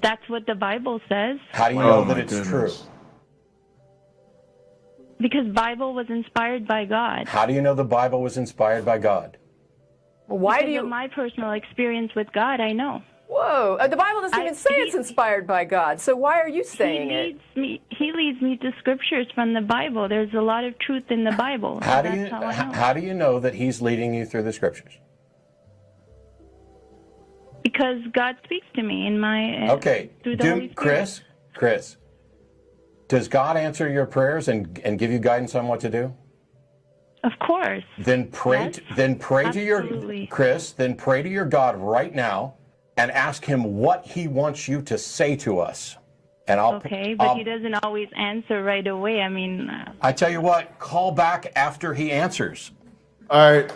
That's what the Bible says. How do you know that it's true? Because Bible was inspired by God. How do you know the Bible was inspired by God? Why because of my personal experience with God, I know. Whoa, the Bible doesn't even say it's inspired by God, so why are you saying it? He leads me to scriptures from the Bible. There's a lot of truth in the Bible. How do you know that he's leading you through the scriptures? Because God speaks to me in my through the Holy Spirit. Chris, does God answer your prayers and give you guidance on what to do? Of course. Then pray. Yes. Then pray Absolutely. Then pray to your God right now and ask him what he wants you to say to us. And Okay, but he doesn't always answer right away. I mean, I tell you what, call back after he answers. All right.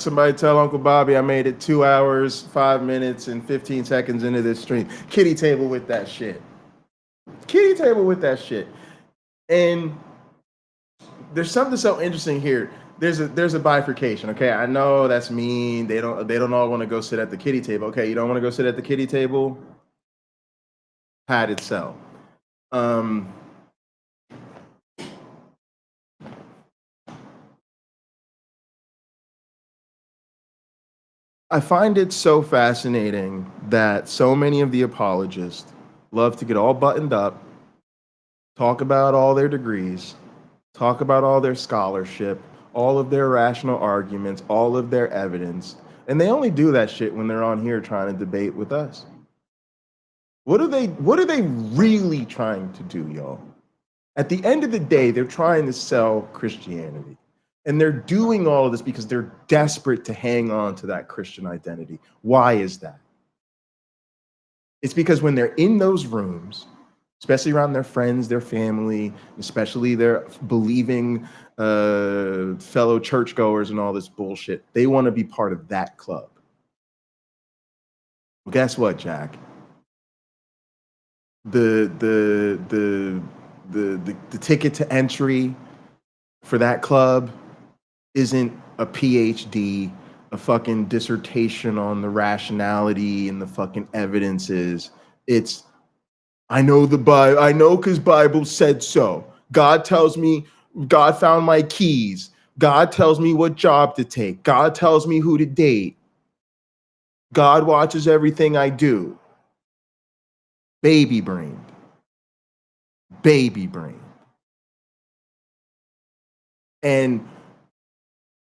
Somebody tell Uncle Bobby I made it 2 hours, 5 minutes, and 15 seconds into this stream. Kitty table with that shit. Kitty table with that shit. And there's something so interesting here. There's a bifurcation. Okay, I know that's mean. They don't all want to go sit at the kitty table. Okay, you don't want to go sit at the kitty table. Had it so. I find it so fascinating that so many of the apologists love to get all buttoned up, talk about all their degrees, talk about all their scholarship, all of their rational arguments, all of their evidence, and they only do that shit when they're on here trying to debate with us. What are they really trying to do, y'all? At the end of the day, they're trying to sell Christianity. And they're doing all of this because they're desperate to hang on to that Christian identity. Why is that? It's because when they're in those rooms, especially around their friends, their family, especially their believing fellow churchgoers and all this bullshit, they want to be part of that club. Well, guess what, Jack? The ticket to entry for that club isn't a PhD, a fucking dissertation on the rationality and the fucking evidences. It's, I know the Bible, I know because Bible said so. God tells me, God found my keys. God tells me what job to take. God tells me who to date. God watches everything I do. Baby brain. Baby brain. And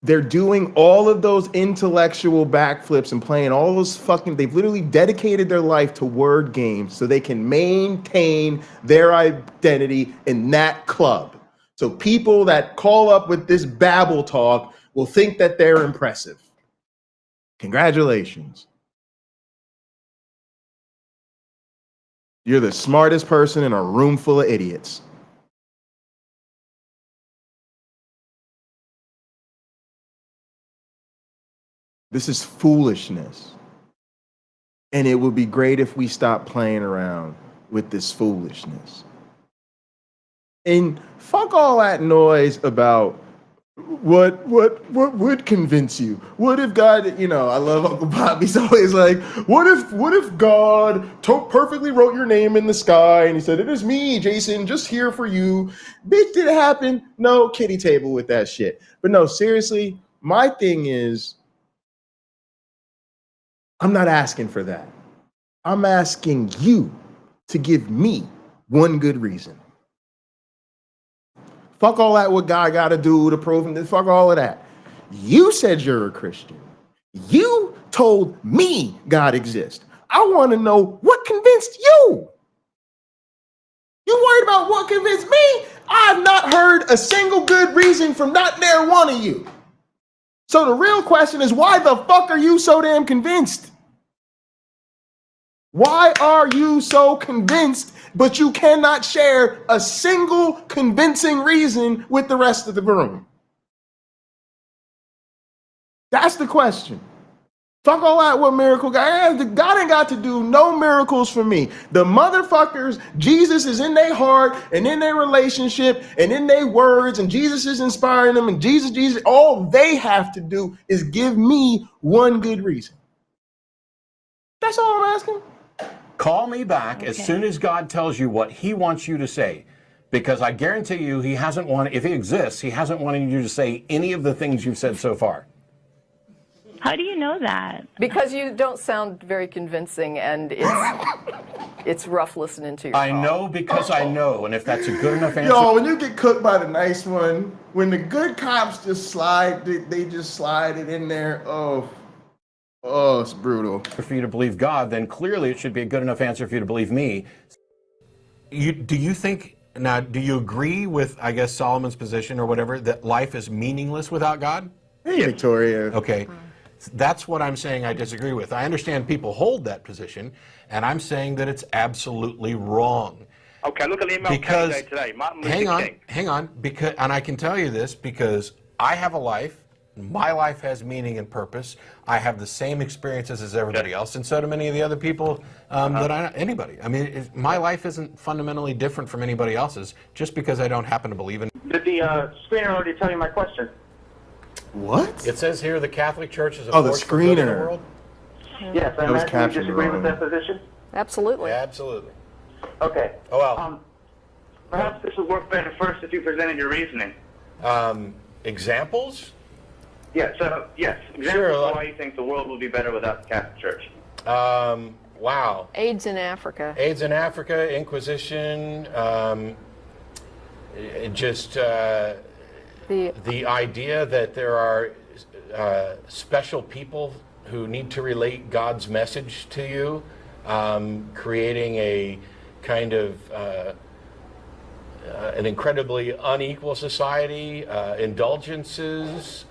they're doing all of those intellectual backflips and playing all those fucking, they've literally dedicated their life to word games so they can maintain their identity in that club. So people that call up with this babble talk will think that they're impressive. Congratulations. You're the smartest person in a room full of idiots. This is foolishness. And it would be great if we stopped playing around with this foolishness. And fuck all that noise about what would convince you? What if God, you know, I love Uncle Bob. He's always like, what if God perfectly wrote your name in the sky and he said, it is me, Jason, just here for you. Bitch, did it happen? No, kitty table with that shit. But no, seriously, my thing is, I'm not asking for that. I'm asking you to give me one good reason. Fuck all that, what God got to do to prove him. Fuck all of that. You said you're a Christian. You told me God exists. I want to know what convinced you. You worried about what convinced me? I've not heard a single good reason from not there one of you. So the real question is, why the fuck are you so damn convinced? Why are you so convinced, but you cannot share a single convincing reason with the rest of the room? That's the question. Fuck all that, what miracle God ain't got to do no miracles for me. The motherfuckers, Jesus is in their heart and in their relationship and in their words, and Jesus is inspiring them, and Jesus, all they have to do is give me one good reason. That's all I'm asking. Call me back as soon as God tells you what he wants you to say, because I guarantee you he hasn't wanted, if he exists, he hasn't wanted you to say any of the things you've said so far. How do you know that? Because you don't sound very convincing, and it's rough listening to you. I know because I know, and if that's a good enough answer. Yo, when you get cooked by the nice one, when the good cops just slide, they just slide it in there. Oh, it's brutal. For you to believe God, then clearly it should be a good enough answer for you to believe me. Do you think, now, do you agree with, I guess, Solomon's position or whatever, that life is meaningless without God? Hey, Victoria. Okay. That's what I'm saying I disagree with. I understand people hold that position, and I'm saying that it's absolutely wrong. Okay, look at the MLK Day today. Martin Luther King. Hang on, because, and I can tell you this because I have a life. My life has meaning and purpose. I have the same experiences as everybody else, and so do many of the other people anybody. I mean, my life isn't fundamentally different from anybody else's just because I don't happen to believe in. Did the screener already tell you my question? What? It says here the Catholic Church is a the force for good in the screener. world. Yes, I imagine you disagree with that position? Absolutely. Yeah, absolutely. Okay. Oh, well. Perhaps this would work better first if you presented your reasoning. Examples? Yeah, so, yes. Examples of why you think the world will be better without the Catholic Church. Wow. AIDS in Africa. AIDS in Africa, Inquisition, the idea that there are special people who need to relate God's message to you, creating a kind of an incredibly unequal society, indulgences,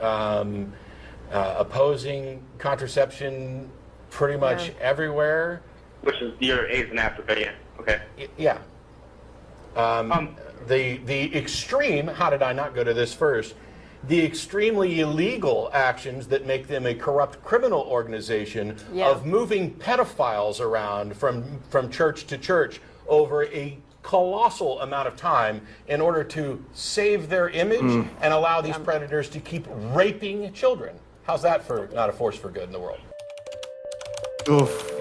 opposing contraception pretty much everywhere. Which is your AIDS in Africa, yeah. Okay. Yeah. The extreme, how did I not go to this first? The extremely illegal actions that make them a corrupt criminal organization of moving pedophiles around from church to church over a colossal amount of time in order to save their image and allow these predators to keep raping children. How's that for not a force for good in the world? Oof.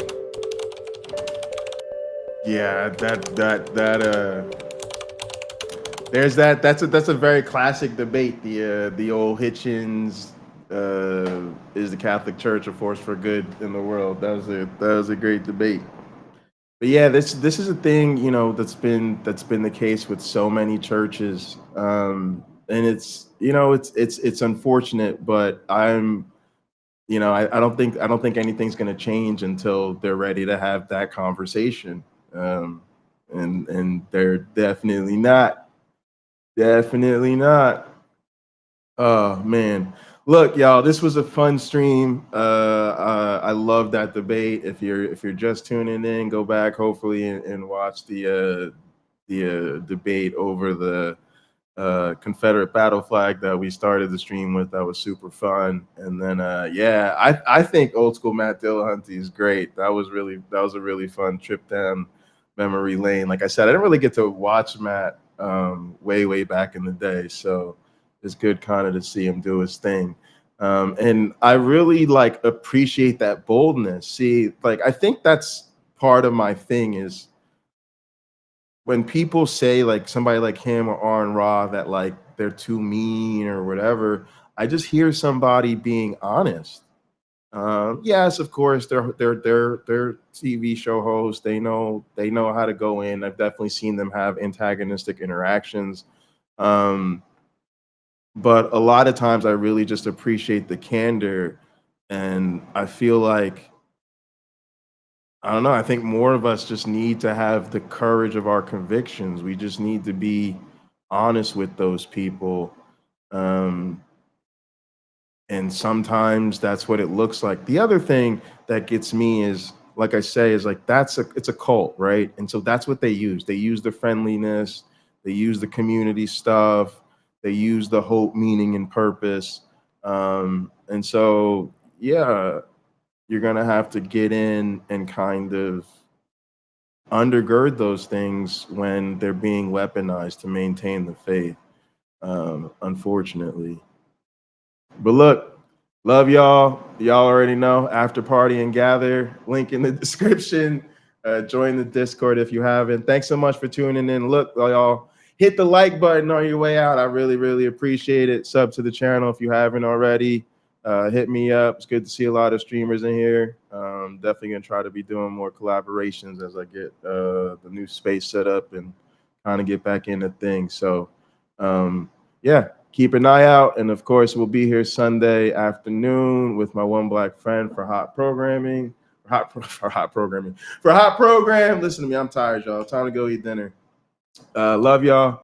Yeah, there's that. That's a very classic debate. The old Hitchens, is the Catholic Church a force for good in the world? That was a great debate. But yeah, this is a thing, you know, that's been the case with so many churches, and it's, you know, it's unfortunate, but I'm, you know, I don't think anything's going to change until they're ready to have that conversation, and they're definitely not. Definitely not. Oh man, look, y'all, this was a fun stream. I love that debate. If you're just tuning in, go back hopefully and watch the debate over the Confederate battle flag that we started the stream with. That was super fun. And then yeah, I think old school Matt Dillahunty is great. That was a really fun trip down memory lane. Like I said, I didn't really get to watch Matt way back in the day, so it's good kind of to see him do his thing, and I really like appreciate that boldness. See, like I think that's part of my thing is when people say like somebody like him or Aaron Ra that like they're too mean or whatever. I just hear somebody being honest. Yes, of course, they're TV show hosts. They know how to go in. I've definitely seen them have antagonistic interactions. But a lot of times I really just appreciate the candor, and I feel like, I don't know, I think more of us just need to have the courage of our convictions. We just need to be honest with those people. And sometimes that's what it looks like. The other thing that gets me is, like I say, is like it's a cult, right? And so that's what they use. They use the friendliness, they use the community stuff, they use the hope, meaning, and purpose. And so, yeah, you're gonna have to get in and kind of undergird those things when they're being weaponized to maintain the faith, unfortunately. But look, love y'all. Y'all already know, after party and gather, link in the description. Join the Discord if you haven't. Thanks so much for tuning in. Look, y'all, hit the like button on your way out. I really appreciate it. Sub to the channel if you haven't already. Hit me up. It's good to see a lot of streamers in here. Definitely gonna try to be doing more collaborations as I get the new space set up and kind of get back into things. So yeah, keep an eye out. And of course, we'll be here Sunday afternoon with my one black friend for hot programming. For hot program. Listen to me, I'm tired, y'all. Time to go eat dinner. Love y'all.